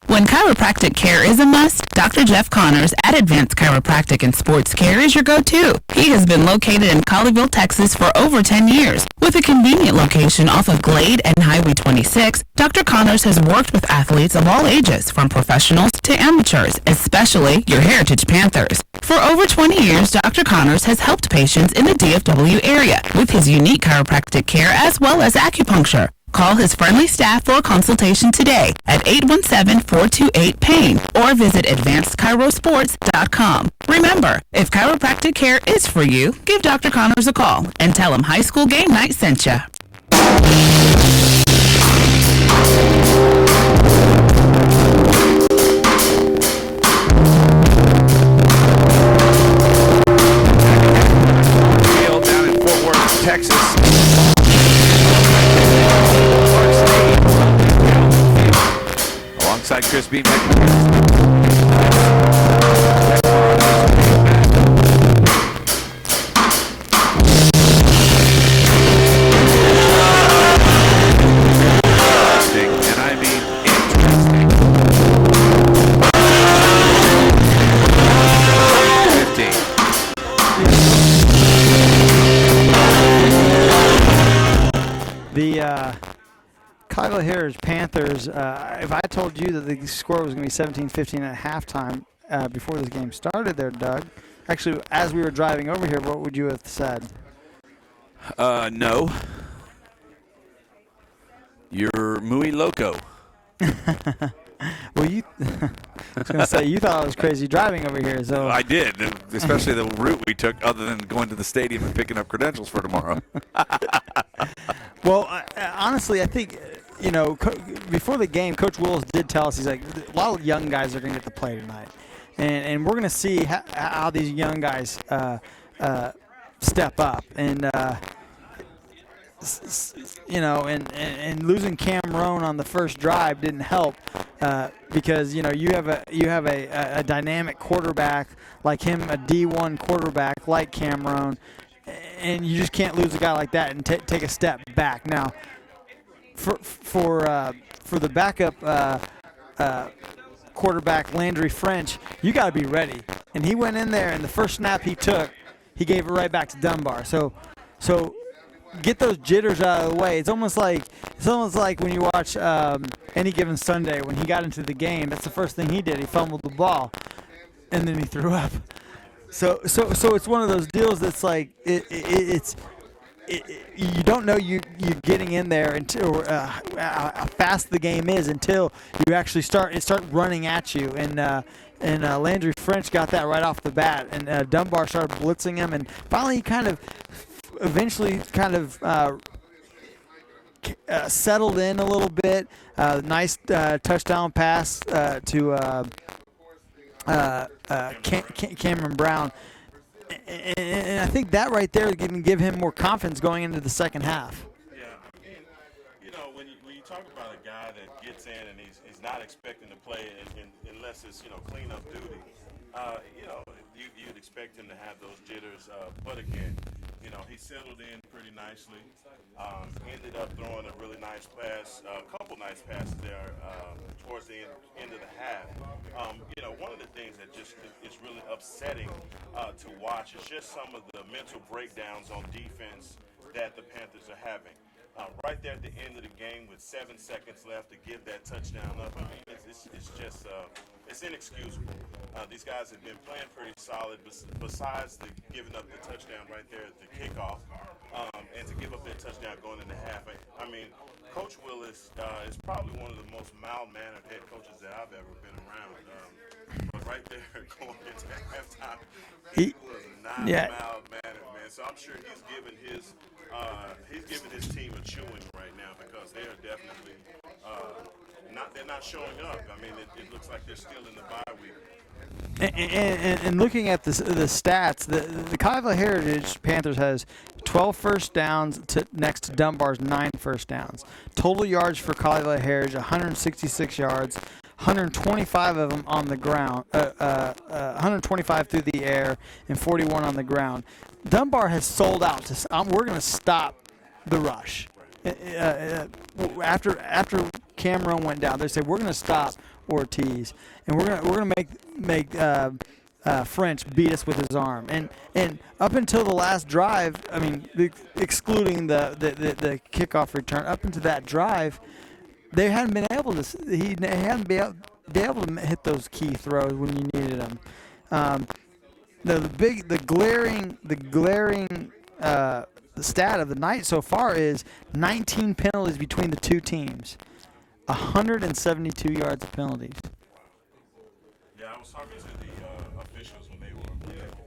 When chiropractic care is a must, Dr. Jeff Connors at Advanced Chiropractic and Sports Care is your go-to. He has been located in Colleyville, Texas for over 10 years. With a convenient location off of Glade and Highway 26, Dr. Connors has worked with athletes of all ages, from professionals to amateurs, especially your Heritage Panthers. For over 20 years, Dr. Connors has helped patients in the DFW area with his unique chiropractic care as well as acupuncture. Call his friendly staff for a consultation today at 817-428-PAIN or visit advancedchirosports.com. Remember, if chiropractic care is for you, give Dr. Connors a call and tell him High School Game Night sent you. Down in Fort Worth, Texas. Alongside Chris Beam. And I mean interesting. 15. The Colleyville Heritage Panthers, if I told you that the score was going to be 17-15 at halftime before this game started there, Doug, actually, as we were driving over here, what would you have said? No. You're muy loco. Well, I was going to say, you thought I was crazy driving over here. So I did, especially the route we took other than going to the stadium and picking up credentials for tomorrow. Well, honestly, I think, before the game, Coach Willis did tell us, he's like, a lot of young guys are going to get to play tonight. And we're going to see how these young guys step up. And, and losing Cam Roan on the first drive didn't help because, you have a dynamic quarterback like him, a D1 quarterback like Cam Roan. And you just can't lose a guy like that and take a step back. Now, for the backup quarterback Landry French, you got to be ready. And he went in there, and the first snap he took, he gave it right back to Dunbar. So get those jitters out of the way. It's almost like when you watch Any Given Sunday when he got into the game. That's the first thing he did. He fumbled the ball, and then he threw up. So it's one of those deals that's like you don't know you're getting in there until how fast the game is until you actually start running at you. And Landry French got that right off the bat, and Dunbar started blitzing him, and finally he eventually settled in a little bit. Nice touchdown pass to Cameron Brown. And I think that right there is going to give him more confidence going into the second half. Yeah, when you talk about a guy that gets in and he's not expecting to play unless it's cleanup duty, you'd expect him to have those jitters. But again, he settled in pretty nicely. Ended up throwing a really nice pass, a couple nice passes there towards the end of the half. One of the things that just is really upsetting to watch is just some of the mental breakdowns on defense that the Panthers are having. Right there at the end of the game with 7 seconds left to give that touchdown up, I mean, it's just it's inexcusable. These guys have been playing pretty solid besides giving up the touchdown right there at the kickoff and to give up that touchdown going into half. I mean, Coach Willis is probably one of the most mild-mannered head coaches that I've ever been around. But right there going into halftime, he was not mild-mannered, man. So I'm sure he's giving his team a chewing right now because they are definitely they're not showing up. I mean, it looks like they're still in the bye week. And looking at the stats, the Colleyville Heritage Panthers has 12 first downs next to Dunbar's 9 first downs. Total yards for Colleyville Heritage, 166 yards, 125 of them on the ground, 125 through the air, and 41 on the ground. Dunbar has sold out. We're going to stop the rush. After Cameron went down, they said we're going to stop Ortiz, and we're going to make French beat us with his arm. And up until the last drive, I mean, excluding the kickoff return, up into that drive, they hadn't been able to. He hadn't been able to hit those key throws when you needed them. The glaring stat of the night so far is 19 penalties between the two teams, 172 yards of penalties. Yeah, I was talking to the officials when they were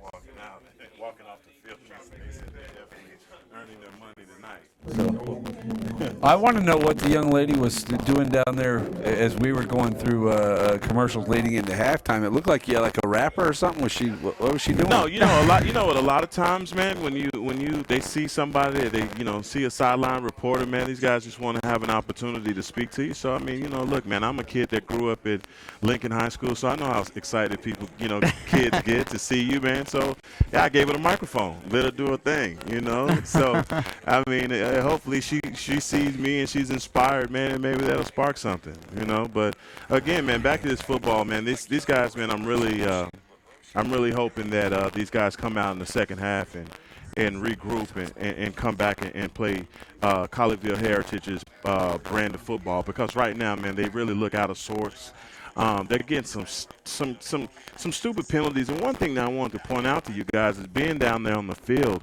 walking off the field. They said they're definitely earning their money tonight. I want to know what the young lady was doing down there as we were going through commercials leading into halftime. It looked like like a rapper or something. What was she doing? No, a lot of times, man, when they see somebody, they see a sideline reporter, man, these guys just want to have an opportunity to speak to you. So I mean, look, man, I'm a kid that grew up at Lincoln High School, so I know how excited people, kids get to see you, man. So yeah, I gave her the microphone, let her do her thing, So I mean, hopefully she sees me and she's inspired, man, and maybe that'll spark something, But again, man, back to this football, man. These guys, man, I'm really hoping that these guys come out in the second half and regroup and come back and play Colleyville Heritage's brand of football, because right now, man, they really look out of sorts. They're getting some stupid penalties, and one thing that I wanted to point out to you guys is being down there on the field.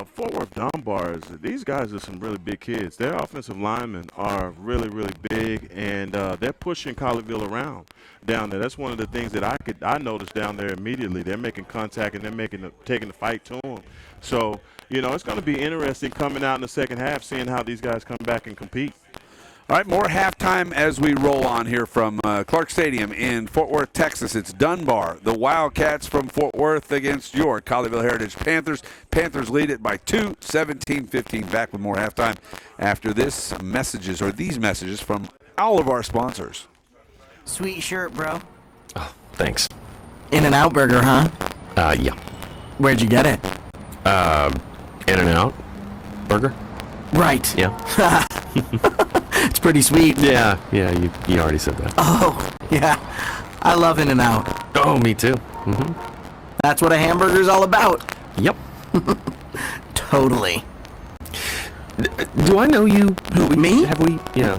Fort Worth Dunbar, these guys are some really big kids. Their offensive linemen are really, really big, and they're pushing Colleyville around down there. That's one of the things that I noticed down there immediately. They're making contact and they're taking the fight to them. So, it's going to be interesting coming out in the second half, seeing how these guys come back and compete. All right, more halftime as we roll on here from Clark Stadium in Fort Worth, Texas. It's Dunbar, the Wildcats from Fort Worth against your Colleyville Heritage Panthers. Panthers lead it by 2, 17-15. Back with more halftime after these messages from all of our sponsors. Sweet shirt, bro. Oh, thanks. In-N-Out Burger, huh? Yeah. Where'd you get it? In-N-Out Burger? Right. Yeah. It's pretty sweet. Yeah, you already said that. Oh, yeah. I love In-N-Out. Oh, me too. Mm-hmm. That's what a hamburger's all about. Yep. Totally. Do I know you? Me? Have we? Yeah.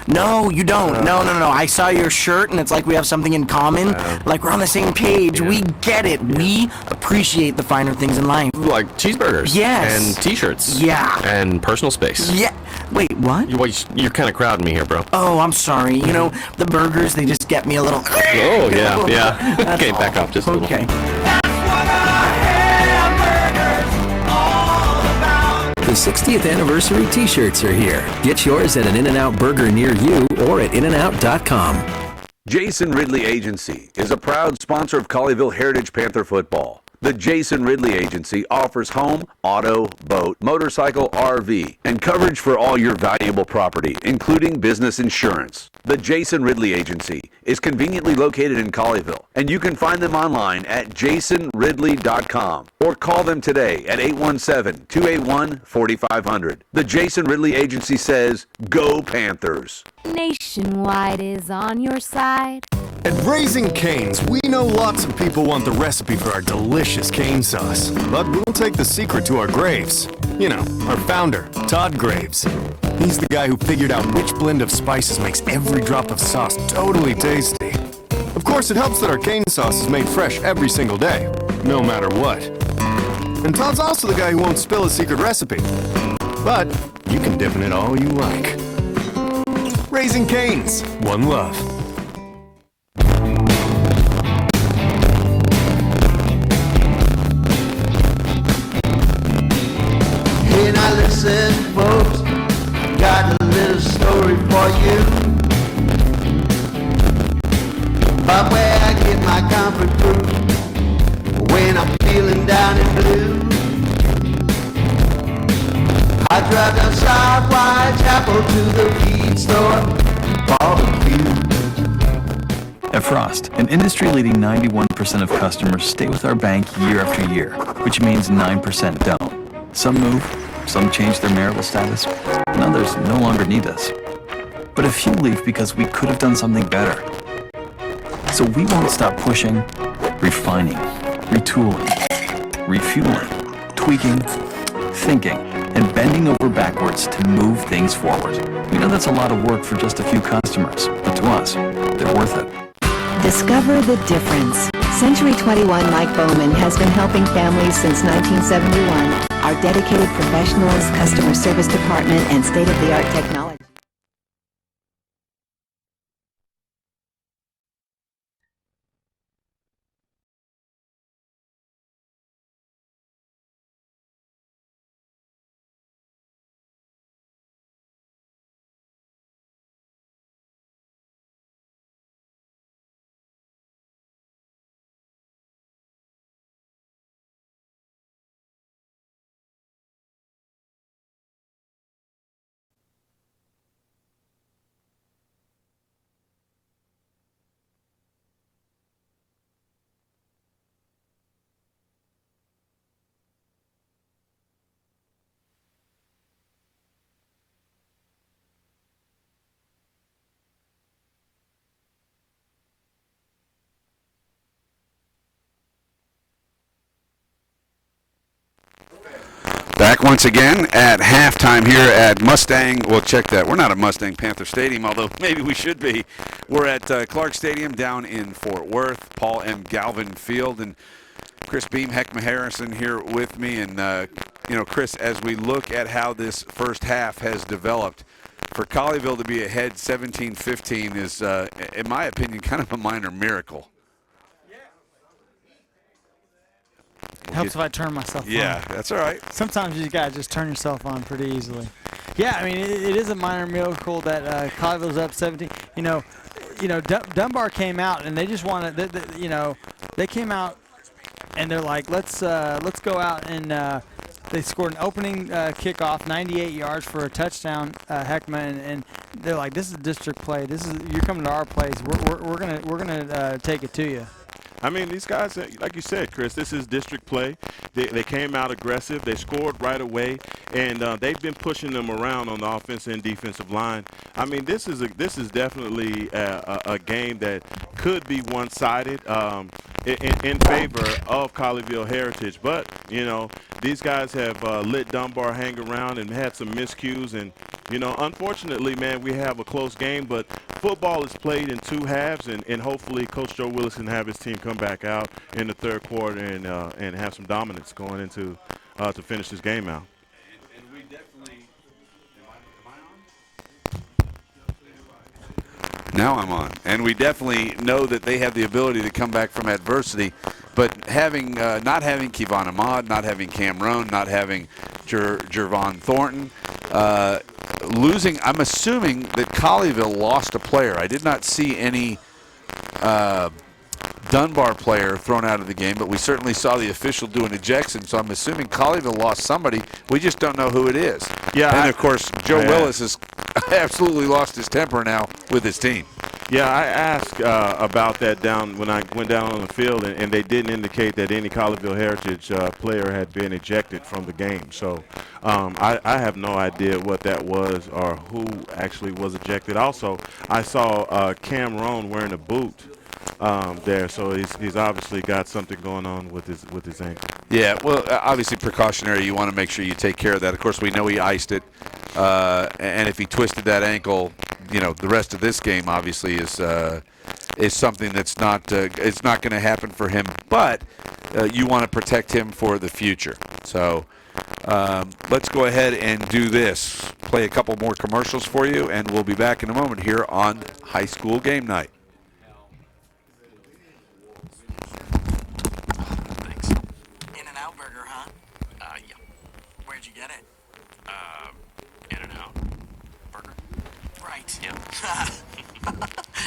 No, you don't. No. I saw your shirt, and it's like we have something in common. Like we're on the same page. Yeah. We get it. Yeah. We appreciate the finer things in life. Like cheeseburgers. Yes. And T-shirts. Yeah. And personal space. Yeah. Wait, what? You're kind of crowding me here, bro. Oh, I'm sorry. The burgers, they just get me a little... Oh, yeah. Okay, back up just a little. Okay. The 60th anniversary T-shirts are here. Get yours at an In-N-Out Burger near you or at InAndOut.com. Jason Ridley Agency is a proud sponsor of Colleyville Heritage Panther football. The Jason Ridley Agency offers home, auto, boat, motorcycle, RV, and coverage for all your valuable property, including business insurance. The Jason Ridley Agency is conveniently located in Colleyville, and you can find them online at jasonridley.com or call them today at 817-281-4500. The Jason Ridley Agency says, Go Panthers! Nationwide is on your side. At Raising Cane's, we know lots of people want the recipe for our delicious cane sauce, but we'll take the secret to our graves. Our founder, Todd Graves. He's the guy who figured out which blend of spices makes every drop of sauce totally tasty. Of course, it helps that our cane sauce is made fresh every single day, no matter what. And Todd's also the guy who won't spill a secret recipe. But you can dip in it all you like. Raising Cane's, one love. Hey, now listen, folks, got a little story for you about where I get my comfort food when I'm feeling down and blue. I drive down South Whitechapel to the feed store, barbecue. At Frost, an industry-leading 91% of customers stay with our bank year after year, which means 9% don't. Some move, some change their marital status, and others no longer need us. But a few leave because we could have done something better. So we won't stop pushing, refining, retooling, refueling, tweaking, thinking, and bending over backwards to move things forward. We know that's a lot of work for just a few customers, but to us, they're worth it. Discover the difference. Century 21 Mike Bowman has been helping families since 1971. Our dedicated professionals, customer service department, and state-of-the-art technology. Back once again at halftime here at Mustang. Well, check that. We're not at Mustang Panther Stadium, although maybe we should be. We're at Clark Stadium down in Fort Worth, Paul M. Galvin Field, and Chris Beam, Heckma Harrison here with me. And, Chris, as we look at how this first half has developed, for Colleyville to be ahead 17-15 is, in my opinion, kind of a minor miracle. Helps if I turn myself on. Yeah, that's all right. Sometimes you got to just turn yourself on pretty easily. Yeah, I mean, it is a minor miracle that Colleyville's up 17. Dunbar came out and they just wanted, they came out and they're like, let's go out and they scored an opening kickoff, 98 yards for a touchdown, Heckma, and they're like, this is district play. You're coming to our place. We're gonna take it to you. I mean, these guys, like you said, Chris, this is district play. They came out aggressive. They scored right away, and they've been pushing them around on the offensive and defensive line. I mean, this is definitely a game that could be one-sided in favor of Colleyville Heritage. But, these guys have let Dunbar hang around and had some miscues. And, unfortunately, man, we have a close game. But football is played in two halves, and hopefully Coach Joe Willis can have his team come back out in the third quarter and have some dominance going into to finish this game out. And we definitely Now I'm on. And we definitely know that they have the ability to come back from adversity. But not having Kevon Ahmad, not having Cam Roan, not having Jervon Thornton, losing, I'm assuming that Colleyville lost a player. I did not see any Dunbar player thrown out of the game, but we certainly saw the official do an ejection, so I'm assuming Colleyville lost somebody. We just don't know who it is. Yeah, and, of course, Joe Willis has absolutely lost his temper now with his team. Yeah, I asked about that when I went down on the field, and they didn't indicate that any Colleyville Heritage player had been ejected from the game. So I have no idea what that was or who actually was ejected. Also, I saw Cam Roan wearing a boot there, so he's obviously got something going on with his ankle. Yeah, well, obviously precautionary. You want to make sure you take care of that. Of course, we know he iced it, and if he twisted that ankle, the rest of this game obviously is something that's not it's not going to happen for him. But you want to protect him for the future. So let's go ahead and do this. Play a couple more commercials for you, and we'll be back in a moment here on High School Game Night.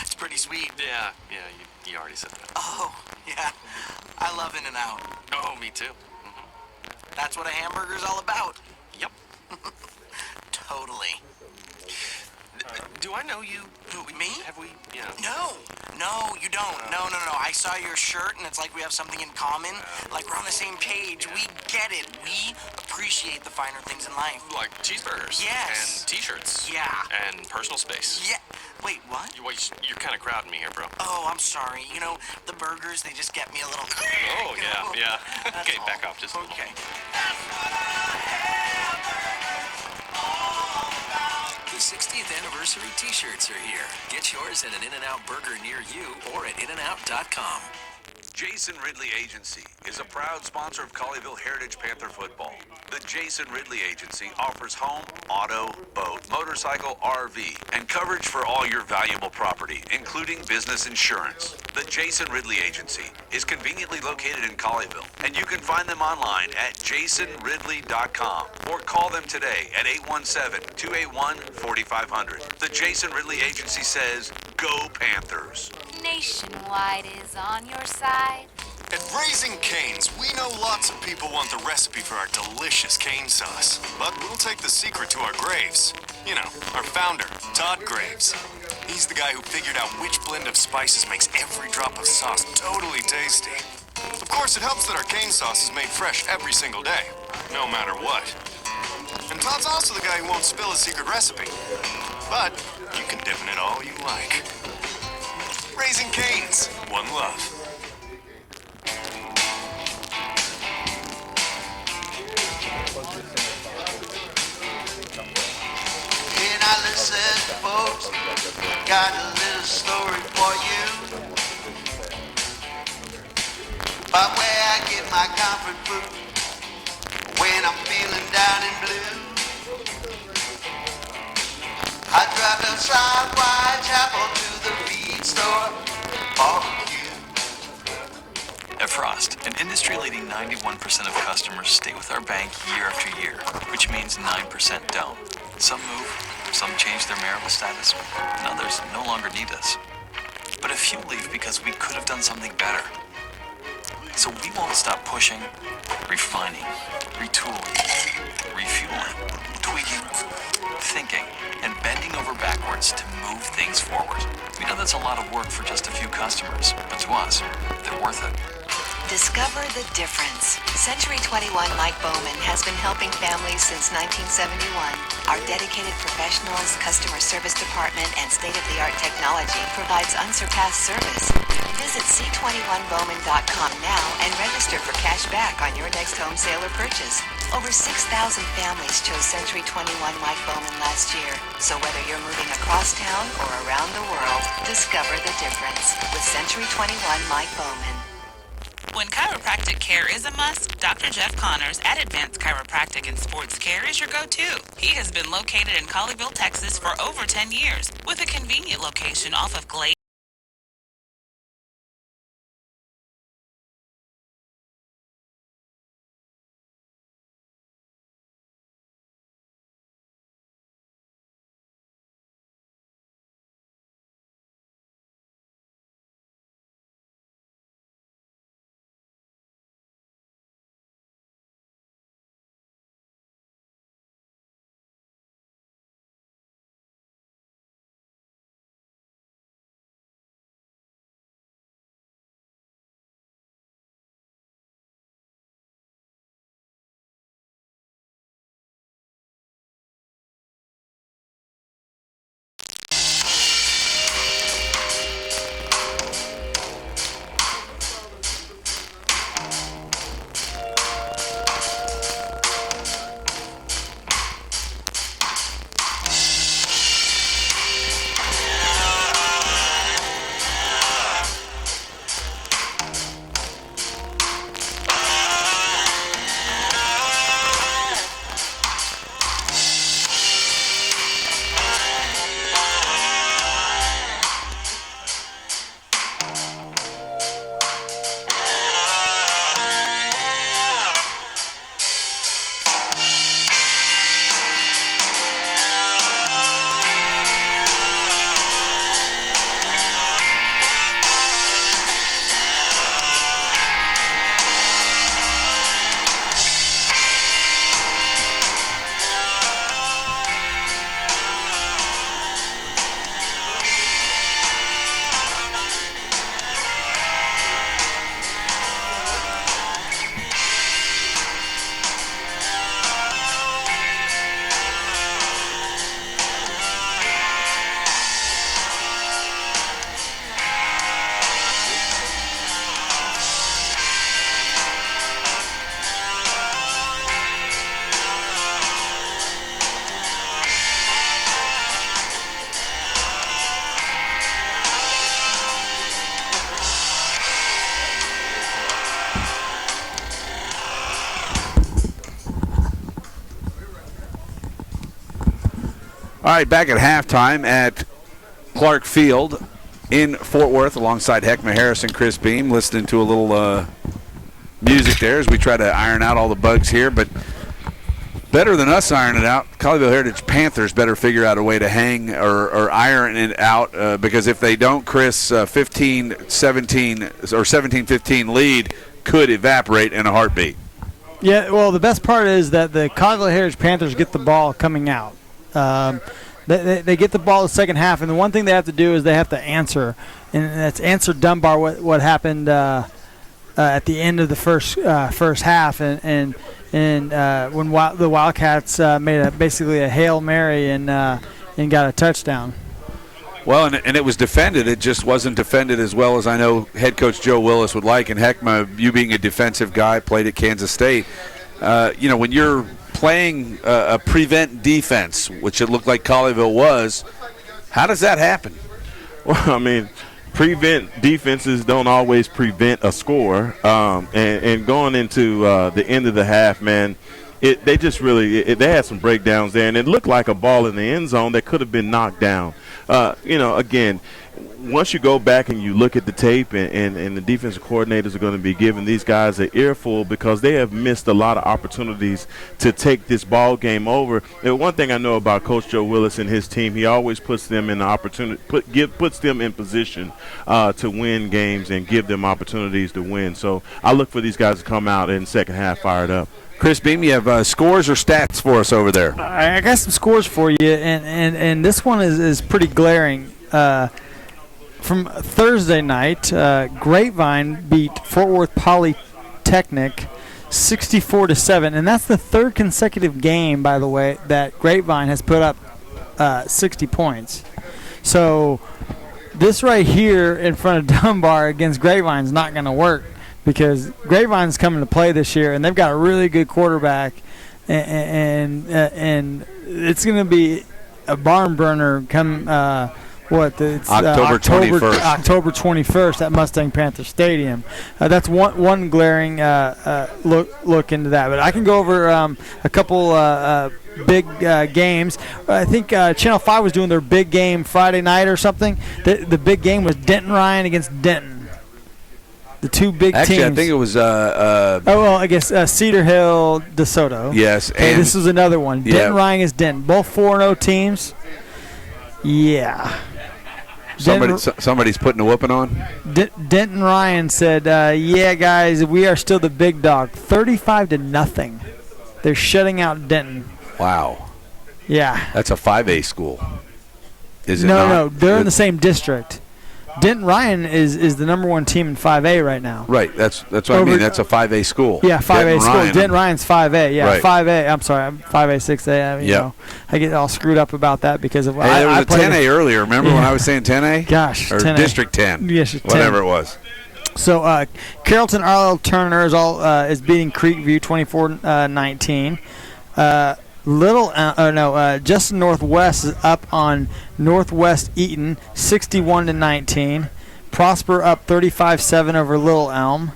It's pretty sweet. Yeah, you already said that. Oh, yeah. I love In-N-Out. Oh, me too. That's what a hamburger's all about. Yep. Totally. Do I know you? Me? Have we, No, you don't. No. I saw your shirt, and it's like we have something in common. Like we're on the same page. We get it. We appreciate the finer things in life. Like cheeseburgers. Yes. And T-shirts. Yeah. And personal space. Yeah. Wait, what? You're kind of crowding me here, bro. Oh, I'm sorry. The burgers, they just get me a little... Oh, yeah. Okay, back off just a little. Okay. The 60th anniversary T-shirts are here. Get yours at an In-N-Out burger near you or at InAndOut.com. Jason Ridley Agency is a proud sponsor of Colleyville Heritage Panther football. The Jason Ridley Agency offers home, auto, boat, motorcycle, RV, and coverage for all your valuable property, including business insurance. The Jason Ridley Agency is conveniently located in Colleyville, and you can find them online at jasonridley.com or call them today at 817-281-4500. The Jason Ridley Agency says, go Panthers. Nationwide is on your side. At Raising Cane's, we know lots of people want the recipe for our delicious cane sauce, but we'll take the secret to our graves. You know, our founder, Todd Graves. He's the guy who figured out which blend of spices makes every drop of sauce totally tasty. Of course, it helps that our cane sauce is made fresh every single day, no matter what. And Todd's also the guy who won't spill his secret recipe. But you can dip in it all you like. Raising Cane's, one love. Can I listen, folks? Got a little story for you about where I get my comfort food when I'm feeling down and blue. I drive outside Whitechapel to the feed store. Barbecue. At Frost, an industry-leading 91% of customers stay with our bank year after year, which means 9% don't. Some move, some change their marital status, and others no longer need us. But a few leave because we could have done something better. So we won't stop pushing, refining, retooling, refueling, tweaking, thinking, and bending over backwards to move things forward. We know that's a lot of work for just a few customers, but to us, they're worth it. Discover the difference. Century 21 Mike Bowman has been helping families since 1971. Our dedicated professionals, customer service department, and state-of-the-art technology provides unsurpassed service. Visit c21bowman.com now and register for cash back on your next home sale or purchase. Over 6,000 families chose Century 21 Mike Bowman last year. So whether you're moving across town or around the world, discover the difference with Century 21 Mike Bowman. When chiropractic care is a must, Dr. Jeff Connors at Advanced Chiropractic and Sports Care is your go-to. He has been located in Colleyville, Texas for over 10 years with a convenient location off of Glade All right, back at halftime at Clark Field in Fort Worth alongside Heckma Harris and Chris Beam, listening to a little music there as we try to iron out all the bugs here. But better than us ironing it out, Colleyville Heritage Panthers better figure out a way to hang or iron it out because if they don't, Chris, 15-17 or 17-15 lead could evaporate in a heartbeat. Yeah, well, the best part is that the Colleyville Heritage Panthers get the ball coming out. They get the ball the second half, and the one thing they have to do is they have to answer, and that's answer Dunbar what happened at the end of the first half, and when the Wildcats made basically a Hail Mary and got a touchdown. Well, and it was defended. It just wasn't defended as well as I know head coach Joe Willis would like. And Heckma, you being a defensive guy, played at Kansas State. When you're playing a prevent defense, which it looked like Colleyville was, how does that happen? Well, I mean, prevent defenses don't always prevent a score. And going into the end of the half, man, they just really they had some breakdowns there, and it looked like a ball in the end zone that could have been knocked down. Again, once you go back and you look at the tape and the defensive coordinators are going to be giving these guys an earful because they have missed a lot of opportunities to take this ball game over. And one thing I know about Coach Joe Willis and his team, he always puts them in the opportunity, puts them in position to win games and give them opportunities to win. So I look for these guys to come out in the second half fired up. Chris Beam, you have scores or stats for us over there? I got some scores for you, and this one is pretty glaring. From Thursday night, Grapevine beat Fort Worth Polytechnic 64-7, and that's the third consecutive game, by the way, that Grapevine has put up 60 points. So this right here in front of Dunbar against Grapevine is not going to work because Grapevine's coming to play this year, and they've got a really good quarterback, and it's going to be a barn burner come October 21st. October 21st at Mustang Panther Stadium. That's one glaring look into that. But I can go over a couple big games. I think Channel 5 was doing their big game Friday night or something. The big game was Denton Ryan against Denton. The two big teams. Actually, I think it was. I guess Cedar Hill, DeSoto. Yes. And this was another one. Denton Ryan is Denton. Both 4-0 teams. Yeah. Somebody's putting a whooping on? Denton Ryan said, yeah, guys, we are still the big dog. 35-0. They're shutting out Denton. Wow. Yeah. That's a 5A school. Is it No, they're in the same district. Denton Ryan is the number one team in 5A right now. Right. That's what I mean. That's a 5A school. Yeah, 5A school. Denton Ryan's 5A. Yeah, right. 5A. I'm sorry, 5A, 6A. I get all screwed up about that because of there was a 10A earlier. Remember when I was saying 10A? Gosh, or 10A. District 10. Yes, whatever it was. So Carrollton Arlo Turner is beating Creekview 24-19. Justin Northwest is up on Northwest Eaton 61-19. Prosper up 35-7 over Little Elm.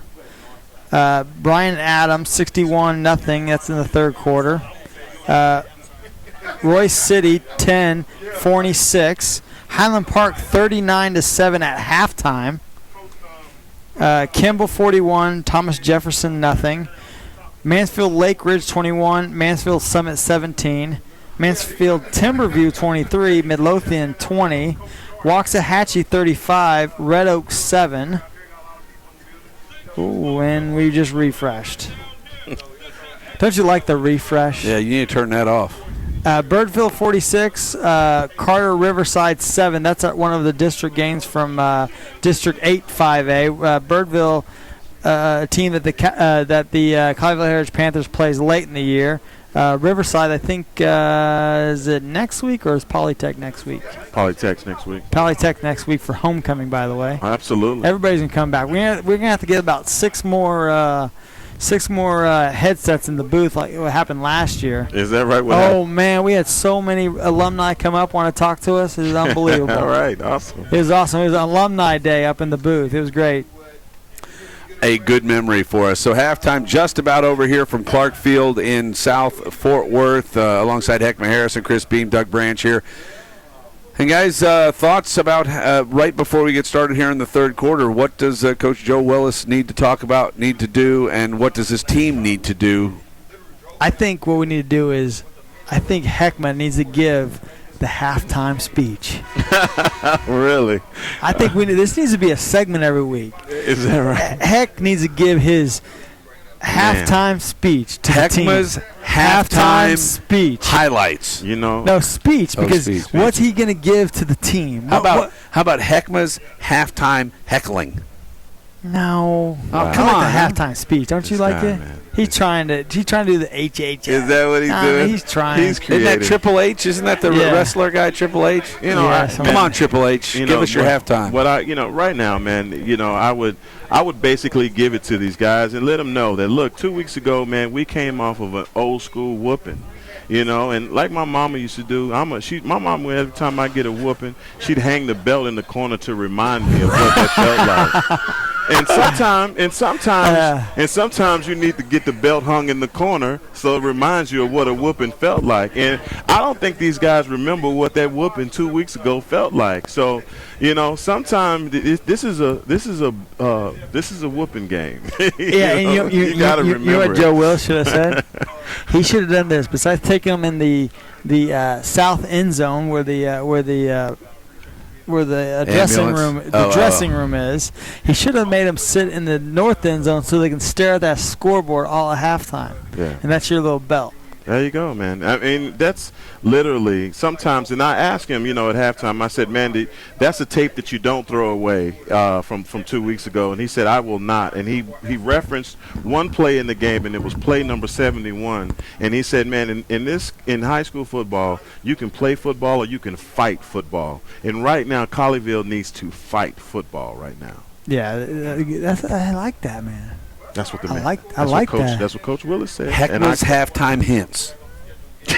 Brian Adams 61-0. That's in the third quarter. Royce City 10, Forney 6. Highland Park 39-7 at halftime. Kimball 41, Thomas Jefferson 0. Mansfield Lake Ridge 21, Mansfield Summit 17, Mansfield Timberview 23, Midlothian 20, Waxahachie 35, Red Oak 7. Ooh, and we just refreshed. Don't you like the refresh? Yeah, you need to turn that off. Birdville 46, Carter Riverside 7. That's one of the district games from District 8 5A. Birdville, a team that the Colleyville Heritage Panthers plays late in the year. Riverside, I think, is it next week or is Polytech next week? Polytech's next week. Polytech next week for homecoming, by the way. Absolutely. Everybody's going to come back. We're gonna have to get about six more headsets in the booth like what happened last year. Is that right? Man, we had so many alumni come up want to talk to us. It was unbelievable. All right, awesome. It was awesome. It was an alumni day up in the booth. It was great. a good memory for us. So halftime just about over here from Clark Field in South Fort Worth, alongside Heckma Harrison, Chris Beam, Doug Branch here. And guys, thoughts about right before we get started here in the third quarter, what does Coach Joe Willis need to talk about, need to do, and what does his team need to do? I think what we need to do is, I think Heckma needs to give the halftime speech. Really? I think this needs to be a segment every week. Is that right? Heck needs to give his halftime speech to Heckma's the team. halftime speech. Highlights. No, speech, because what's he going to give to the team? How about Heckma's halftime heckling? No. Wow. Come on. The halftime speech. Don't you like it? Man. He's trying to do the HH. Is that what he's doing? He's trying. Isn't that Triple H? Isn't that the wrestler guy, Triple H? Come on, Triple H. Give us your halftime. Right now, man, I would basically give it to these guys and let them know that, look, 2 weeks ago, man, we came off of an old school whooping. And like my mama used to do, my mama, every time I get a whooping, she'd hang the belt in the corner to remind me of what that felt like. And sometimes you need to get the belt hung in the corner so it reminds you of what a whooping felt like. And I don't think these guys remember what that whooping 2 weeks ago felt like. So, sometimes this is a whooping game. You gotta remember. You know what Joe Willis should have said? He should have done this. Besides taking him in the south end zone where the dressing room is, he should have made them sit in the north end zone so they can stare at that scoreboard all at halftime. Yeah. And that's your little belt. There you go, man. I mean, that's literally sometimes, and I asked him, at halftime, I said, man, that's a tape that you don't throw away from 2 weeks ago. And he said, I will not. And he referenced one play in the game, and it was play number 71. And he said, man, in high school football, you can play football or you can fight football. And right now, Colleyville needs to fight football right now. Yeah, I like that, man. That's what I like that. That's what Coach Willis said. Heckma's halftime hints. You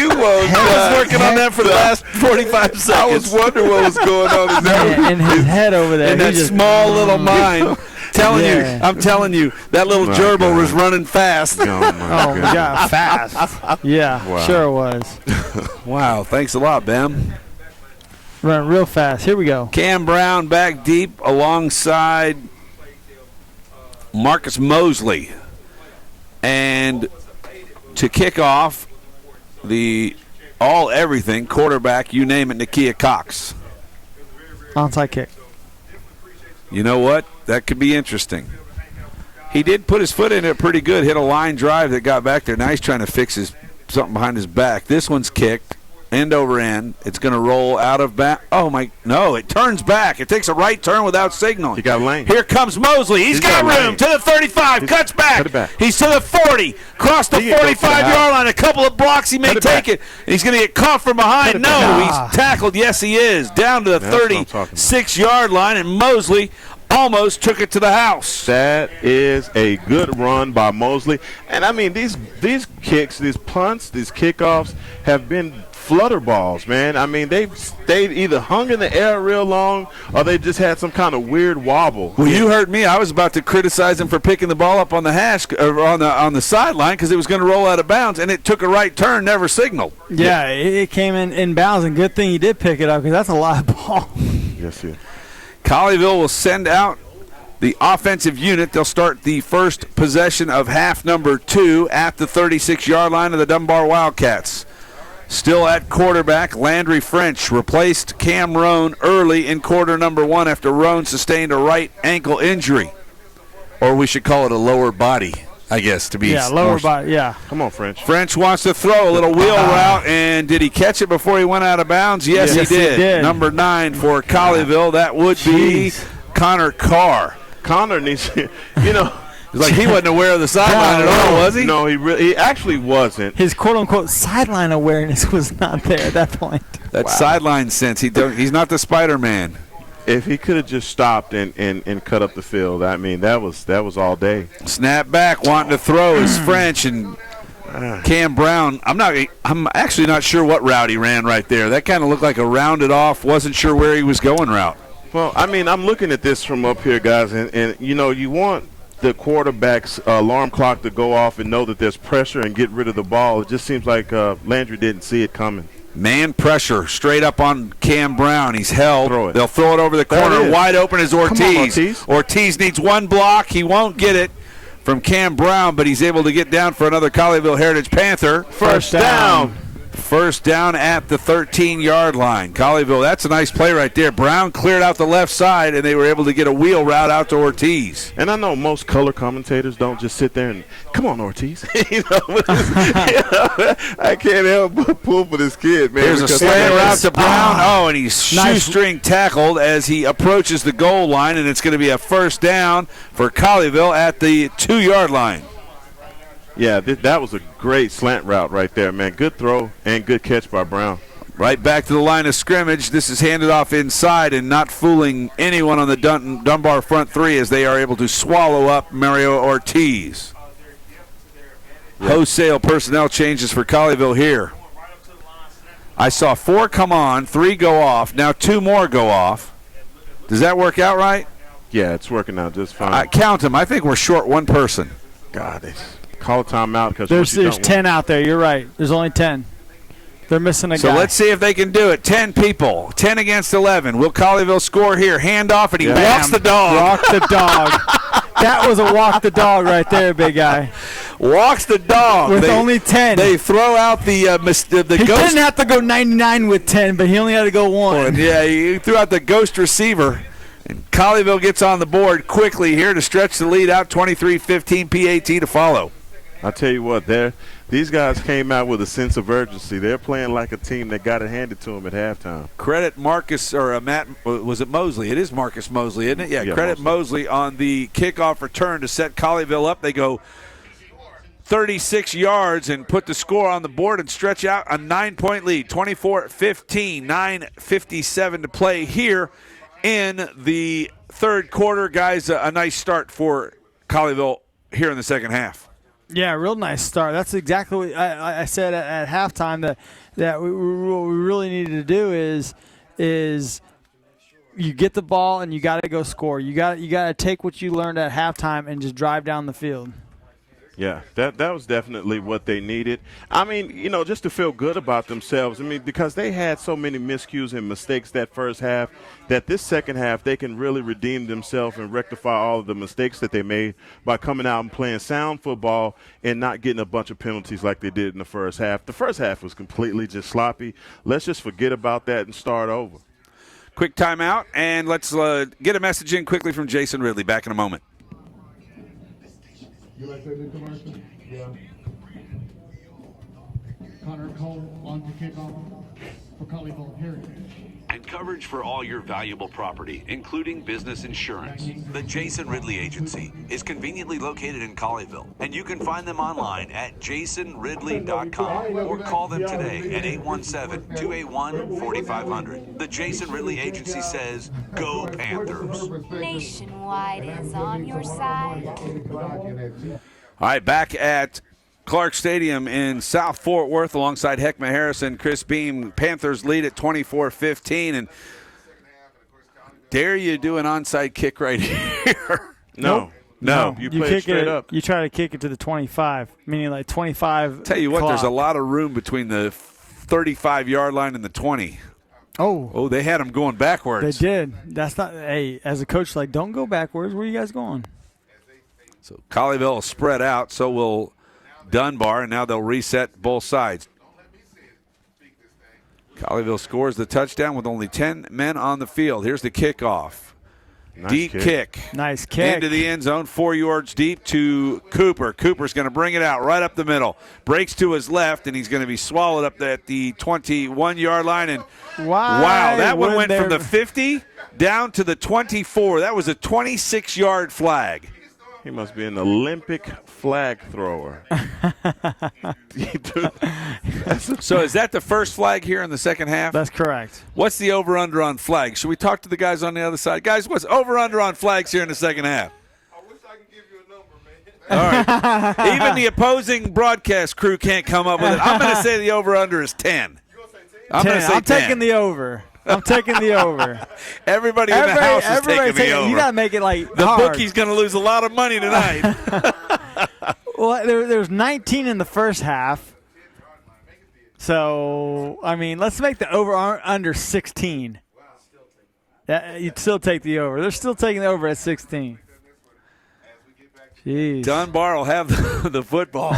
was working on that for the last 45 seconds. I was wondering what was going on in his head over there. In that small little mind. I'm telling you, that little gerbil was running fast. Oh my God, fast. Yeah, wow. Sure it was. Wow, thanks a lot, Bam. Run real fast. Here we go. Cam Brown back deep alongside Marcus Mosley. And to kick off the all-everything quarterback, you name it, Nakia Cox. Onside kick. You know what? That could be interesting. He did put his foot in it pretty good, hit a line drive that got back there. Now he's trying to fix something behind his back. This one's kicked. End over end. It's going to roll out of back. Oh, my. No, it turns back. It takes a right turn without signaling. He got a lane. Here comes Mosley. He's got room to the 35. Cuts back. Cut it back. He's to the 40. Crossed the 45-yard line. A couple of blocks. He may take it. And he's going to get caught from behind. No, he's tackled. Yes, he is. Down to the 36-yard line. And Mosley almost took it to the house. That is a good run by Mosley. And, I mean, these kicks, these punts, these kickoffs have been flutter balls, man. I mean, they stayed either hung in the air real long or they just had some kind of weird wobble. Well, you heard me. I was about to criticize him for picking the ball up on the hash or on the sideline because it was going to roll out of bounds, and it took a right turn, never signaled. Yeah, it came in bounds, and good thing he did pick it up because that's a lot of ball. Yes, sir. Colleyville will send out the offensive unit. They'll start the first possession of half number 2 at the 36-yard line of the Dunbar Wildcats. Still at quarterback, Landry French replaced Cam Roan early in quarter number 1 after Roan sustained a right ankle injury. Or we should call it a lower body, I guess, to be lower body, yeah. Come on, French. French wants to throw a little wheel route, and did he catch it before he went out of bounds? Yes, he did. Number 9 for Colleyville. That would be Connor Carr. Connor needs, It's like he wasn't aware of the sideline at all, was he? No, he actually wasn't. His quote-unquote sideline awareness was not there at that point. That sideline sense, he's not the Spider-Man. If he could have just stopped and cut up the field, I mean, that was all day. Snap back, wanting to throw is French, and Cam Brown. I'm actually not sure what route he ran right there. That kind of looked like a rounded off, wasn't sure where he was going route. Well, I mean, I'm looking at this from up here, guys, and you know, you want the quarterback's alarm clock to go off and know that there's pressure and get rid of the ball. It just seems like Landry didn't see it coming. Man pressure straight up on Cam Brown. He's held. They'll throw it over the corner. Wide open is Ortiz. Come on, Ortiz. Ortiz needs one block. He won't get it from Cam Brown, but he's able to get down for another Colleyville Heritage Panther. First down. First down at the 13-yard line. Colleyville, that's a nice play right there. Brown cleared out the left side, and they were able to get a wheel route out to Ortiz. And I know most color commentators don't just sit there and, come on, Ortiz. I can't help but pull for this kid, man. There's a slant route to Brown. And he's shoestring tackled as he approaches the goal line, and it's going to be a first down for Colleyville at the 2-yard line. Yeah, that was a great slant route right there, man. Good throw and good catch by Brown. Right back to the line of scrimmage. This is handed off inside and not fooling anyone on the Dunbar front three as they are able to swallow up Mario Ortiz. Yeah. Wholesale personnel changes for Colleyville here. I saw 4 come on, 3 go off. Now 2 more go off. Does that work out right? Yeah, it's working out just fine. Count them. I think we're short 1 person. God, call a timeout because there's 10 out there. You're right. There's only 10. They're missing a guy. So let's see if they can do it. 10 people. 10 against 11. Will Colleyville score here? Hand off, and he walks the dog. Walk the dog. That was a walk the dog right there, big guy. Walks the dog. With only 10. They throw out the ghost. He didn't have to go 99 with 10, but he only had to go 1. Yeah, he threw out the ghost receiver. And Colleyville gets on the board quickly here to stretch the lead out. 23-15 PAT to follow. I tell you what, these guys came out with a sense of urgency. They're playing like a team that got it handed to them at halftime. Credit Marcus, or Matt, was it Mosley? It is Marcus Mosley, isn't it? Yeah, credit Mosley on the kickoff return to set Colleyville up. They go 36 yards and put the score on the board and stretch out a 9-point lead, 24-15, 9:57 to play here in the third quarter. Guys, a nice start for Colleyville here in the second half. Yeah, real nice start. That's exactly what I said at halftime that what we really needed to do is you get the ball and you got to go score. You got to take what you learned at halftime and just drive down the field. Yeah, that was definitely what they needed. I mean, you know, just to feel good about themselves. I mean, because they had so many miscues and mistakes that first half that this second half they can really redeem themselves and rectify all of the mistakes that they made by coming out and playing sound football and not getting a bunch of penalties like they did in the first half. The first half was completely just sloppy. Let's just forget about that and start over. Quick timeout, and let's get a message in quickly from Jason Ridley. Back in a moment. You like that new commercial? Yeah. Connor Cole on to kickoff for Colleyville Heritage. And coverage for all your valuable property, including business insurance. The Jason Ridley Agency is conveniently located in Colleyville, and you can find them online at jasonridley.com or call them today at 817-281-4500. The Jason Ridley Agency says, go Panthers. Nationwide is on your side. All right, back at Clark Stadium in South Fort Worth alongside Heckma Harrison, Chris Beam. Panthers lead at 24-15. And dare you do an onside kick right here? No. You play kick straight up. You try to kick it to the 25, meaning like 25. Tell you what, clock. there's a lot of room between the 35-yard line and the 20. Oh, they had them going backwards. They did. That's not. Hey, as a coach, like, don't go backwards. Where are you guys going? So Colleyville will spread out. So will Dunbar, and now they'll reset both sides. Colleyville scores the touchdown with only 10 men on the field. Here's the kickoff. Nice Deep kick. Nice kick. Into the end zone, 4 yards deep to Cooper. Cooper's going to bring it out right up the middle. Breaks to his left, and he's going to be swallowed up at the 21-yard line. And wow, that one went from the 50 down to the 24. That was a 26-yard flag. He must be an Olympic flag thrower. So is that the first flag here in the second half? That's correct. What's the over-under on flags? Should we talk to the guys on the other side? Guys, what's over-under on flags here in the second half? I wish I could give you a number, man. All right. Even the opposing broadcast crew can't come up with it. I'm going to say the over-under is 10. I'm taking the over. I'm taking the over. Everybody in the house is taking the over. You got to make it like the hard. bookie's going to lose a lot of money tonight. Well, there was 19 in the first half. So, I mean, let's make the over under 16. You'd still take the over. They're still taking the over at 16. Jeez. Dunbar will have the football.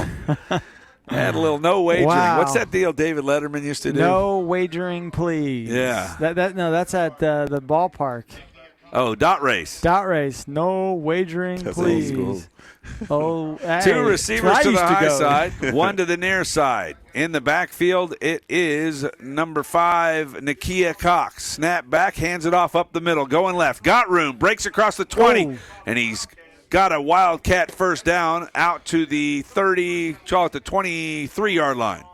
Had a little no wagering. Wow. What's that deal David Letterman used to do? No wagering, please. Yeah. That's at the ballpark. Oh, dot race. Dot race. No wagering, That's please. old school. Oh, hey, Two receivers to the high go. side, one to the near side. In the backfield, it is number 5, Nakia Cox. Snap back, hands it off up the middle, going left. Got room, breaks across the 20, and he's got a Wildcat first down out to the 30, call it the 23-yard line.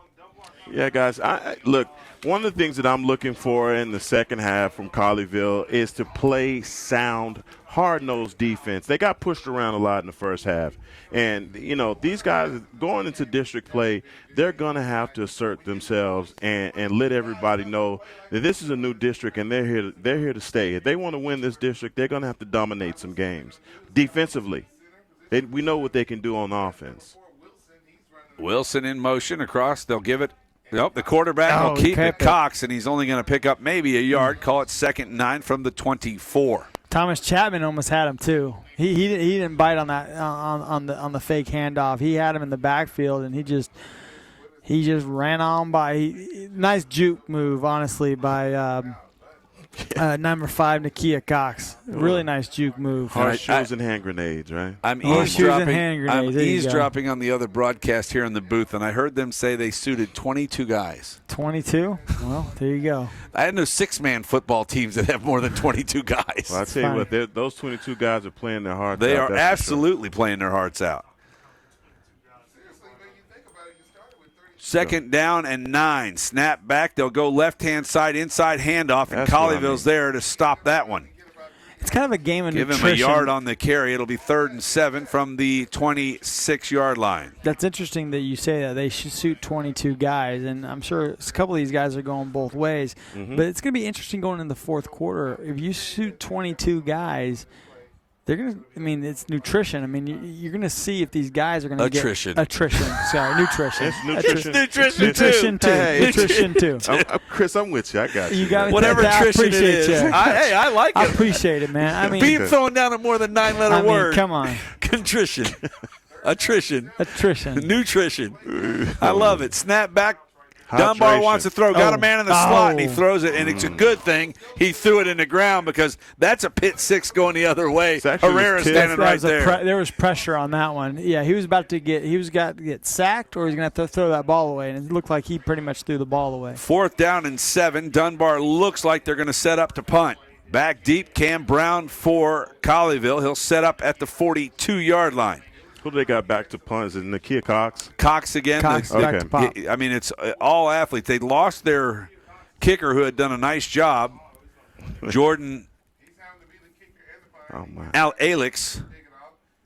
Yeah, guys, look, one of the things that I'm looking for in the second half from Colleyville is to play sound, hard-nosed defense. They got pushed around a lot in the first half. And, you know, these guys going into district play, they're going to have to assert themselves and let everybody know that this is a new district and they're here to stay. If they want to win this district, they're going to have to dominate some games. Defensively, we know what they can do on offense. Wilson in motion across. They'll give it. Nope, the quarterback will keep it. Cox, and he's only going to pick up maybe a yard. Call it 2nd and 9 from the 24. Thomas Chapman almost had him too. He didn't bite on that on the fake handoff. He had him in the backfield, and he just ran on by. Nice juke move, honestly, by number 5 Nakia Cox. Really nice juke move. Horseshoes and hand grenades, right? I'm hand eavesdropping on the other broadcast here in the booth, and I heard them say they suited 22 guys. 22? Well, there you go. I had no 6-man football teams that have more than 22 guys. Well, I tell you what, those 22 guys are playing their hearts out. They are absolutely playing their hearts out. 2nd down and 9. Snap back. They'll go left-hand side, inside handoff, and Colleyville's there to stop that one. It's kind of a game of nutrition. Give him a yard on the carry. It'll be 3rd and 7 from the 26-yard line. That's interesting that you say that. They should suit 22 guys, and I'm sure a couple of these guys are going both ways. Mm-hmm. But it's going to be interesting going in the fourth quarter. If you suit 22 guys, they're going to – I mean, it's nutrition. I mean, you're going to see if these guys are going to get – Attrition. Sorry, nutrition. It's nutrition. Nutrition too. Hey. Nutrition too. Chris, I'm with you. I got you. You got whatever nutrition it is. I like it. I appreciate it, man. I mean, be throwing down a more than 9-letter word. Come on. Contrition. Attrition. Nutrition. I love it. Snap back. Dunbar wants to throw. Got a man in the slot, and he throws it, and it's a good thing he threw it in the ground because that's a pit 6 going the other way. Herrera standing right there. There was pressure on that one. Yeah, he was got to get sacked, or he's going to have to throw that ball away, and it looked like he pretty much threw the ball away. 4th down and 7. Dunbar looks like they're going to set up to punt. Back deep, Cam Brown for Colleyville. He'll set up at the 42-yard line. Who they got back to punt? Is it Nakia Cox? Cox again. Back to pop. I mean, it's all athletes. They lost their kicker who had done a nice job, Jordan Alex.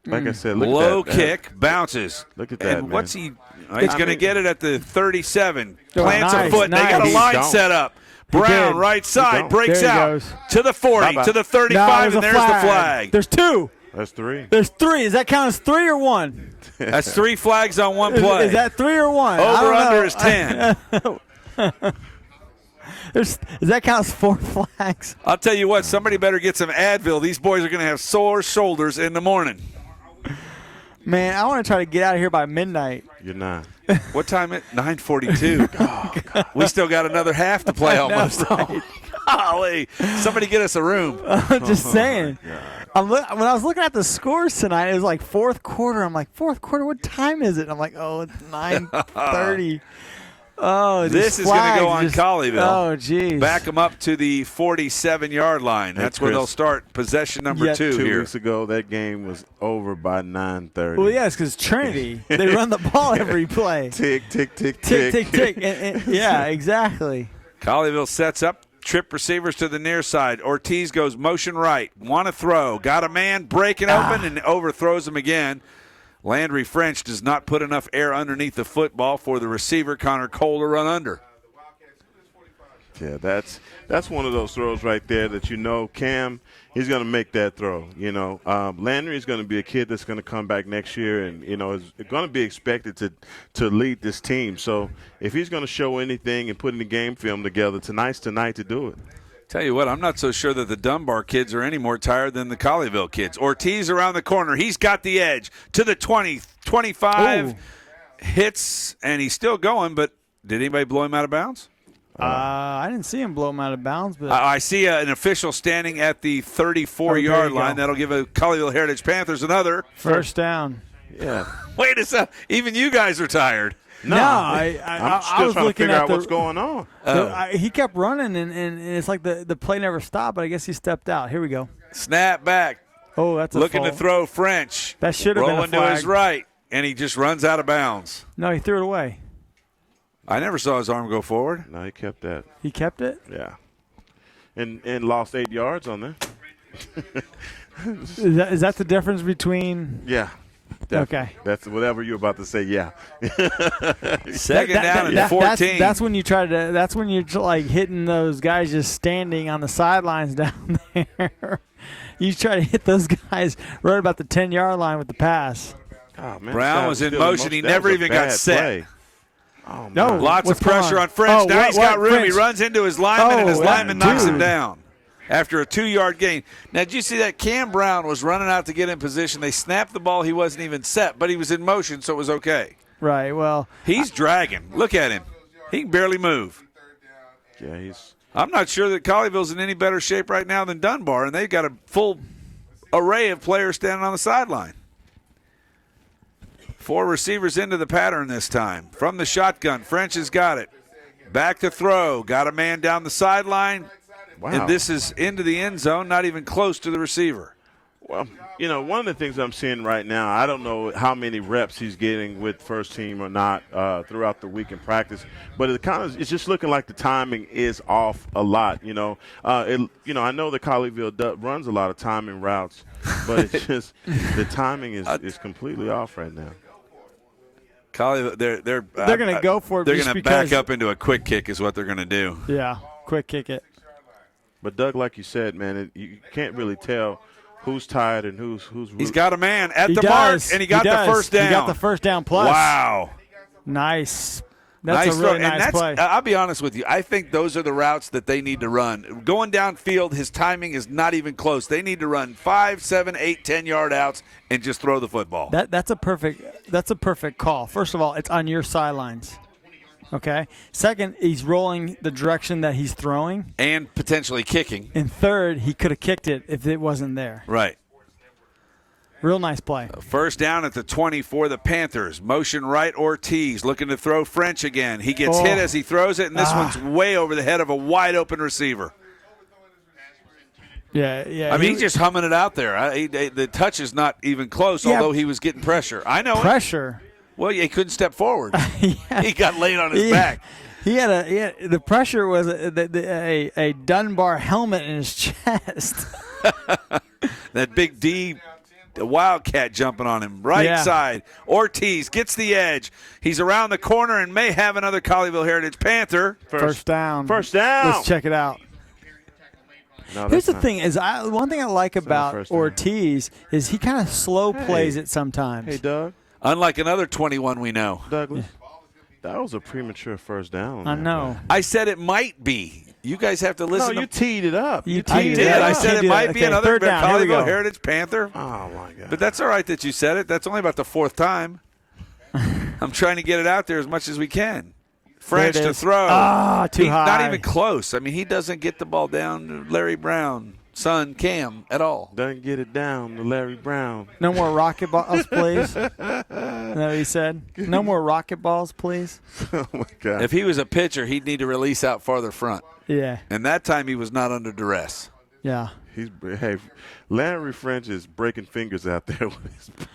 Like I said, low kick, bounces. Look at that, and man. what's he? He's going to get it at the 37. Plants a foot. They got a line set up. Brown, right side, breaks out to the 40, to the 35, and there's the flag. There's 2. That's 3. There's 3. Does that count as 3 or 1? That's 3 flags on one play. Is that 3 or 1? Over-under is 10. Does that count as 4 flags? I'll tell you what, somebody better get some Advil. These boys are going to have sore shoulders in the morning. Man, I want to try to get out of here by midnight. You're not. What time is it? 9:42. Oh, we still got another half to play almost. Golly. Somebody get us a room. I'm just saying. When I was looking at the scores tonight, it was like 4th quarter. I'm like, 4th quarter, what time is it? I'm like, oh, it's 9:30. Oh, this is going to go on Colleyville. Oh, geez. Back them up to the 47-yard line. That's where they'll start possession number 2 2 here. weeks ago, that game was over by 9:30. Well, yes, because Trinity, they run the ball every play. Tick, tick, tick, tick. Tick, tick, tick. Yeah, exactly. Colleyville sets up. Trip receivers to the near side. Ortiz goes motion right. Want to throw. Got a man breaking open and overthrows him again. Landry French does not put enough air underneath the football for the receiver, Connor Cole, to run under. Yeah, that's one of those throws right there that Cam, he's going to make that throw. Landry is going to be a kid that's going to come back next year and, is going to be expected to lead this team. So if he's going to show anything and putting the game film together, tonight's the night to do it. Tell you what, I'm not so sure that the Dunbar kids are any more tired than the Colleyville kids. Ortiz around the corner. He's got the edge to the 20, 25. Ooh. Hits, and he's still going, but did anybody blow him out of bounds? I didn't see him blow him out of bounds. But I see an official standing at the 34-yard line. That'll give a Colleyville Heritage Panthers another. First down. Yeah. Wait a second. Even you guys are tired. No, I was looking at what's going on. He kept running, and it's like the play never stopped, but I guess he stepped out. Here we go. Snap back. Oh, that's looking to throw French. That should have been a flag. Rolling to his right, and he just runs out of bounds. No, he threw it away. I never saw his arm go forward. No, he kept that. He kept it? Yeah. And lost 8 yards on that. Is that the difference between? Yeah. Okay. That's whatever you're about to say, yeah. Second down and 14. That's when you that's when you're like hitting those guys just standing on the sidelines down there. You try to hit those guys right about the 10-yard line with the pass. Oh, man, Brown was in motion. He never even got set. Play. Oh, no, lots of pressure on French. Now he's got room. He runs into his lineman, and his lineman knocks him down after a 2-yard gain. Now, did you see that? Cam Brown was running out to get in position. They snapped the ball. He wasn't even set, but he was in motion, so it was okay. Right, well. He's dragging. Look at him. He can barely move. Yeah, I'm not sure that Colleyville's in any better shape right now than Dunbar, and they've got a full array of players standing on the sideline. 4 receivers into the pattern this time. From the shotgun, French has got it. Back to throw. Got a man down the sideline. Wow. And this is into the end zone, not even close to the receiver. Well, one of the things I'm seeing right now, I don't know how many reps he's getting with first team or not throughout the week in practice, but it's just looking like the timing is off a lot. I know that Colleyville runs a lot of timing routes, but it's just the timing is completely off right now. Colleyville, they're going to go for it. They're going to back up into a quick kick is what they're going to do. Yeah, quick kick it. But Doug, like you said, man, you can't really tell who's tired and who's. He's got a man at the mark, and he got the first down. He got the first down plus. Wow, nice. That's a really nice play. I'll be honest with you. I think those are the routes that they need to run. Going downfield, his timing is not even close. They need to run 5, 7, 8, 10-yard outs and just throw the football. That's a perfect call. First of all, it's on your sidelines. Okay. Second, he's rolling the direction that he's throwing. And potentially kicking. And third, he could have kicked it if it wasn't there. Right. Real nice play. First down at the 20 for the Panthers. Motion right, Ortiz looking to throw French again. He gets hit as he throws it, and this one's way over the head of a wide-open receiver. Yeah. I mean, he's just humming it out there. The touch is not even close, although he was getting pressure. I know pressure. Well, he couldn't step forward. He got laid on his back. The pressure was a Dunbar helmet in his chest. That big D Wildcat jumping on him. Right side. Ortiz gets the edge. He's around the corner and may have another Colleyville Heritage Panther. First down. First down. Let's check it out. No, here's the thing: one thing I like about Ortiz is he kind of slow plays it sometimes. Hey, Doug. Unlike another 21 we know. Douglas, that was a premature first down. I know. I said it might be. You guys have to listen. No, you teed it up. You teed it up. I said it might be another Colleyville go. Heritage Panther. Oh, my God. But that's all right that you said it. That's only about the 4th time. I'm trying to get it out there as much as we can. French to throw. Too high. Not even close. I mean, he doesn't get the ball down to Larry Brown, son Cam, at all. Doesn't get it down to Larry Brown. No more rocket balls, please. Is that what he said? No more rocket balls, please. Oh, my God. If he was a pitcher, he'd need to release out farther front. Yeah. And that time he was not under duress. Yeah. Landry French is breaking fingers out there.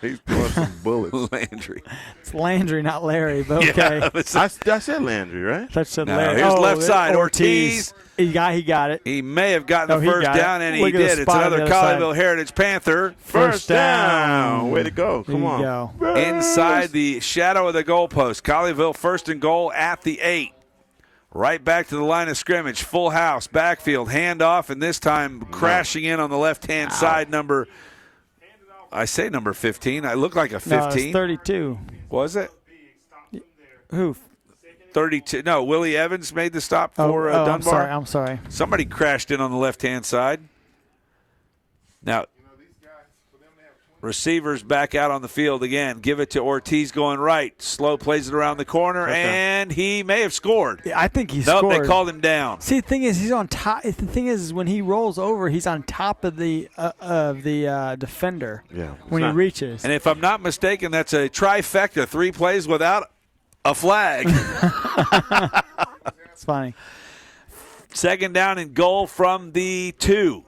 He's throwing some bullets. Landry. It's Landry, not Larry, but okay. Yeah, I said Landry, right? That said Larry. Here's left side, Ortiz. He got it. He may have gotten the first down, and he did. It's another Colleyville Heritage Panther. First down. Way to go. Come on. Inside the shadow of the goalpost. Colleyville 1st and goal at the 8. Right back to the line of scrimmage. Full house, backfield, handoff, and this time crashing in on the left-hand side, number 15. I look like a 15. No, it's 32. Was it? Who? 32. No, Willie Evans made the stop for Dunbar. I'm sorry. Somebody crashed in on the left-hand side. Now, receivers back out on the field again. Give it to Ortiz going right. Slow plays it around the corner, and he may have scored. Yeah, I think he scored. Nope, they called him down. See, the thing is, he's on top. The thing is, when he rolls over, he's on top of the defender. Yeah. When he reaches. And if I'm not mistaken, that's a trifecta. 3 plays without a flag. It's funny. 2nd down and goal from the 2.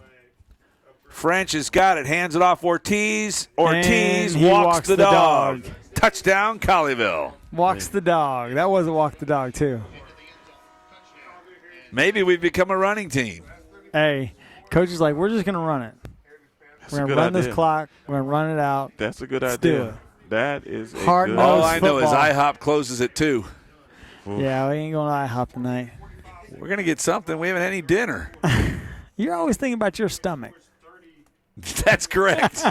French has got it. Hands it off Ortiz. Ortiz walks the dog. Touchdown, Colleyville. Walks the dog. That was a walk the dog, too. Maybe we've become a running team. Hey, coach is like, we're just going to run it. We're going to run this clock. We're going to run it out. That's a good Let's idea. do it. That is a Hard good nose All I know is football. IHOP closes at 2. Yeah, we ain't going to IHOP tonight. We're going to get something. We haven't had any dinner. You're always thinking about your stomach. That's correct.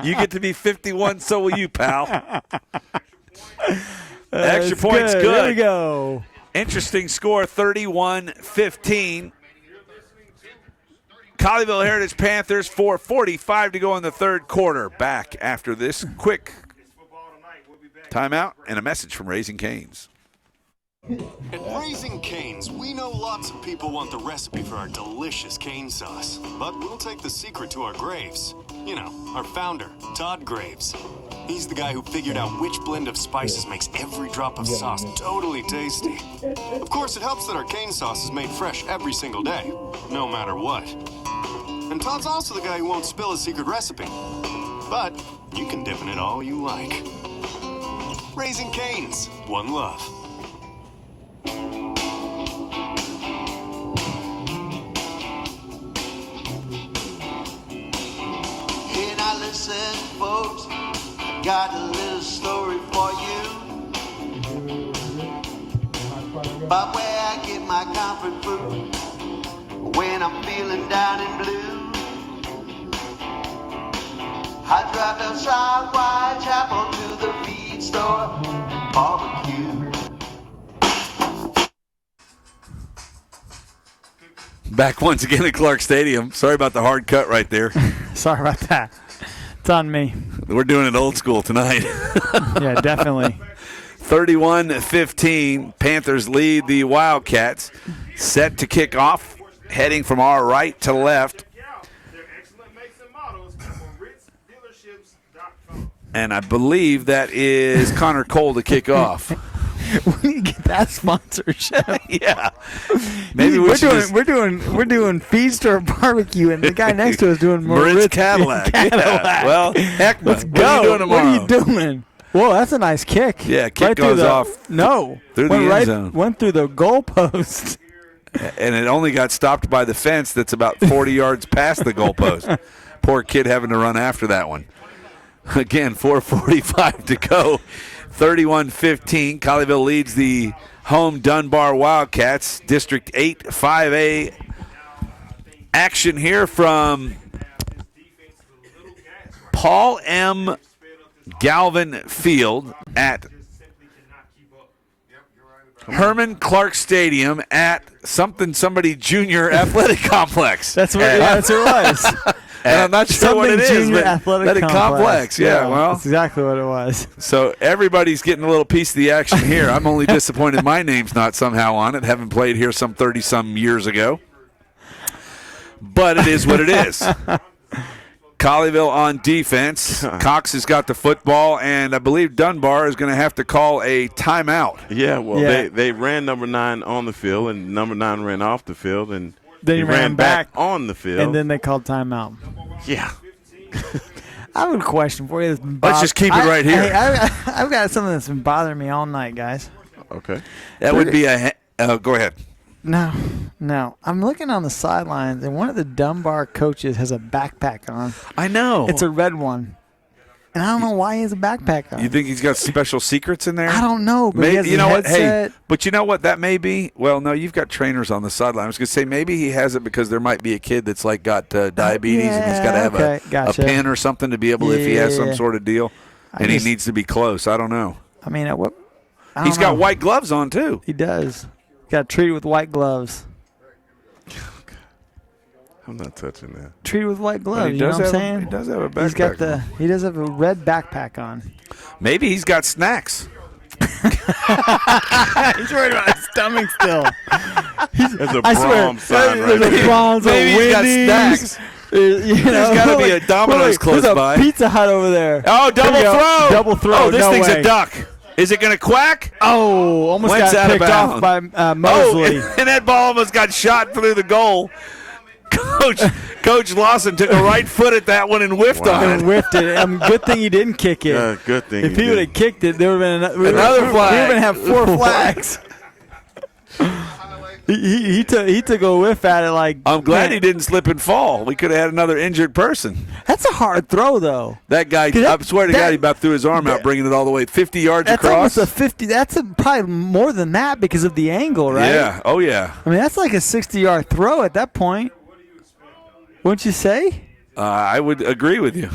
You get to be 51, so will you, pal. Extra point's good. Here we go. Interesting score, 31-15. Colleyville Heritage Panthers, 4:45 to go in the 3rd quarter. Back after this quick timeout and a message from Raising Cane's. At Raising Cane's, we know lots of people want the recipe for our delicious cane sauce, but we'll take the secret to our graves. You know, our founder, Todd Graves. He's the guy who figured out which blend of spices makes every drop of sauce totally tasty. Of course, it helps that our cane sauce is made fresh every single day, no matter what. And Todd's also the guy who won't spill his secret recipe. But you can dip in it all you like. Raising Cane's, one love. Hey, now listen, folks, I got a little story for you about where I get my comfort food when I'm feeling down and blue. I drive down South Whitechapel to the feed store, barbecue. Back once again at Clark Stadium. Sorry about the hard cut right there. Sorry about that. It's on me. We're doing it old school tonight. Yeah, definitely. 31-15. Panthers lead the Wildcats. Set to kick off, heading from our right to left. And I believe that is Connor Cole to kick off. We need to get that sponsorship. Yeah. Maybe we're doing feed store barbecue, and the guy next to us doing Moritz Cadillac. Yeah. Well, heck, let's what go. Are you doing tomorrow? What are you doing? Whoa, that's a nice kick. Yeah, kick goes off. No, through the end zone. Went through the goalpost. And it only got stopped by the fence that's about 40 yards past the goalpost. Poor kid having to run after that one. Again, 4:45 to go. 31-15. Colleyville leads the home Dunbar Wildcats. District 8 5A action here from Paul M. Galvin Field at Herman Clark Stadium at somebody Junior Athletic Complex. That's what it was. And I'm not sure what it is, but Athletic complex. Yeah, well, that's exactly what it was. So everybody's getting a little piece of the action here. I'm only disappointed my name's not somehow on it. Haven't played here some 30-some years ago. But it is what it is. Colleyville on defense. Cox has got the football, and I believe Dunbar is going to have to call a timeout. Yeah, well, they ran number 9 on the field, and number 9 ran off the field, and they ran back on the field. And then they called timeout. Yeah. I have a question for you. Let's just keep it right here. I've got something that's been bothering me all night, guys. Okay. That would be a go ahead. No. I'm looking on the sidelines, and one of the Dunbar coaches has a backpack on. I know. It's a red one. And I don't know why he has a backpack on. You think he's got special secrets in there? I don't know. But he has you a know what? headset. Hey, but you know what? That may be. Well, no, you've got trainers on the sideline. I was going to say maybe he has it because there might be a kid that's like got diabetes and he's got to have a pen or something to be able if he has some sort of deal, and he needs to be close. I don't know. I mean, He's got white gloves on too. He does. Got treated with white gloves. I'm not touching that. Treated with white gloves. He You know does what I'm have saying? He does have a backpack. He does have a red backpack on. Maybe he's got snacks. He's worried about his stomach still. There's a Brahms sign right There's a Brahms, a Maybe he's got Wendy's. snacks. There's got to be a Domino's close there's by. a Pizza Hut over there. Oh, double throw. Double throw. Oh, this no thing's way. a duck. Is it going to quack? Oh, almost Wentz got out of picked off bounds. by Mosley. Oh, and that ball almost got shot through the goal. Coach Lawson took a right foot at that one and whiffed on it. And whiffed it. Good thing he didn't kick it. Good thing. If he would have kicked it, there would have been another flag. We would have 4 flags. He took a whiff at it like. I'm glad he didn't slip and fall. We could have had another injured person. That's a hard throw, though. That guy, I swear to God, he about threw his arm out, bringing it all the way 50 yards that's across. That's almost a 50. That's probably more than that because of the angle, right? Yeah. Oh, yeah. I mean, that's like a 60-yard throw at that point. Wouldn't you say? I would agree with you.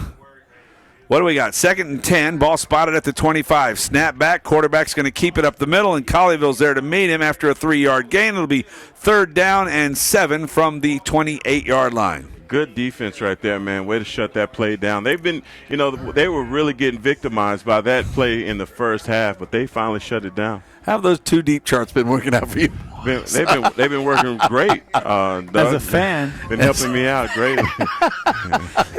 What do we got? 2nd and 10. Ball spotted at the 25. Snap back. Quarterback's going to keep it up the middle, and Colleyville's there to meet him after a 3-yard gain. It'll be 3rd down and 7 from the 28-yard line. Good defense right there, man. Way to shut that play down. They've been, they were really getting victimized by that play in the first half, but they finally shut it down. How have those 2 deep charts been working out for you? They've been working great. Doug. As a fan, been helping me out greatly.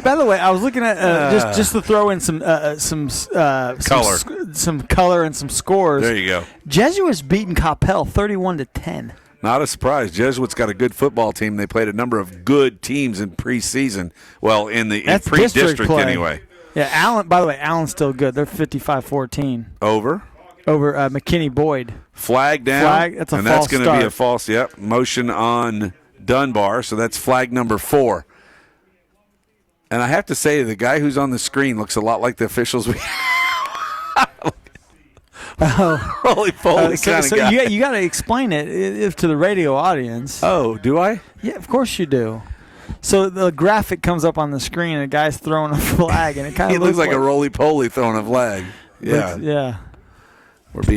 By the way, I was looking at just to throw in some color, some color and some scores. There you go. Jesuits beating Coppell 31-10. Not a surprise. Jesuits got a good football team. They played a number of good teams in preseason. Well, in pre-district anyway. Yeah, Allen. By the way, Allen's still good. They're 55-14 over McKinney Boyd. Flag down. That's a and false that's going to be a false. Yep. Motion on Dunbar. So that's flag number 4. And I have to say, the guy who's on the screen looks a lot like the officials we. Holy poly kind of guy. You got to explain it to the radio audience. Oh, do I? Yeah, of course you do. So the graphic comes up on the screen, and a guy's throwing a flag, and it kind of looks like a roly-poly throwing a flag. Yeah. Yeah.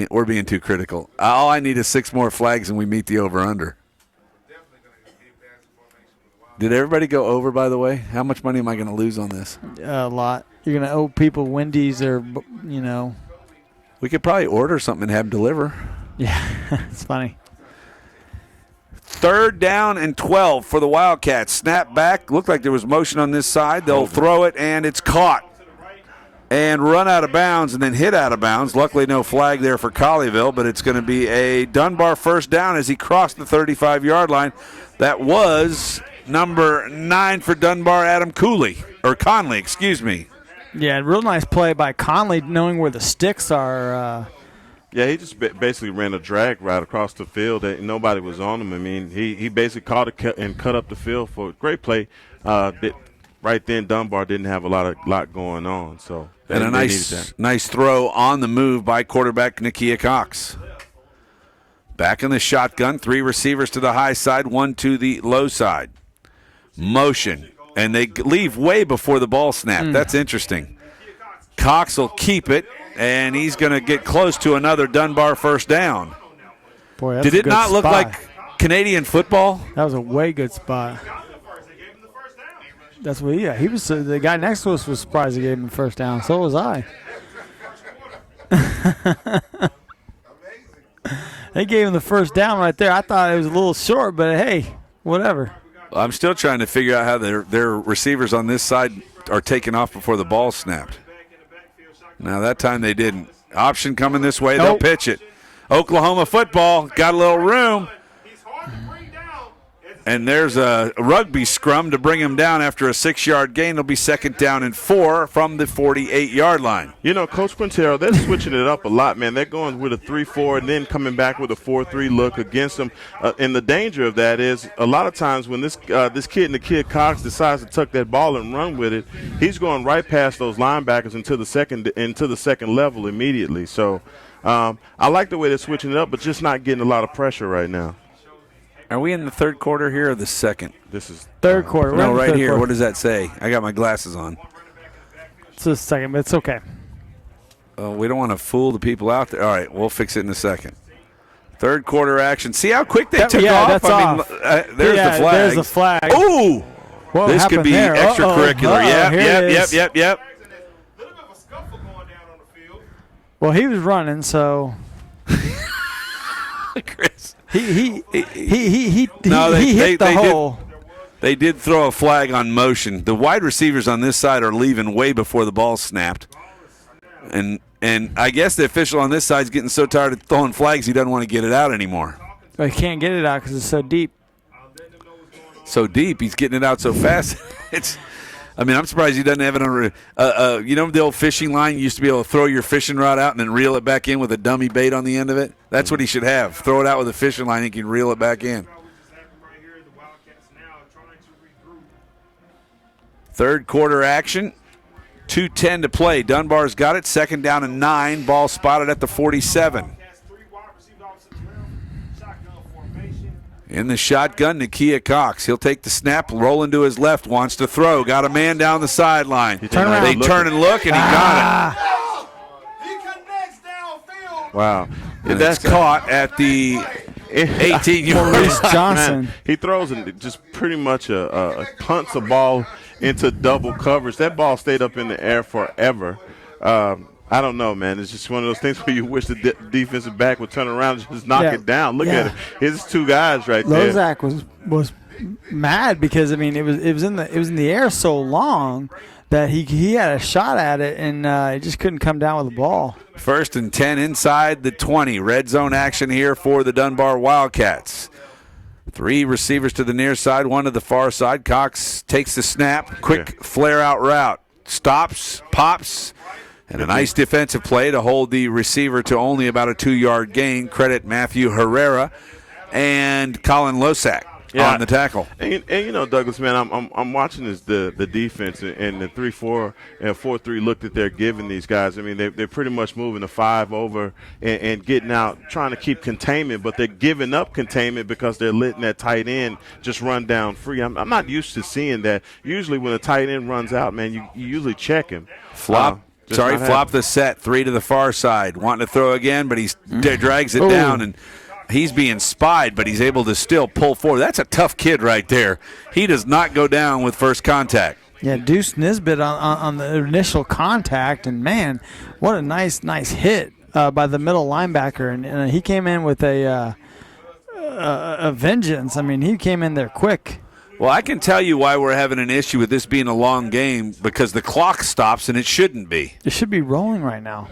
We're being too critical. All I need is 6 more flags, and we meet the over/under. Did everybody go over, by the way? How much money am I going to lose on this? A lot. You're going to owe people Wendy's or, We could probably order something and have them deliver. Yeah, it's funny. 3rd down and 12 for the Wildcats. Snap back. Looked like there was motion on this side. They'll throw it, and it's caught. And run out of bounds and then hit out of bounds. Luckily, no flag there for Colleyville, but it's going to be a Dunbar 1st down as he crossed the 35-yard line. That was number 9 for Dunbar, Adam Conley, excuse me. Yeah, real nice play by Conley, knowing where the sticks are. Yeah, he just basically ran a drag right across the field. Nobody was on him. I mean, he basically caught it and cut up the field for a great play. Right then, Dunbar didn't have a lot going on. So and a nice throw on the move by quarterback Nakia Cox. Back in the shotgun, 3 receivers to the high side, 1 to the low side. Motion, and they leave way before the ball snap. That's interesting. Cox will keep it, and he's going to get close to another Dunbar 1st down. Boy, that's Did it not look spot. like Canadian football? That was a way good spot. That's what he was. The guy next to us was surprised he gave him the 1st down. So was I. They gave him the 1st down right there. I thought it was a little short, but hey, whatever. I'm still trying to figure out how their receivers on this side are taking off before the ball snapped. Now, that time they didn't. Option coming this way. They'll pitch it. Oklahoma football got a little room. And there's a rugby scrum to bring him down after a 6-yard gain. It'll be 2nd down and 4 from the 48-yard line. You know, Coach Quintero, they're switching it up a lot, man. They're going with a 3-4 and then coming back with a 4-3 look against them. And the danger of that is a lot of times when this kid, Nakia Cox, decides to tuck that ball and run with it, he's going right past those linebackers into the second level immediately. So I like the way they're switching it up, but just not getting a lot of pressure right now. Are we in the third quarter here or the second? This is third quarter. No, right third here. quarter. What does that say? I got my glasses on. It's the second, but it's okay. We don't want to fool the people out there. All right, we'll fix it in a second. Third quarter action. See how quick they took off? That's off. There's the flag. There's the flag. Ooh! What This could be there? extracurricular. Yep. Well, he was running, so Chris. he hit the hole. They did throw a flag on motion. The wide receivers on this side are leaving way before the ball snapped. And I guess the official on this side is getting so tired of throwing flags he doesn't want to get it out anymore. He can't get it out because it's so deep. So deep, he's getting it out so fast. I'm surprised he doesn't have it on the old fishing line? You used to be able to throw your fishing rod out and then reel it back in with a dummy bait on the end of it. That's what he should have. Throw it out with a fishing line, he can reel it back in. Third quarter action. 2:10 to play. Dunbar's got it. 2nd down and 9. Ball spotted at the 47. In the shotgun, Nakia Cox. He'll take the snap, rolling to his left, wants to throw. Got a man down the sideline. They turn and look, and he got it. Wow. And that's caught at the 18-yard line. Johnson. Man, he throws and just pretty much punts a ball into double coverage. That ball stayed up in the air forever. I don't know, man. It's just one of those things where you wish the defensive back would turn around and just knock it down. Look at it. Here's 2 guys right there. Lozak was mad because it was in the air so long that he had a shot at it and he just couldn't come down with the ball. 1st and 10 inside the 20. Red zone action here for the Dunbar Wildcats. 3 receivers to the near side, 1 to the far side. Cox takes the snap. Quick flare-out route. Stops, pops, and a nice defensive play to hold the receiver to only about a 2-yard gain. Credit Matthew Herrera and Colin Losak on the tackle. And you know, Douglas, man, I'm watching the defense and the 3-4 and 4-3 look that they're giving these guys. I mean, they're pretty much moving the 5 over and getting out, trying to keep containment, but they're giving up containment because they're letting that tight end just run down free. I'm not used to seeing that. Usually when a tight end runs out, man, you usually check him. Flop the set. 3 to the far side. Wanting to throw again, but he drags it down, and he's being spied, but he's able to still pull forward. That's a tough kid right there. He does not go down with first contact. Yeah, Deuce Nisbet on the initial contact, and, man, what a nice hit by the middle linebacker. And he came in with a vengeance. I mean, he came in there quick. Well, I can tell you why we're having an issue with this being a long game, because the clock stops and it shouldn't be. It should be rolling right now.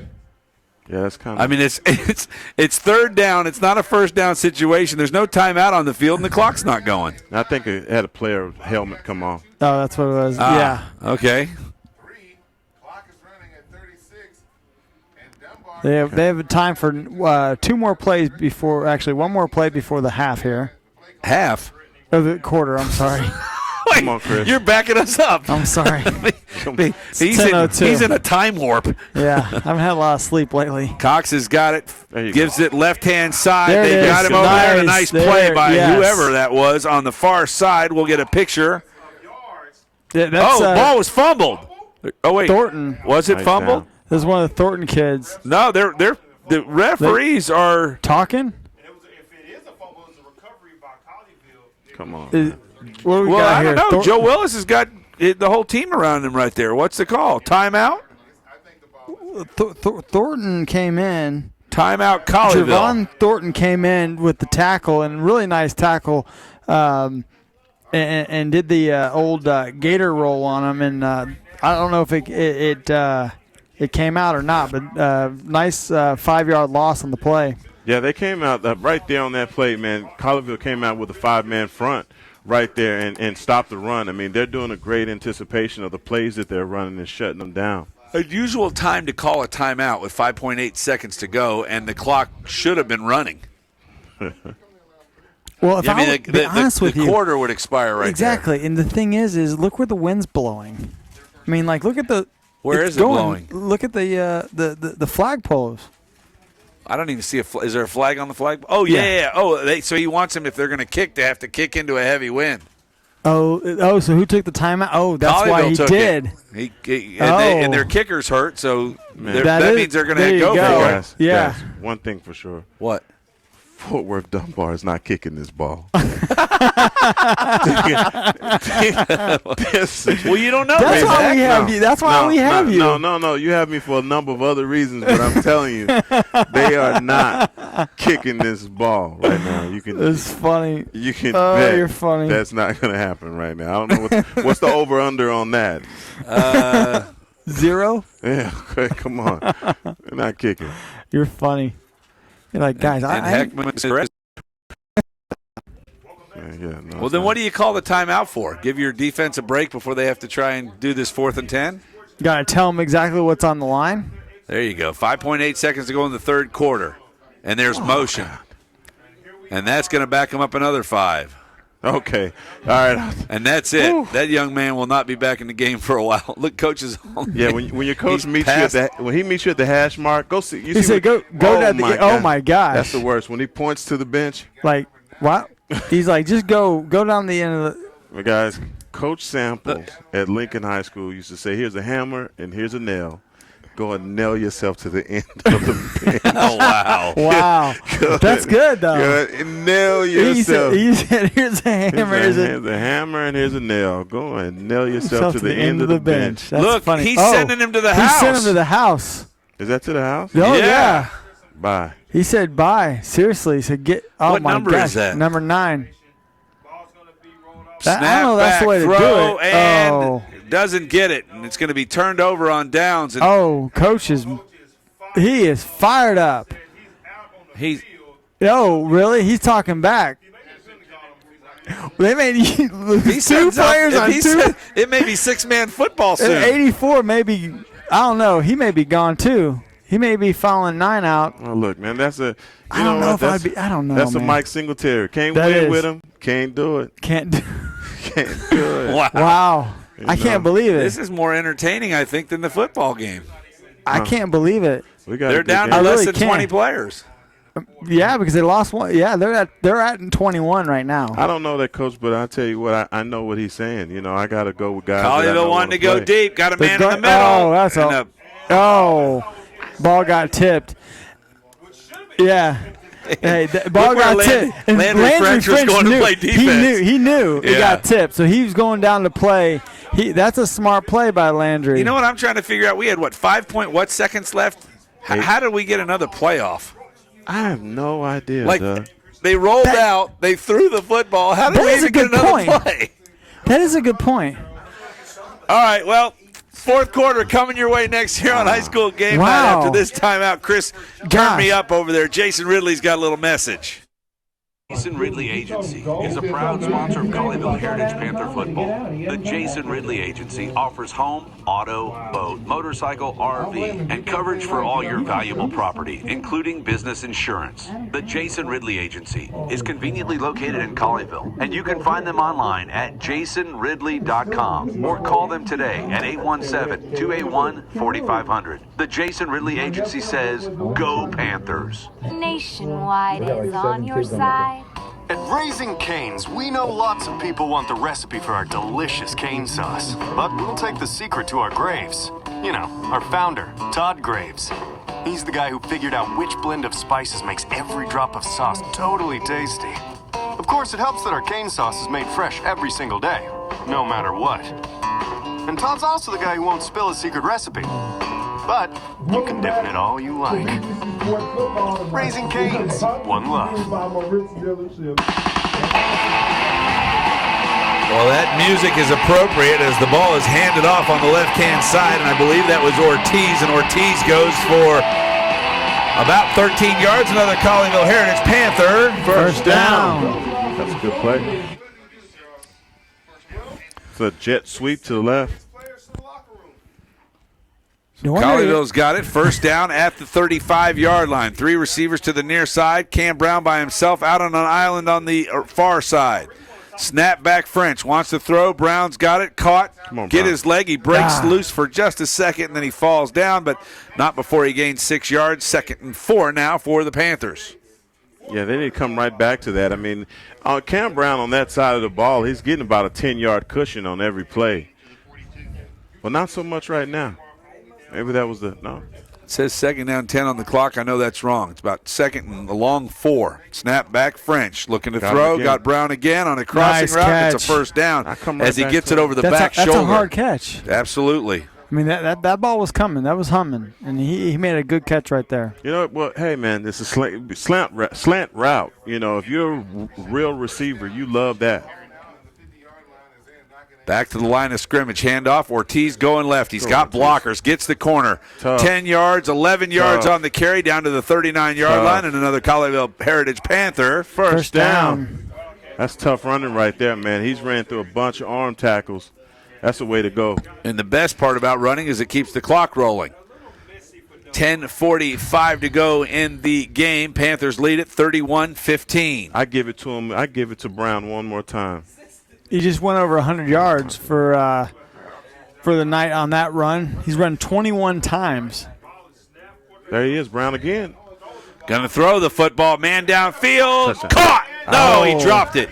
Yeah, that's kind of. I mean, it's 3rd down. It's not a first down situation. There's no timeout on the field, and the clock's not going. I think it had a player helmet come off. Oh, that's what it was. Yeah. Okay. They have time for 2 more plays before. Actually, 1 more play before the half here. Half. Oh, the quarter. I'm sorry. Wait, come on, Chris. You're backing us up. I'm sorry. He's in a time warp. Yeah, I haven't had a lot of sleep lately. Cox has got it. Gives it left-hand side. There They've got him over there. A nice play by yes. whoever that was on the far side. We'll get a picture. Yeah, that's, ball was fumbled. Oh, wait. Thornton. Was it fumbled? This is one of the Thornton kids. No, the referees are talking. Come on. I don't know. Joe Willis has got the whole team around him right there. What's the call? Timeout? Thornton came in. Timeout, Colleyville. Javon Thornton came in with the tackle, and really nice tackle, and did the old gator roll on him. And I don't know if it came out or not, but nice 5-yard loss on the play. Yeah, they came out right there on that play, man. Colleyville came out with a 5-man front right there and stop the run. I mean, they're doing a great anticipation of the plays that they're running and shutting them down. Unusual time to call a timeout with 5.8 seconds to go, and the clock should have been running. Well, if I would be honest with you, the quarter would expire right exactly. And the thing is look where the wind's blowing. I mean, like, look at the. Where is it blowing? Look at the flagpoles. I don't even see is there a flag on the flag? Oh, yeah. Oh, so he wants them, if they're going to kick, to have to kick into a heavy wind. Oh, so who took the timeout? Oh, that's Colleyville why he did. And their kicker's hurt, so that means they're going to go for it. Yeah. Guys, one thing for sure. What? Fort Worth Dunbar is not kicking this ball. Well, you don't know. That's why we have you. That's why we have you. No. You have me for a number of other reasons, but I'm telling you, they are not kicking this ball right now. It's funny. You can bet you're funny. That's not going to happen right now. I don't know what's the over/under on that. 0? Yeah, come on. They're not kicking. You're funny. You're like, guys, Well, then what do you call the timeout for? Give your defense a break before they have to try and do this 4th and 10? You got to tell them exactly what's on the line? There you go. 5.8 seconds to go in the third quarter. And there's motion. God. And that's going to back them up another 5. Okay. All right. And that's it. Whew. That young man will not be back in the game for a while. Look, coach is on. Yeah, when your coach meets you when he meets you at the hash mark, go see. He said, go to the. Oh my gosh. That's the worst. When he points to the bench. Like what? He's like, just go down the end of the. Well, guys, Coach Samples at Lincoln High School used to say, "Here's a hammer and here's a nail. Go and nail yourself to the end of the bench." Oh, wow. Wow. That's good, though. Go and nail yourself. He said, here's a hammer. Here's a hammer and here's a nail. Go and nail yourself to the end of the bench. That's Look, funny. He's sending him to the house. He sent him to the house. Is that to the house? Oh, yeah. Bye. He said bye. Seriously. He said, get. Oh, what my number gosh. is that? Number 9. Snap I don't know, that's back, the way to throw, do it. And doesn't get it. And it's going to be turned over on downs. And Coach he is fired up. Really? He's talking back. They made two players on two. It may be 6-man football soon. 84 maybe. I don't know. He may be gone too. He may be fouling 9 out. Oh, look, man, that's a. I don't know if I'd be. I don't know. That's man. a Mike Singletary. Can't win with him. Can't do it. Can't do it. Wow. I can't believe it. This is more entertaining, I think, than the football game. I can't believe it. They're down to less than 20 players. Yeah, because they lost one. Yeah, they're at 21 right now. I don't know that, Coach, but I tell you what, I know what he's saying. You know, I got to go with guys. Colleyville wanted to go deep. Got a man in the middle. Ball got tipped. Yeah. Hey, the ball got tipped. And Landry French was going to play defense. He knew it got tipped, so he was going down to play. That's a smart play by Landry. You know what I'm trying to figure out? We had, 5 seconds left? How did we get another playoff? I have no idea, Doug. They rolled out. They threw the football. How did we even get another play? That is a good point. All right, well, fourth quarter coming your way next year on High School Game Night after this timeout. Chris, turn me up over there. Jason Ridley's got a little message. Jason Ridley Agency is a proud sponsor of Colleyville Heritage Panther football. The Jason Ridley Agency offers home, auto, boat, motorcycle, RV, and coverage for all your valuable property, including business insurance. The Jason Ridley Agency is conveniently located in Colleyville, and you can find them online at jasonridley.com or call them today at 817-281-4500. The Jason Ridley Agency says, go Panthers. Nationwide is on your side. At Raising Cane's, we know lots of people want the recipe for our delicious cane sauce, but we'll take the secret to our graves. You know, our founder, Todd Graves. He's the guy who figured out which blend of spices makes every drop of sauce totally tasty. Of course, it helps that our cane sauce is made fresh every single day, no matter what. And Todd's also the guy who won't spill his secret recipe. But you can dip in it all you like. Raising Cane's, one love. Well, that music is appropriate as the ball is handed off on the left-hand side, and I believe that was Ortiz, and Ortiz goes for about 13 yards. Another Colleyville Heritage Panther. First down. That's a good play. It's a jet sweep to the left. Colleyville's got it. First down at the 35-yard line. 3 receivers to the near side. Cam Brown by himself out on an island on the far side. Snap back French. Wants to throw. Brown's got it. Caught. Get his leg. He breaks loose for just a second, and then he falls down, but not before he gains 6 yards. 2nd and 4 now for the Panthers. Yeah, they need to come right back to that. I mean, Cam Brown on that side of the ball, he's getting about a 10-yard cushion on every play. But not so much right now. Maybe that was no. It says 2nd down, 10 on the clock. I know that's wrong. It's about 2nd and a long 4. Snap back French. Looking to throw. Got Brown again on a crossing route. Catch. It's a first down as he gets it over the back shoulder. That's a hard catch. Absolutely. I mean, that ball was coming. That was humming. And he made a good catch right there. You know, well, hey, man, this is slant route. You know, if you're a real receiver, you love that. Back to the line of scrimmage. Handoff. Ortiz going left. He's got blockers. Gets the corner. 10 yards, 11 yards on the carry down to the 39-yard line, and another Colleyville Heritage Panther. First down. That's tough running right there, man. He's ran through a bunch of arm tackles. That's the way to go. And the best part about running is it keeps the clock rolling. 10:45 to go in the game. Panthers lead it 31-15. I give it to him. I give it to Brown one more time. He just went over 100 yards for the night on that run. He's run 21 times. There he is, Brown again. Gonna throw the football. Man downfield. Caught! No, he dropped it.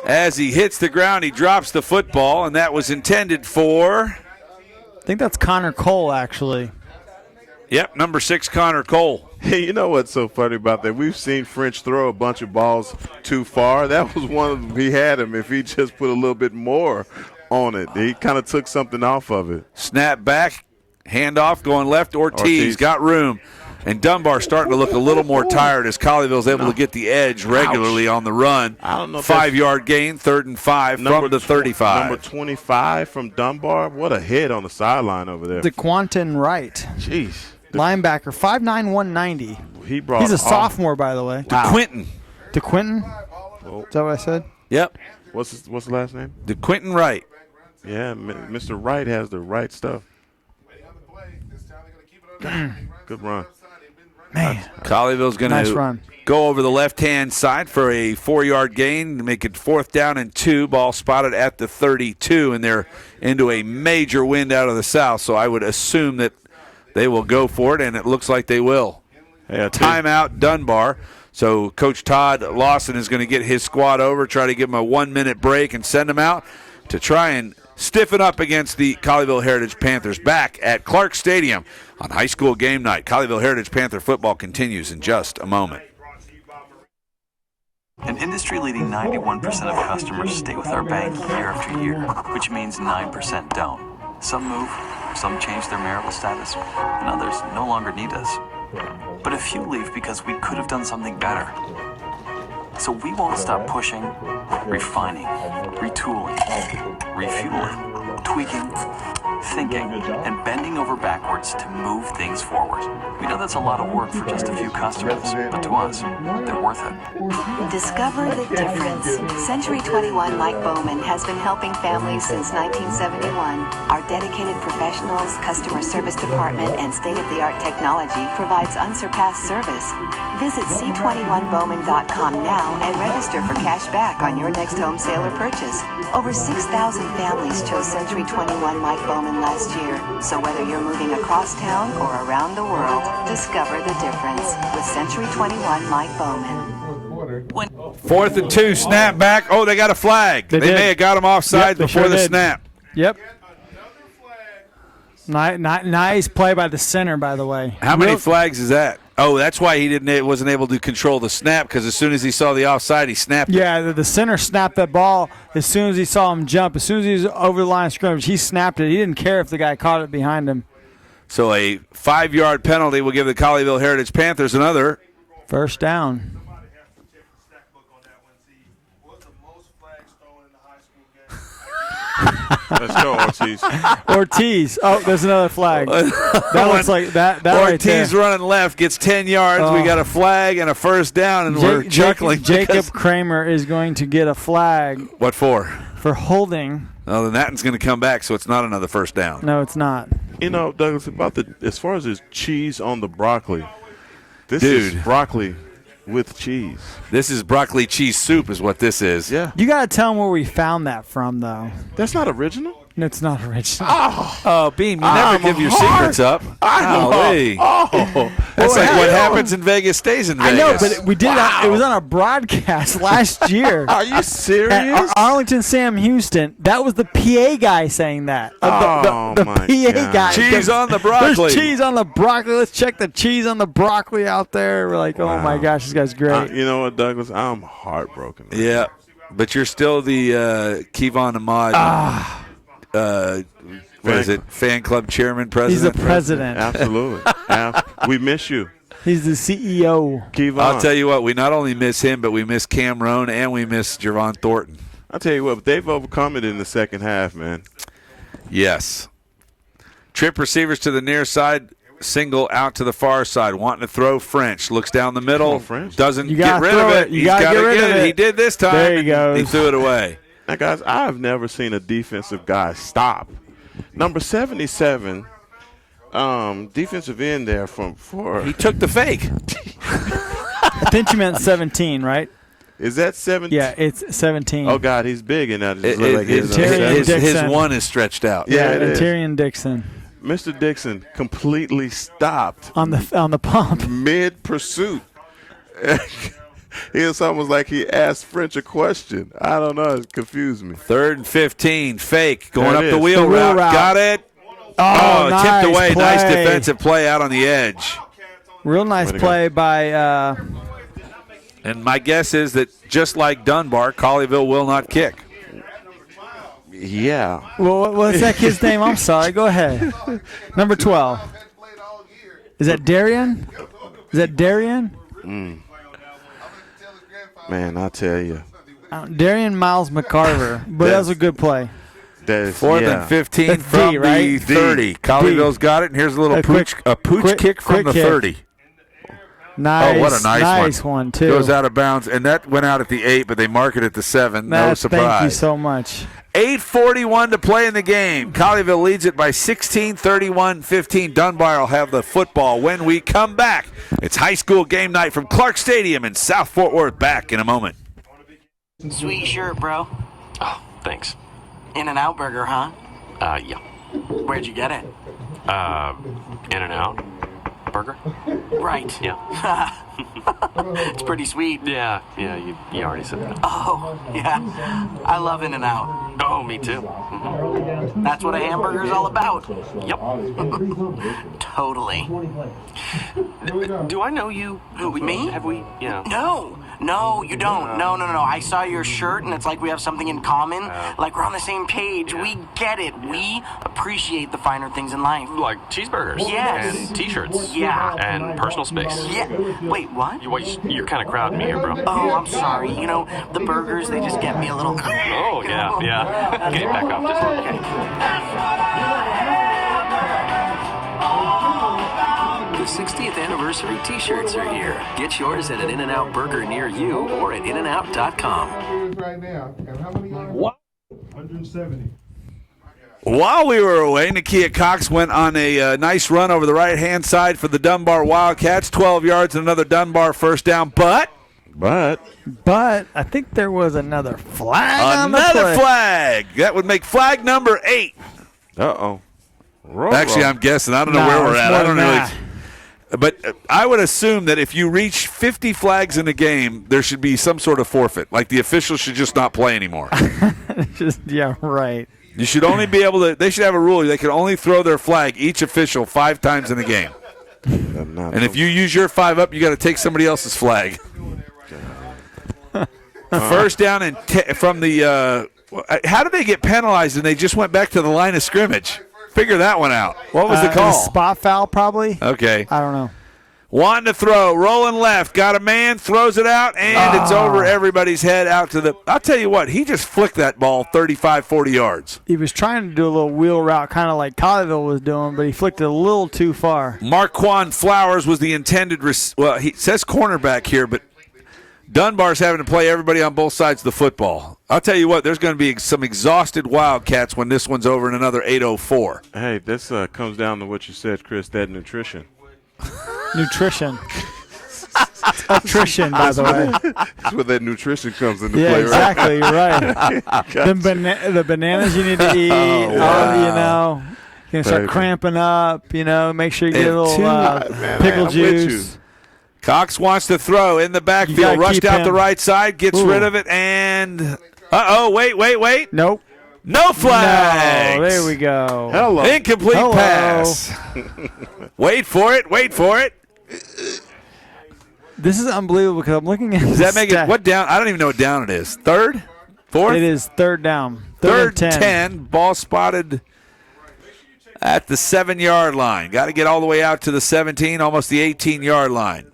As he hits the ground, he drops the football, and that was intended for... I think that's Connor Cole, actually. Yep, number 6, Connor Cole. Hey, you know what's so funny about that? We've seen French throw a bunch of balls too far. That was one of them. He had him if he just put a little bit more on it. He kind of took something off of it. Snap back, handoff, going left. Ortiz got room. And Dunbar starting to look a little more tired as Colleyville's able to get the edge regularly on the run. I don't know. 5-yard gain, 3rd and 5 from the 35. Number 25 from Dunbar. What a hit on the sideline over there. DeQuantin Wright. Jeez. Linebacker, 5'9", 190. He's a sophomore, by the way. DeQuintin. DeQuintin? Is that what I said? Yep. What's the last name? DeQuintin Wright. Yeah, Mr. Wright has the right stuff. Good run. Man. Colleyville's going to go over the left-hand side for a 4-yard gain to make it 4th down and 2. Ball spotted at the 32, and they're into a major wind out of the south, so I would assume that they will go for it, and it looks like they will. Timeout, Dunbar. So Coach Todd Lawson is going to get his squad over, try to give them a 1-minute break and send them out to try and stiffen up against the Colleyville Heritage Panthers back at Clark Stadium on high school game night. Colleyville Heritage Panther football continues in just a moment. An industry-leading 91% of customers stay with our bank year after year, which means 9% don't. Some move, some change their marital status, and others no longer need us. But a few leave because we could have done something better. So we won't stop pushing, refining, retooling, refueling, tweaking, thinking, and bending over backwards to move things forward. We know that's a lot of work for just a few customers, but to us, they're worth it. Discover the difference. Century 21 Mike Bowman has been helping families since 1971. Our dedicated professionals, customer service department, and state-of-the-art technology provides unsurpassed service. Visit c21bowman.com now and register for cash back on your next home sale or purchase. Over 6,000 families chose Century 21 Mike Bowman last year. So whether you're moving across town or around the world, discover the difference with Century 21 Mike Bowman. 4th and 2, snap back. Oh, they got a flag. They may have got him offside before the snap. Yep. Nice play by the center, by the way. How many flags is that? Oh, that's why he wasn't able to control the snap, because as soon as he saw the offside, he snapped it. Yeah, the center snapped that ball as soon as he saw him jump. As soon as he was over the line of scrimmage, he snapped it. He didn't care if the guy caught it behind him. So a 5-yard penalty will give the Colleyville Heritage Panthers another first down. Let's go, Ortiz. Ortiz. Oh, there's another flag. That looks like that Ortiz right running left gets 10 yards. We got a flag and a first down, and we're chuckling. Jacob Kramer is going to get a flag. What for? For holding Well, then that one's going to come back, so it's not another first down. No, it's not. You know, Douglas, as far as this cheese on the broccoli, this is broccoli with cheese. This is broccoli cheese soup is what this is. Yeah. You got to tell them where we found that from, though. That's not original? No, it's not original. Oh, Beam, you never give your secrets up. Golly. That's like what happens in Vegas stays in Vegas. I know, but we did. It was on a broadcast last year. Are you serious? At Arlington Sam Houston. That was the PA guy saying that. The PA guy. Cheese on the broccoli. There's cheese on the broccoli. Let's check the cheese on the broccoli out there. We're like, oh my gosh, this guy's great. You know what, Douglas? I'm heartbroken. Man. Yeah, but you're still the Kevon Ahmad. What is it? Fan club chairman, president? He's the president. Absolutely. We miss you. He's the CEO. Kevon. I'll tell you what, we not only miss him, but we miss Cam Roan and we miss Javon Thornton. I'll tell you what, they've overcome it in the second half, man. Yes. Trip receivers to the near side, single out to the far side, wanting to throw French. Looks down the middle, doesn't get rid of it. He's got to get rid of it. He did this time. There he goes. He threw it away. Now, guys, I've never seen a defensive guy stop. Number 77, defensive end there for. He took the fake. I think you meant 17, right? Is that 17? Yeah, it's 17. Oh, God, he's big in that. His one is stretched out. Yeah, Tyrion Dixon. Mr. Dixon completely stopped on the pump mid-pursuit. It's almost like he asked French a question. I don't know. It confused me. 3rd and 15. Fake. Going up the the wheel route. Got it. Oh, nice tipped away. Play. Nice defensive play out on the edge. Real nice play by. And my guess is that just like Dunbar, Colleyville will not kick. Yeah. Well, what's that kid's name? I'm sorry. Go ahead. Number 12. Is that Darian? Man, I tell you. Darian Miles McCarver. But that was a good play. 4th and 15 from the 30. Colleyville's got it, and here's a little pooch kick from the 30. Nice. Oh, what a nice one, too. Goes out of bounds, and that went out at the 8, but they mark it at the 7. No surprise. Thank you so much. 8:41 to play in the game. Colleyville leads it by 16, 31-15. Dunbar will have the football when we come back. It's high school game night from Clark Stadium in South Fort Worth. Back in a moment. Sweet shirt, bro. Oh, thanks. In-N-Out Burger, huh? Yeah. Where'd you get it? In-N-Out Burger? Right. Yeah. It's pretty sweet. Yeah, you already said that. Oh, yeah. I love In-N-Out. Oh, me too. Mm-hmm. That's what a hamburger's all about. Yep. Totally. Do I know you? Me? Have we? Yeah. No, you don't. No. I saw your shirt, and it's like we have something in common. Like we're on the same page. Yeah. We get it. Yeah. We appreciate the finer things in life. Like cheeseburgers. Yes. And T-shirts. Yeah. And personal space. Yeah. Wait, what? You're kind of crowding me here, bro. Oh, I'm sorry. You know, the burgers, they just get me a little... Oh, yeah. Okay, back off just a The 60th anniversary T-shirts are here. Get yours at an In-N-Out Burger near you or at InAndOut.com. Right now. And how many are 170. While we were away, Nakia Cox went on a nice run over the right-hand side for the Dunbar Wildcats. 12 yards and another Dunbar first down, but I think there was another flag on the play. Another flag. That would make flag number 8. Uh-oh. Actually, I'm guessing. I don't know where we're at. I don't know. But I would assume that if you reach 50 flags in a game, there should be some sort of forfeit. Like the officials should just not play anymore. Yeah, right. You should only be able to – they should have a rule. They can only throw their flag, each official, 5 times in a game. And if you use your 5 up, you got to take somebody else's flag. First down and from the how did they get penalized and they just went back to the line of scrimmage? Figure that one out. What was the call? Spot foul, probably. Okay. I don't know. Wanting to throw, rolling left, got a man, throws it out, and it's over everybody's head out to the – I'll tell you what, he just flicked that ball 35, 40 yards. He was trying to do a little wheel route, kind of like Colleyville was doing, but he flicked it a little too far. Marquand Flowers was the intended well, he says cornerback here, but Dunbar's having to play everybody on both sides of the football. I'll tell you what, there's going to be some exhausted Wildcats when this one's over in another 8:04. Hey, this comes down to what you said, Chris, that nutrition. Nutrition. Attrition, by the way. That's where that nutrition comes into Yeah, play, exactly. right? You're right. The bananas you need to eat, Oh, wow. you're going to start Baby. cramping up, make sure you get a little man, pickle I'm with juice. Cox wants to throw in the You backfield, gotta rushed keep out him. the right side, gets Ooh. rid of it, and wait. Nope. No flags. No, there we go. Hello. Incomplete Hello. pass. Wait for it. This is unbelievable because I'm looking at Does that make it, what down? I don't even know what down it is. Third? Fourth? It is third down. Third and 10. Ball spotted at the 7-yard line. Got to get all the way out to the 17, almost the 18-yard line.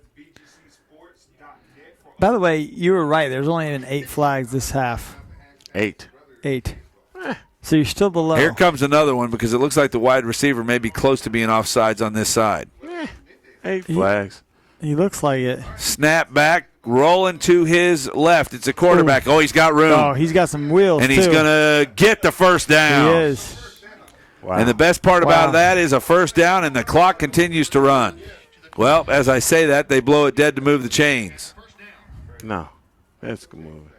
By the way, you were right. There's only been 8 flags this half. 8. So you're still below. Here comes another one because it looks like the wide receiver may be close to being offsides on this side. 8 flags. He looks like it. Snap back, rolling to his left. It's a quarterback. Ooh. Oh, he's got room. Oh, he's got some wheels, and he's going to get the first down. He is. Wow. And the best part about that is a first down, and the clock continues to run. Well, as I say that, they blow it dead to move the chains. No, that's a good move.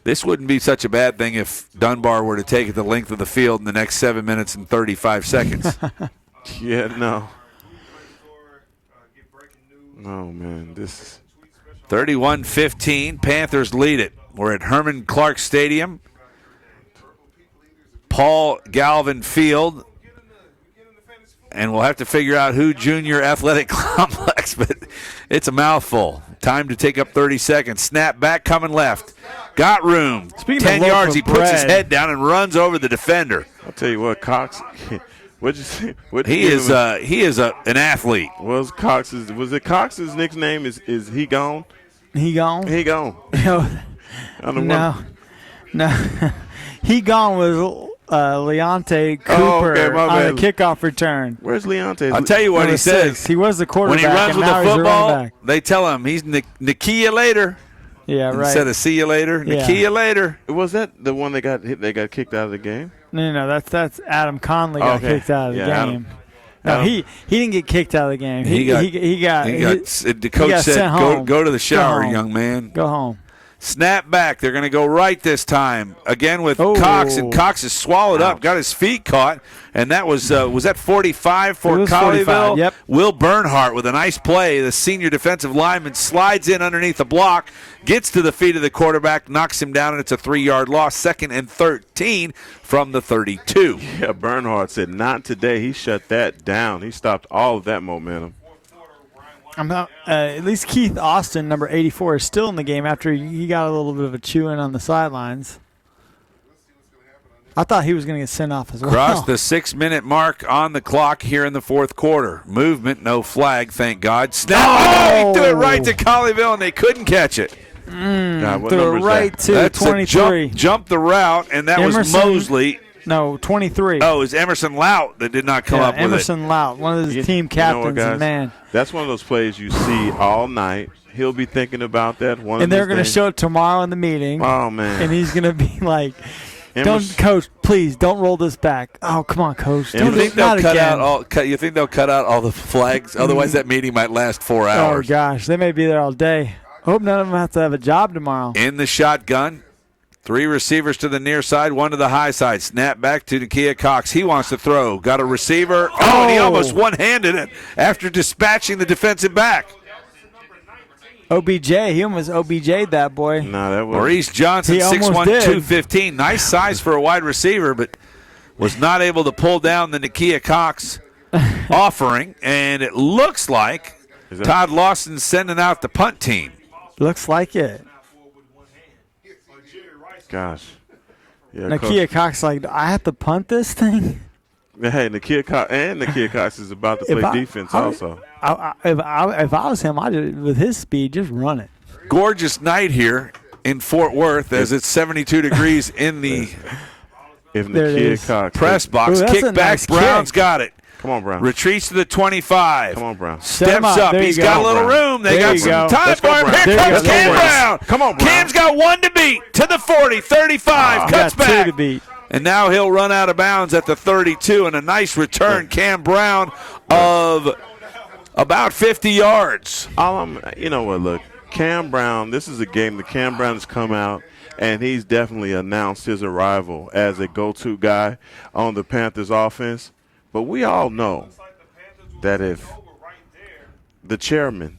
This wouldn't be such a bad thing if Dunbar were to take it the length of the field in the next 7 minutes and 35 seconds. Yeah, no. Oh, man, this is 31-15. Panthers lead it. We're at Herman Clark Stadium. Paul Galvin Field. And we'll have to figure out who Junior Athletic Complex, but it's a mouthful. Time to take up 30 seconds. Snap back, coming left. Got room. Speaking 10 of yards. loaf He of puts his bread. head down and runs over the defender. I'll tell you what, Cox. What'd you say? He is an athlete. Was it Cox's nickname? Is he gone? He gone? He gone. No. He gone was Leonte Cooper on the kickoff return. Where's Leonte? I'll tell you what he says. He was the quarterback. When he runs and with now the he's football, running back. they tell him he's Nikia later. Yeah, right. Instead of see you later, Yeah. Nikia later. Was that the one they got kicked out of the game? No, that's Adam Conley got kicked out of the game. Adam. He didn't get kicked out of the game. The coach said, "Go to the shower, young man. Go home." Snap back. They're going to go right this time. Again with Cox, and Cox is swallowed up, got his feet caught, and that was that 45 for Colleyville? 45, yep. Will Bernhardt with a nice play. The senior defensive lineman slides in underneath the block, gets to the feet of the quarterback, knocks him down, and it's a 3-yard loss. 2nd and 13 from the 32. Yeah, Bernhardt said, not today. He shut that down. He stopped all of that momentum. At least Keith Austin, number 84, is still in the game after he got a little bit of a chew-in on the sidelines. I thought he was going to get sent off as well. Crossed the 6-minute mark on the clock here in the 4th quarter. Movement, no flag, thank God. Snap! He threw it right to Colleyville, and they couldn't catch it. God, what threw number it is right that? to That's 23. Jumped the route, and that was Mosley. No, 23. Oh, it was Emerson Lout that did not come up with Emerson Lout, one of his team captains. You know what, and man, that's one of those plays you see all night. He'll be thinking about that. And they're going to show it tomorrow in the meeting. Oh, man. And he's going to be like, Coach, please, don't roll this back. Oh, come on, Coach. You think they'll cut out all the flags? Otherwise, that meeting might last 4 hours. Oh, gosh. They may be there all day. Hope none of them have to have a job tomorrow. In the shotgun. 3 receivers to the near side, 1 to the high side. Snap back to Nikia Cox. He wants to throw. Got a receiver. Oh, and he almost one-handed it after dispatching the defensive back. OBJ. He almost OBJ'd that boy. No, that was Maurice Johnson, 6'1", 215. Nice size for a wide receiver, but was not able to pull down the Nikia Cox offering. And it looks like Todd Lawson's sending out the punt team. Looks like it. Gosh. Yeah, Nikia Cox like, I have to punt this thing? Hey, Nikia Cox is about to play defense also. If I was him, I'd with his speed, just run it. Gorgeous night here in Fort Worth as it's 72 degrees in the Nikia Cox press box. Ooh, Kick back. nice Brown's kick. got it. Come on, Brown. Retreats to the 25. Come on, Brown. Steps up. There He's you got go. a little room. They There got you some go. time Let's for go, him. Brown. Here There you comes go. Cam Go, Brown. Come on, Brown. Cam's got 1 to beat. To the 40, 35. Cuts got 2 back. to beat. And now he'll run out of bounds at the 32. And a nice return, Cam Brown, of about 50 yards. You know what, look, Cam Brown, this is a game that Cam Brown has come out, and he's definitely announced his arrival as a go-to guy on the Panthers offense. But we all know that if the chairman,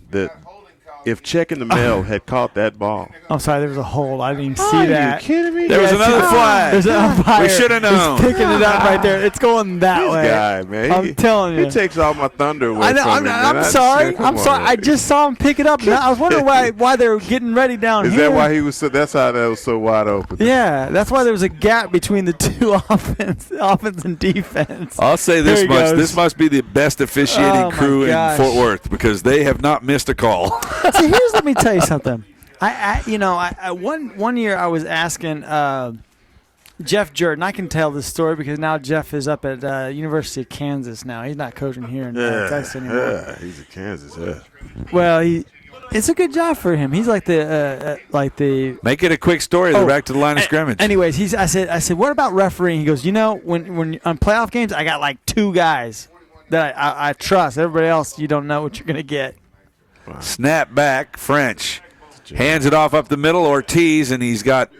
if Check in the Mail had caught that ball. I'm sorry, there was a hold. I didn't even see that. Are you kidding me? There was another flag. There's an umpire. We should have known. He's picking it up right there. It's going that This way. guy, man. I'm telling you. He takes all my thunder away I know, from me, man. I'm sorry. Come I'm on. sorry. I just saw him pick it up. And I was wondering why they were getting ready down Is here. that why he was so? That's how that was so wide open. Yeah, that's why there was a gap between the two offense and defense. I'll say There this he much. goes. This must be the best officiating Oh, my crew in gosh. Fort Worth because they have not missed a call. See, let me tell you something. One year I was asking Jeff Jordan. I can tell this story because now Jeff is up at University of Kansas now. He's not coaching here in Texas anymore. Yeah, he's a Kansas. Yeah. Well, it's a good job for him. He's like the Make it a quick story. They're back to the line of scrimmage. Anyways, I said, what about refereeing? He goes, when on playoff games, I got like 2 guys that I trust. Everybody else, you don't know what you're gonna get. Wow. Snap back, French. Hands it off up the middle, Ortiz, and he's got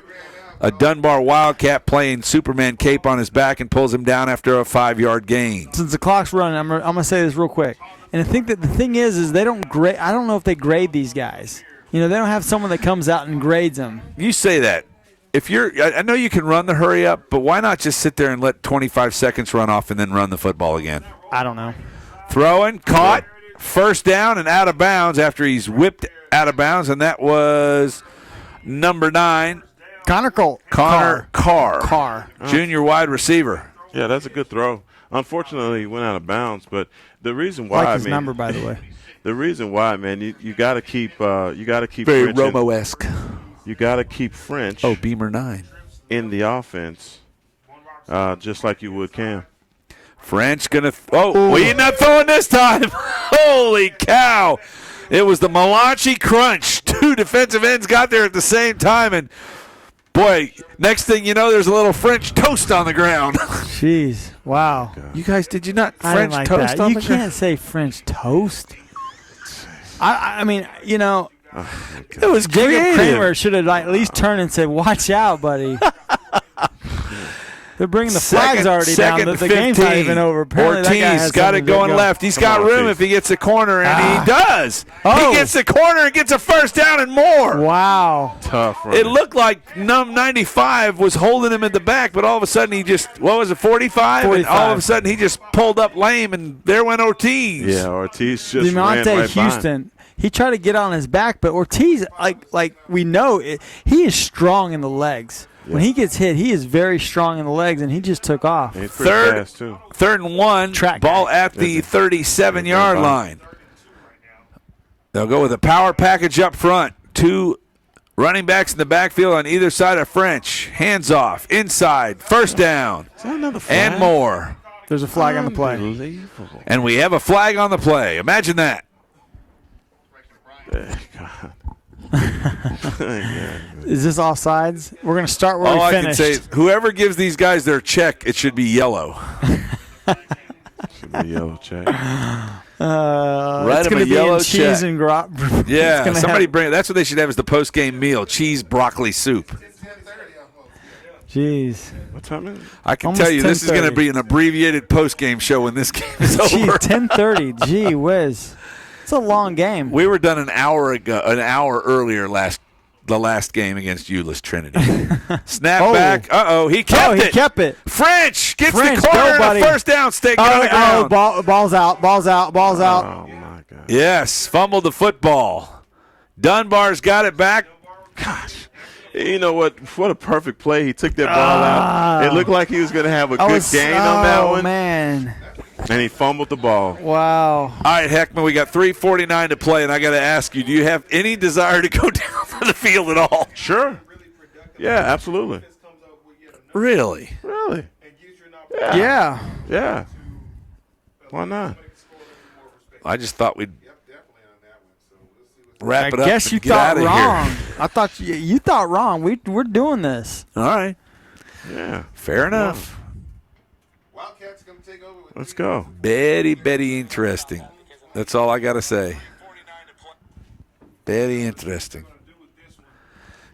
a Dunbar Wildcat playing Superman cape on his back and pulls him down after a 5-yard gain. Since the clock's running, I'm gonna say this real quick. And I think that the thing is they don't grade. I don't know if they grade these guys. They don't have someone that comes out and grades them. You say that. I know you can run the hurry up, but why not just sit there and let 25 seconds run off and then run the football again? I don't know. Throwing, caught, first down and out of bounds after he's whipped out of bounds, and that was number 9. Connor Carr. Junior wide receiver. Yeah, that's a good throw. Unfortunately, he went out of bounds, but the reason why, I like his number, by the way. The reason why, man, you got to keep Very French Romo-esque. You got to keep French. Oh, Beamer 9 in the offense, just like you would Cam. French gonna. We're not throwing this time. Holy cow! It was the Malachi crunch. 2 defensive ends got there at the same time, and boy, next thing you know, there's a little French toast on the ground. Jeez, wow! You guys, did you not I French didn't like toast that. on You the can't ground? say French toast. I mean, It was Jacob creative. Kramer should have at least turned and said, "Watch out, buddy." They're bringing the flags already down. The game's not even over. Apparently that guy Ortiz has got it something to going go. left. He's got room if he gets a corner, and he does. Oh. He gets the corner and gets a first down and more. Wow. Tough. It looked like Num 95 was holding him in the back, but all of a sudden he just, 45? And all of a sudden he just pulled up lame, and there went Ortiz. Yeah, Ortiz just ran DeMonte right Houston. He tried to get on his back, but Ortiz, like we know, he is strong in the legs. When he gets hit, he is very strong in the legs, and he just took off. He's pretty fast, too. Third and 1, ball at the 37-yard line. They'll go with a power package up front. 2 running backs in the backfield on either side of French. Hands off, inside, first down, Is that another flag? and more. There's a flag on the play. Unbelievable. And we have a flag on the play. Imagine that. God. Is this offsides? We're going to start where All we I finished. can say is whoever gives these guys their check, it should be yellow. Should be yellow check. Write it's him going a to be yellow in cheese check. and grop. Yeah, somebody bring it. That's what they should have as the post-game meal, cheese broccoli soup. Jeez. What time is it? I can Almost tell you this is going to 10:30. be an abbreviated post-game show when this game is Gee, over. 10:30. Gee whiz. It's a long game. We were done an hour earlier the last game against Euless Trinity. Snap back. He kept it. He kept it. French gets French, the corner go, and buddy. a first down stake on the ground. Ball's out. Oh, my God. Yes, fumbled the football. Dunbar's got it back. Gosh. You know what? What a perfect play. He took that ball out. It looked like he was going to have a good gain on that one. Oh, man. And he fumbled the ball. Wow. All right, Heckman, we got 3:49 to play, and I got to ask you, do you have any desire to go down to the field at all? Sure. Yeah, absolutely. Really? Really? Yeah. Yeah. Why not? I just thought we'd wrap it I up. guess you and get thought outta wrong. Here. I thought you thought wrong. We're doing this. All right. Yeah. Fair enough. Let's go. Very interesting. That's all I got to say. Very interesting.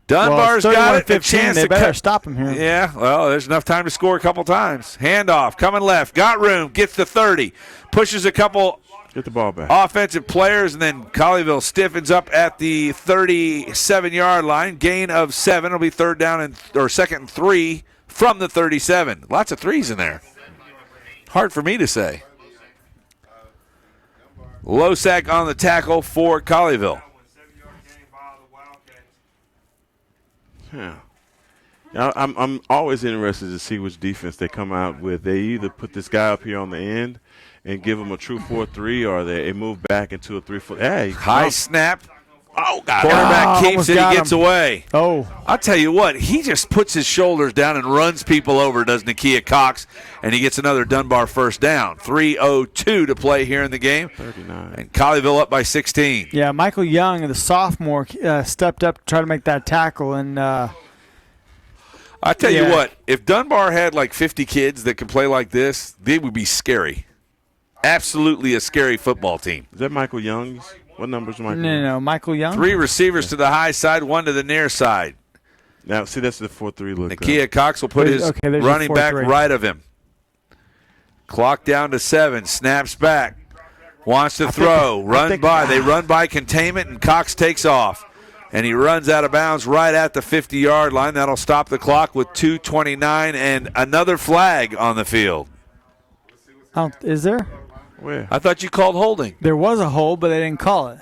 Dunbar's got it. A chance they to better cut. stop him here. Yeah, well, there's enough time to score a couple times. Handoff, coming left, got room, gets the 30, pushes a couple Get the ball back. offensive players, and then Colleyville stiffens up at the 37-yard line. Gain of 7. It'll be second and 3 from the 37. Lots of threes in there. Hard for me to say. Losack on the tackle for Colleyville. Yeah. I'm always interested to see which defense they come out with. They either put this guy up here on the end and give him a true 4-3, or they move back into a 3-4. Hey, High snap. Oh, God. Quarterback keeps it. He gets away. Oh. I'll tell you what. He just puts his shoulders down and runs people over, does Nakia Cox, and he gets another Dunbar first down. 3:02 to play here in the game. 39. And Colleyville up by 16. Yeah, Michael Young, the sophomore, stepped up to try to make that tackle, and I tell you what, if Dunbar had like 50 kids that could play like this, they would be scary. Absolutely a scary football team. Is that Michael Young's? What number's Michael? No, Michael Young. 3 receivers to the high side, 1 to the near side. Now, see, that's the 4-3 look. Nakia Cox will put his running back right of him. Clock down to 7. Snaps back. Wants to throw. Runs by. They run by containment, and Cox takes off. And he runs out of bounds right at the 50-yard line. That'll stop the clock with 2:29 and another flag on the field. Is there? Where? I thought you called holding. There was a hold, but they didn't call it.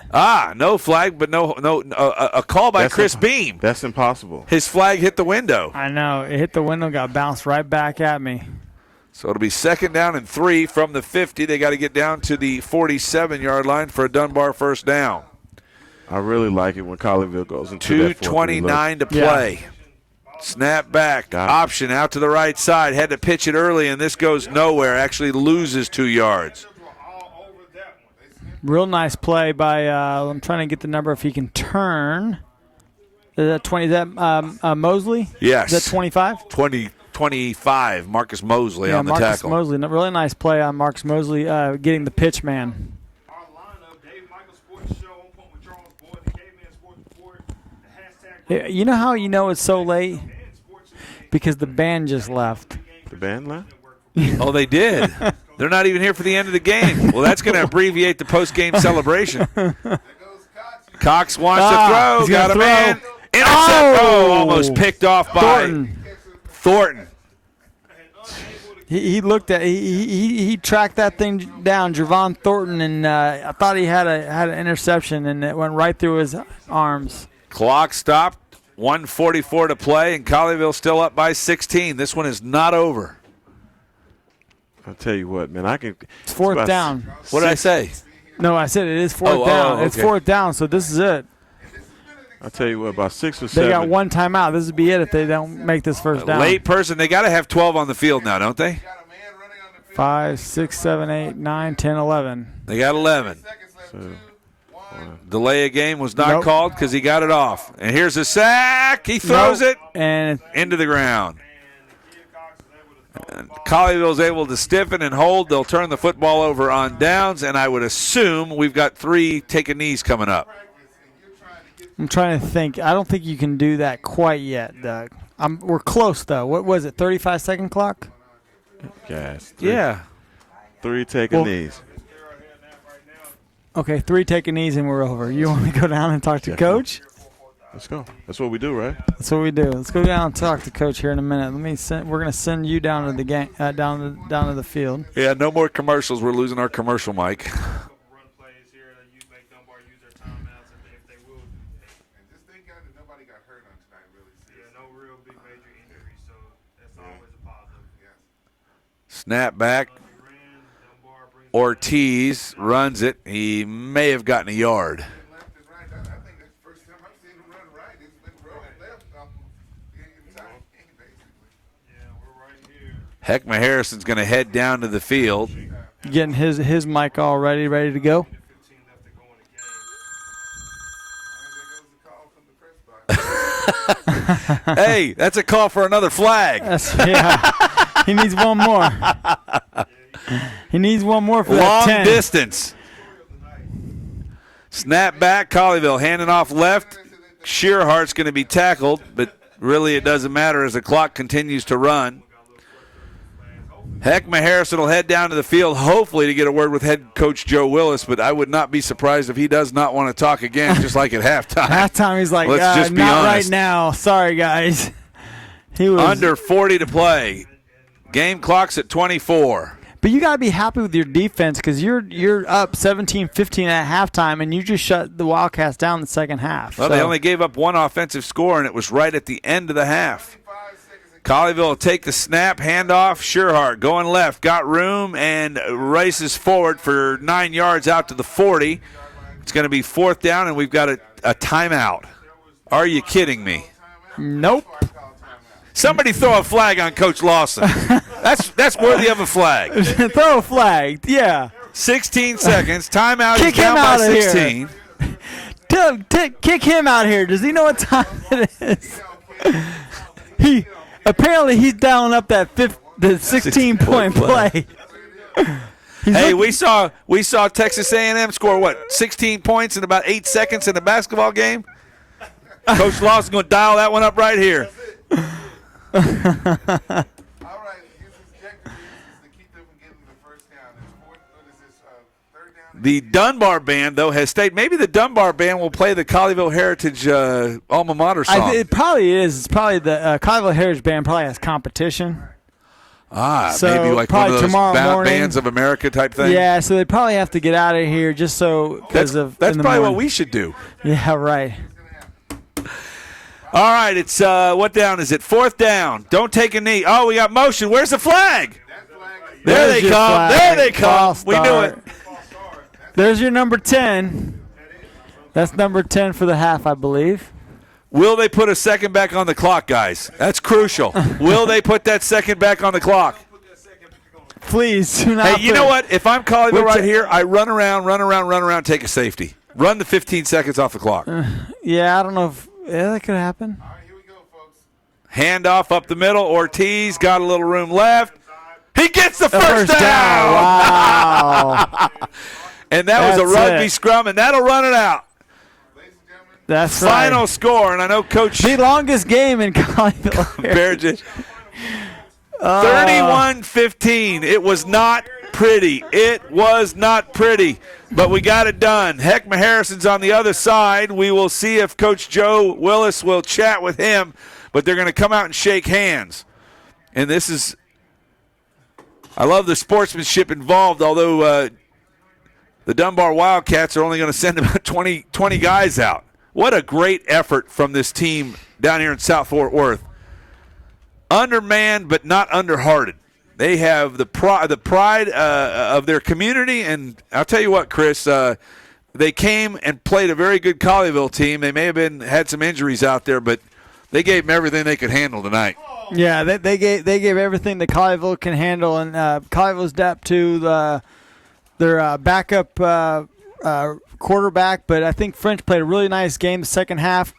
No flag, but a call by Chris Beam. That's impossible. His flag hit the window. I know. It hit the window, got bounced right back at me. So it'll be 2nd down and 3 from the 50. They got to get down to the 47-yard line for a Dunbar first down. I really like it when Colleyville goes into that 2:29 to play. Yeah. Snap back. Option out to the right side. Had to pitch it early, and this goes nowhere. Actually loses 2 yards. Real nice play by, I'm trying to get the number if he can turn. Is that 20? Is that Mosley? Yes. Is that 25? 25. Marcus Mosley on the tackle. Marcus Mosley. Really nice play on Marcus Mosley getting the pitch man. You know how you know it's so late? Because the band just left. The band left? Oh, they did. They're not even here for the end of the game. Well, that's going to abbreviate the post-game celebration. Cox wants to throw. Got a man. Intercept. Almost picked off by Thornton. He looked at he tracked that thing down, Javon Thornton, and I thought he had an interception, and it went right through his arms. Clock stopped. 1:44 to play, and Colleyville still up by 16. This one is not over. I'll tell you what, man. It's 4th down. What did I say? No, I said it is 4th down. Okay. It's 4th down, so this is it. I'll tell you what, about 6 or 7. They got one timeout. This would be it if they don't make this first down. Late person. They got to have 12 on the field now, don't they? 5, 6, 7, 8, 9, 10, 11. They got 11. Delay of game was not called because he got it off. And here's a sack. He throws it and into the ground. And Colleyville's able to stiffen and hold. They'll turn the football over on downs, and I would assume we've got 3 take-a-knees coming up. I'm trying to think. I don't think you can do that quite yet, Doug. We're close, though. What was it, 35-second clock? Yes. Yeah. 3 take-a-knees. Okay, 3 take-a-knees and we're over. You want me to go down and talk to Coach? Let's go. That's what we do, right? That's what we do. Let's go down and talk to Coach here in a minute. We're going to send you down to the game, down to the field. Yeah, no more commercials. We're losing our commercial mic. Snap back. Ortiz runs it. He may have gotten a yard. Heckma Harrison's going to head down to the field. getting his mic all ready to go. Hey, that's a call for another flag. Yeah. He needs one more. He needs one more for that 10. Long distance. Snap back, Colleyville handing off left. Shearhart's going to be tackled, but really it doesn't matter as the clock continues to run. Heckma Harrison will head down to the field, hopefully to get a word with head coach Joe Willis, but I would not be surprised if he does not want to talk again, just like at halftime. Halftime, he's like, let's just be not honest. right now. Sorry, guys. He was Under 40 to play. Game clock's at 24. But you got to be happy with your defense because you're up 17-15 at halftime, and you just shut the Wildcats down in the second half. Well, so. They only gave up one offensive score, and it was right at the end of the half. Colleyville will take the snap, handoff. Shearhart going left, got room, and races forward for 9 yards out to the 40. It's going to be 4th down, and we've got a timeout. Are you kidding me? Nope. Somebody throw a flag on Coach Lawson. That's worthy of a flag. Throw a flag, yeah. 16 seconds. Timeout. Kick He's down him by out of 16. Here. Kick him out here. Does he know what time it is? Apparently he's dialing up the 16-point play. Hey, we saw Texas A&M score 16 points in about 8 seconds in a basketball game. Coach Lawson's going to dial that one up right here. The Dunbar band, though, has stayed. Maybe the Dunbar band will play the Colleyville Heritage alma mater song. It probably is. It's probably the Colleyville Heritage Band probably has competition. So maybe like one of those bands of America type thing. Yeah, so they probably have to get out of here just so because of. That's probably what we should do. Yeah, right. All right, it's what down is it? 4th down. Don't take a knee. Oh, we got motion. Where's the flag? There they come. Flag. There they come. We knew it. There's your number 10. That's number 10 for the half, I believe. Will they put a second back on the clock, guys? That's crucial. Will they put that second back on the clock? Please do not. Hey, you know what? If I'm Colleyville right here, I run around, take a safety. Run the 15 seconds off the clock. Yeah, I don't know if that could happen. Handoff up the middle. Ortiz got a little room left. He gets the first down. Wow. And that was a rugby scrum, and that'll run it out. That's Final right. score, and I know Coach... The longest game in Colleyville. 31-15. It was not pretty. It was not pretty, but we got it done. Heckma Harrison's on the other side. We will see if Coach Joe Willis will chat with him, but they're going to come out and shake hands. And this is... I love the sportsmanship involved, although... the Dunbar Wildcats are only going to send about 20 guys out. What a great effort from this team down here in South Fort Worth. Undermanned but not underhearted. They have the pride of their community, and I'll tell you what, Chris, they came and played a very good Colleyville team. They may have had some injuries out there, but they gave them everything they could handle tonight. Yeah, they gave everything that Colleyville can handle, and Colleyville's depth to their backup quarterback, but I think French played a really nice game the second half,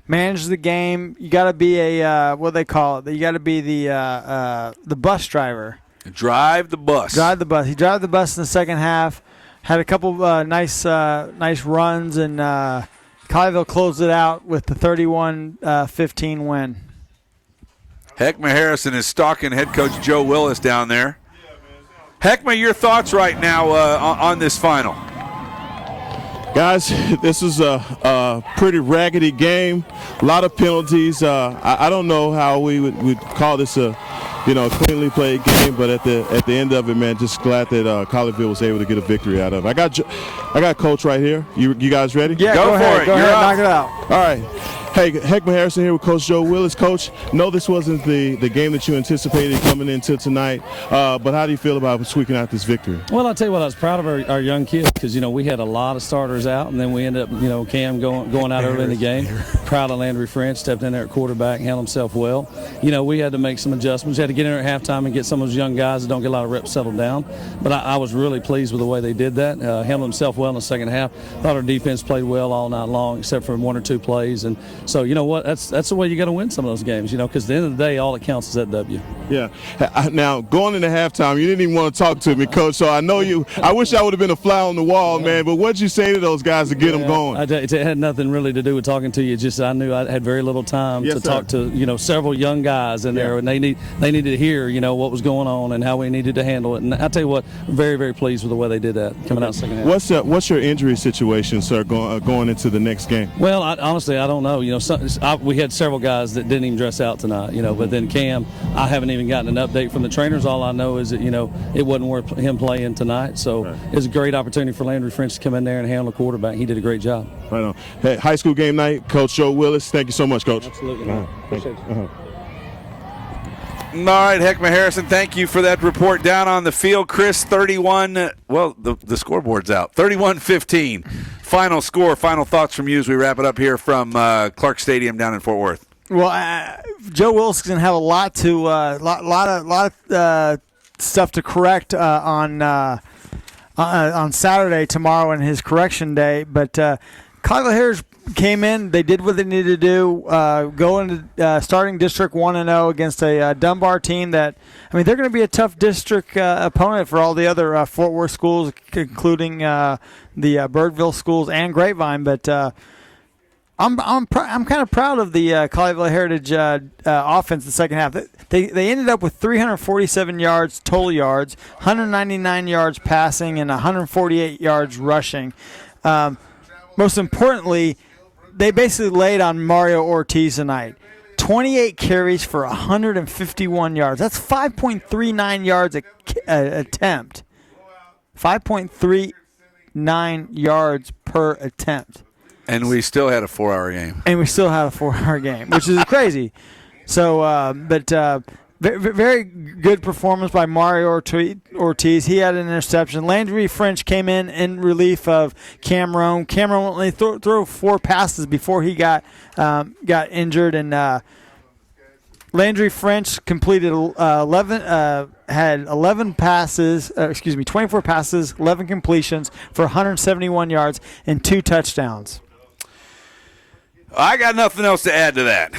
managed the game. You got to be a what do they call it? You got to be the bus driver. Drive the bus. Drive the bus. He drove the bus in the second half, had a couple nice runs, and Colleyville closed it out with the 31-15 win. Heckma Harrison is stalking head coach Joe Willis down there. Heckma, your thoughts right now on this final? Guys, this is a pretty raggedy game. A lot of penalties. I don't know how we would call this a cleanly played game, but at the end of it, man, just glad that Colleyville was able to get a victory out of it. I got Coach right here. You guys ready? Yeah, go ahead. Go ahead, knock it out. All right. Hey, Heckman Harrison here with Coach Joe Willis. Coach, no, this wasn't the game that you anticipated coming into tonight, but how do you feel about squeaking out this victory? Well, I'll tell you what, I was proud of our young kids because, we had a lot of starters out, and then we ended up, Cam going out early in the game. Proud of Landry French, stepped in there at quarterback, handled himself well. We had to make some adjustments. We had to get in there at halftime and get some of those young guys that don't get a lot of reps settled down. But I was really pleased with the way they did that, handled himself well in the second half. Thought our defense played well all night long except for one or two plays. And so, you know what, that's the way you got to win some of those games, because at the end of the day, all that counts is that W. Yeah. Now, going into halftime, you didn't even want to talk to me, Coach, so I know you. I wish I would have been a fly on the wall, man, but what'd you say to those guys to get them going? It had nothing really to do with talking to you. Just I knew I had very little time to talk to, several young guys in there, and they needed to hear, what was going on and how we needed to handle it. And I tell you what, I'm very, very pleased with the way they did that coming out second half. What's your injury situation, sir, going into the next game? Well, honestly, I don't know. We had several guys that didn't even dress out tonight, but then Cam, I haven't even gotten an update from the trainers. All I know is that, it wasn't worth him playing tonight. So it was a great opportunity for Landry French to come in there and handle the quarterback. He did a great job. Right on. Hey, high school game night, Coach Joe Willis. Thank you so much, Coach. Absolutely. Appreciate you. All right, Heckman Harrison, thank you for that report. Down on the field, Chris, 31. Well, the scoreboard's out. 31-15. Final score, final thoughts from you as we wrap it up here from Clark Stadium down in Fort Worth. Well, Joe Willis is going to have a lot of stuff to correct on Saturday, tomorrow, and his correction day. But Colleyville Heritage came in. They did what they needed to do. Go into starting District 1-0 against a Dunbar team that, they're going to be a tough district opponent for all the other Fort Worth schools, including the Birdville schools and Grapevine. But I'm kind of proud of the Colleyville Heritage offense in the second half. They ended up with 347 yards total yards, 199 yards passing, and 148 yards rushing. Most importantly, they basically laid on Mario Ortiz tonight. 28 carries for 151 yards. That's 5.39 yards attempt. 5.39 yards per attempt. And we still had a 4-hour game. Which is crazy. So, very good performance by Mario Ortiz. He had an interception. Landry French came in relief of Cameron. Cameron only threw 4 passes before he got injured, and Landry French completed 24 passes, 11 completions for 171 yards and 2 touchdowns. I got nothing else to add to that.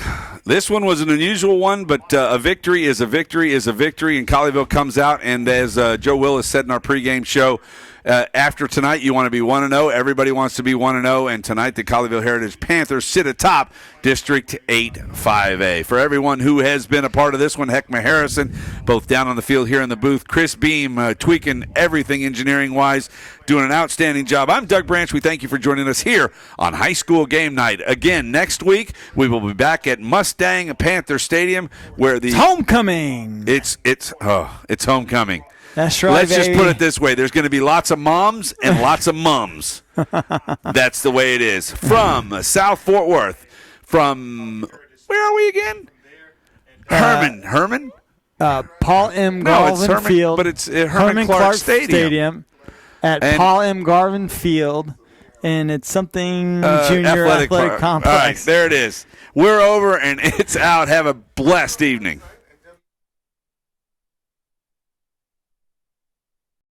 This one was an unusual one, but a victory is a victory is a victory, and Colleyville comes out, and as Joe Willis said in our pregame show, after tonight, you want to be 1-0. Everybody wants to be 1-0, and tonight the Colleyville Heritage Panthers sit atop District 8-5A. For everyone who has been a part of this one, Heckman Harrison, both down on the field here in the booth, Chris Beam tweaking everything engineering-wise, doing an outstanding job. I'm Doug Branch. We thank you for joining us here on High School Game Night. Again, next week, we will be back at Mustang Panther Stadium where the... It's homecoming! It's homecoming. That's right, Let's baby. just put it this way. There's going to be lots of moms and lots of mums. That's the way it is. From South Fort Worth. From, where are we again? Herman? Paul M. Garvin Field. But it's Herman Clark Stadium. At Paul M. Garvin Field. And it's something junior athletic complex. All right, there it is. We're over and it's out. Have a blessed evening.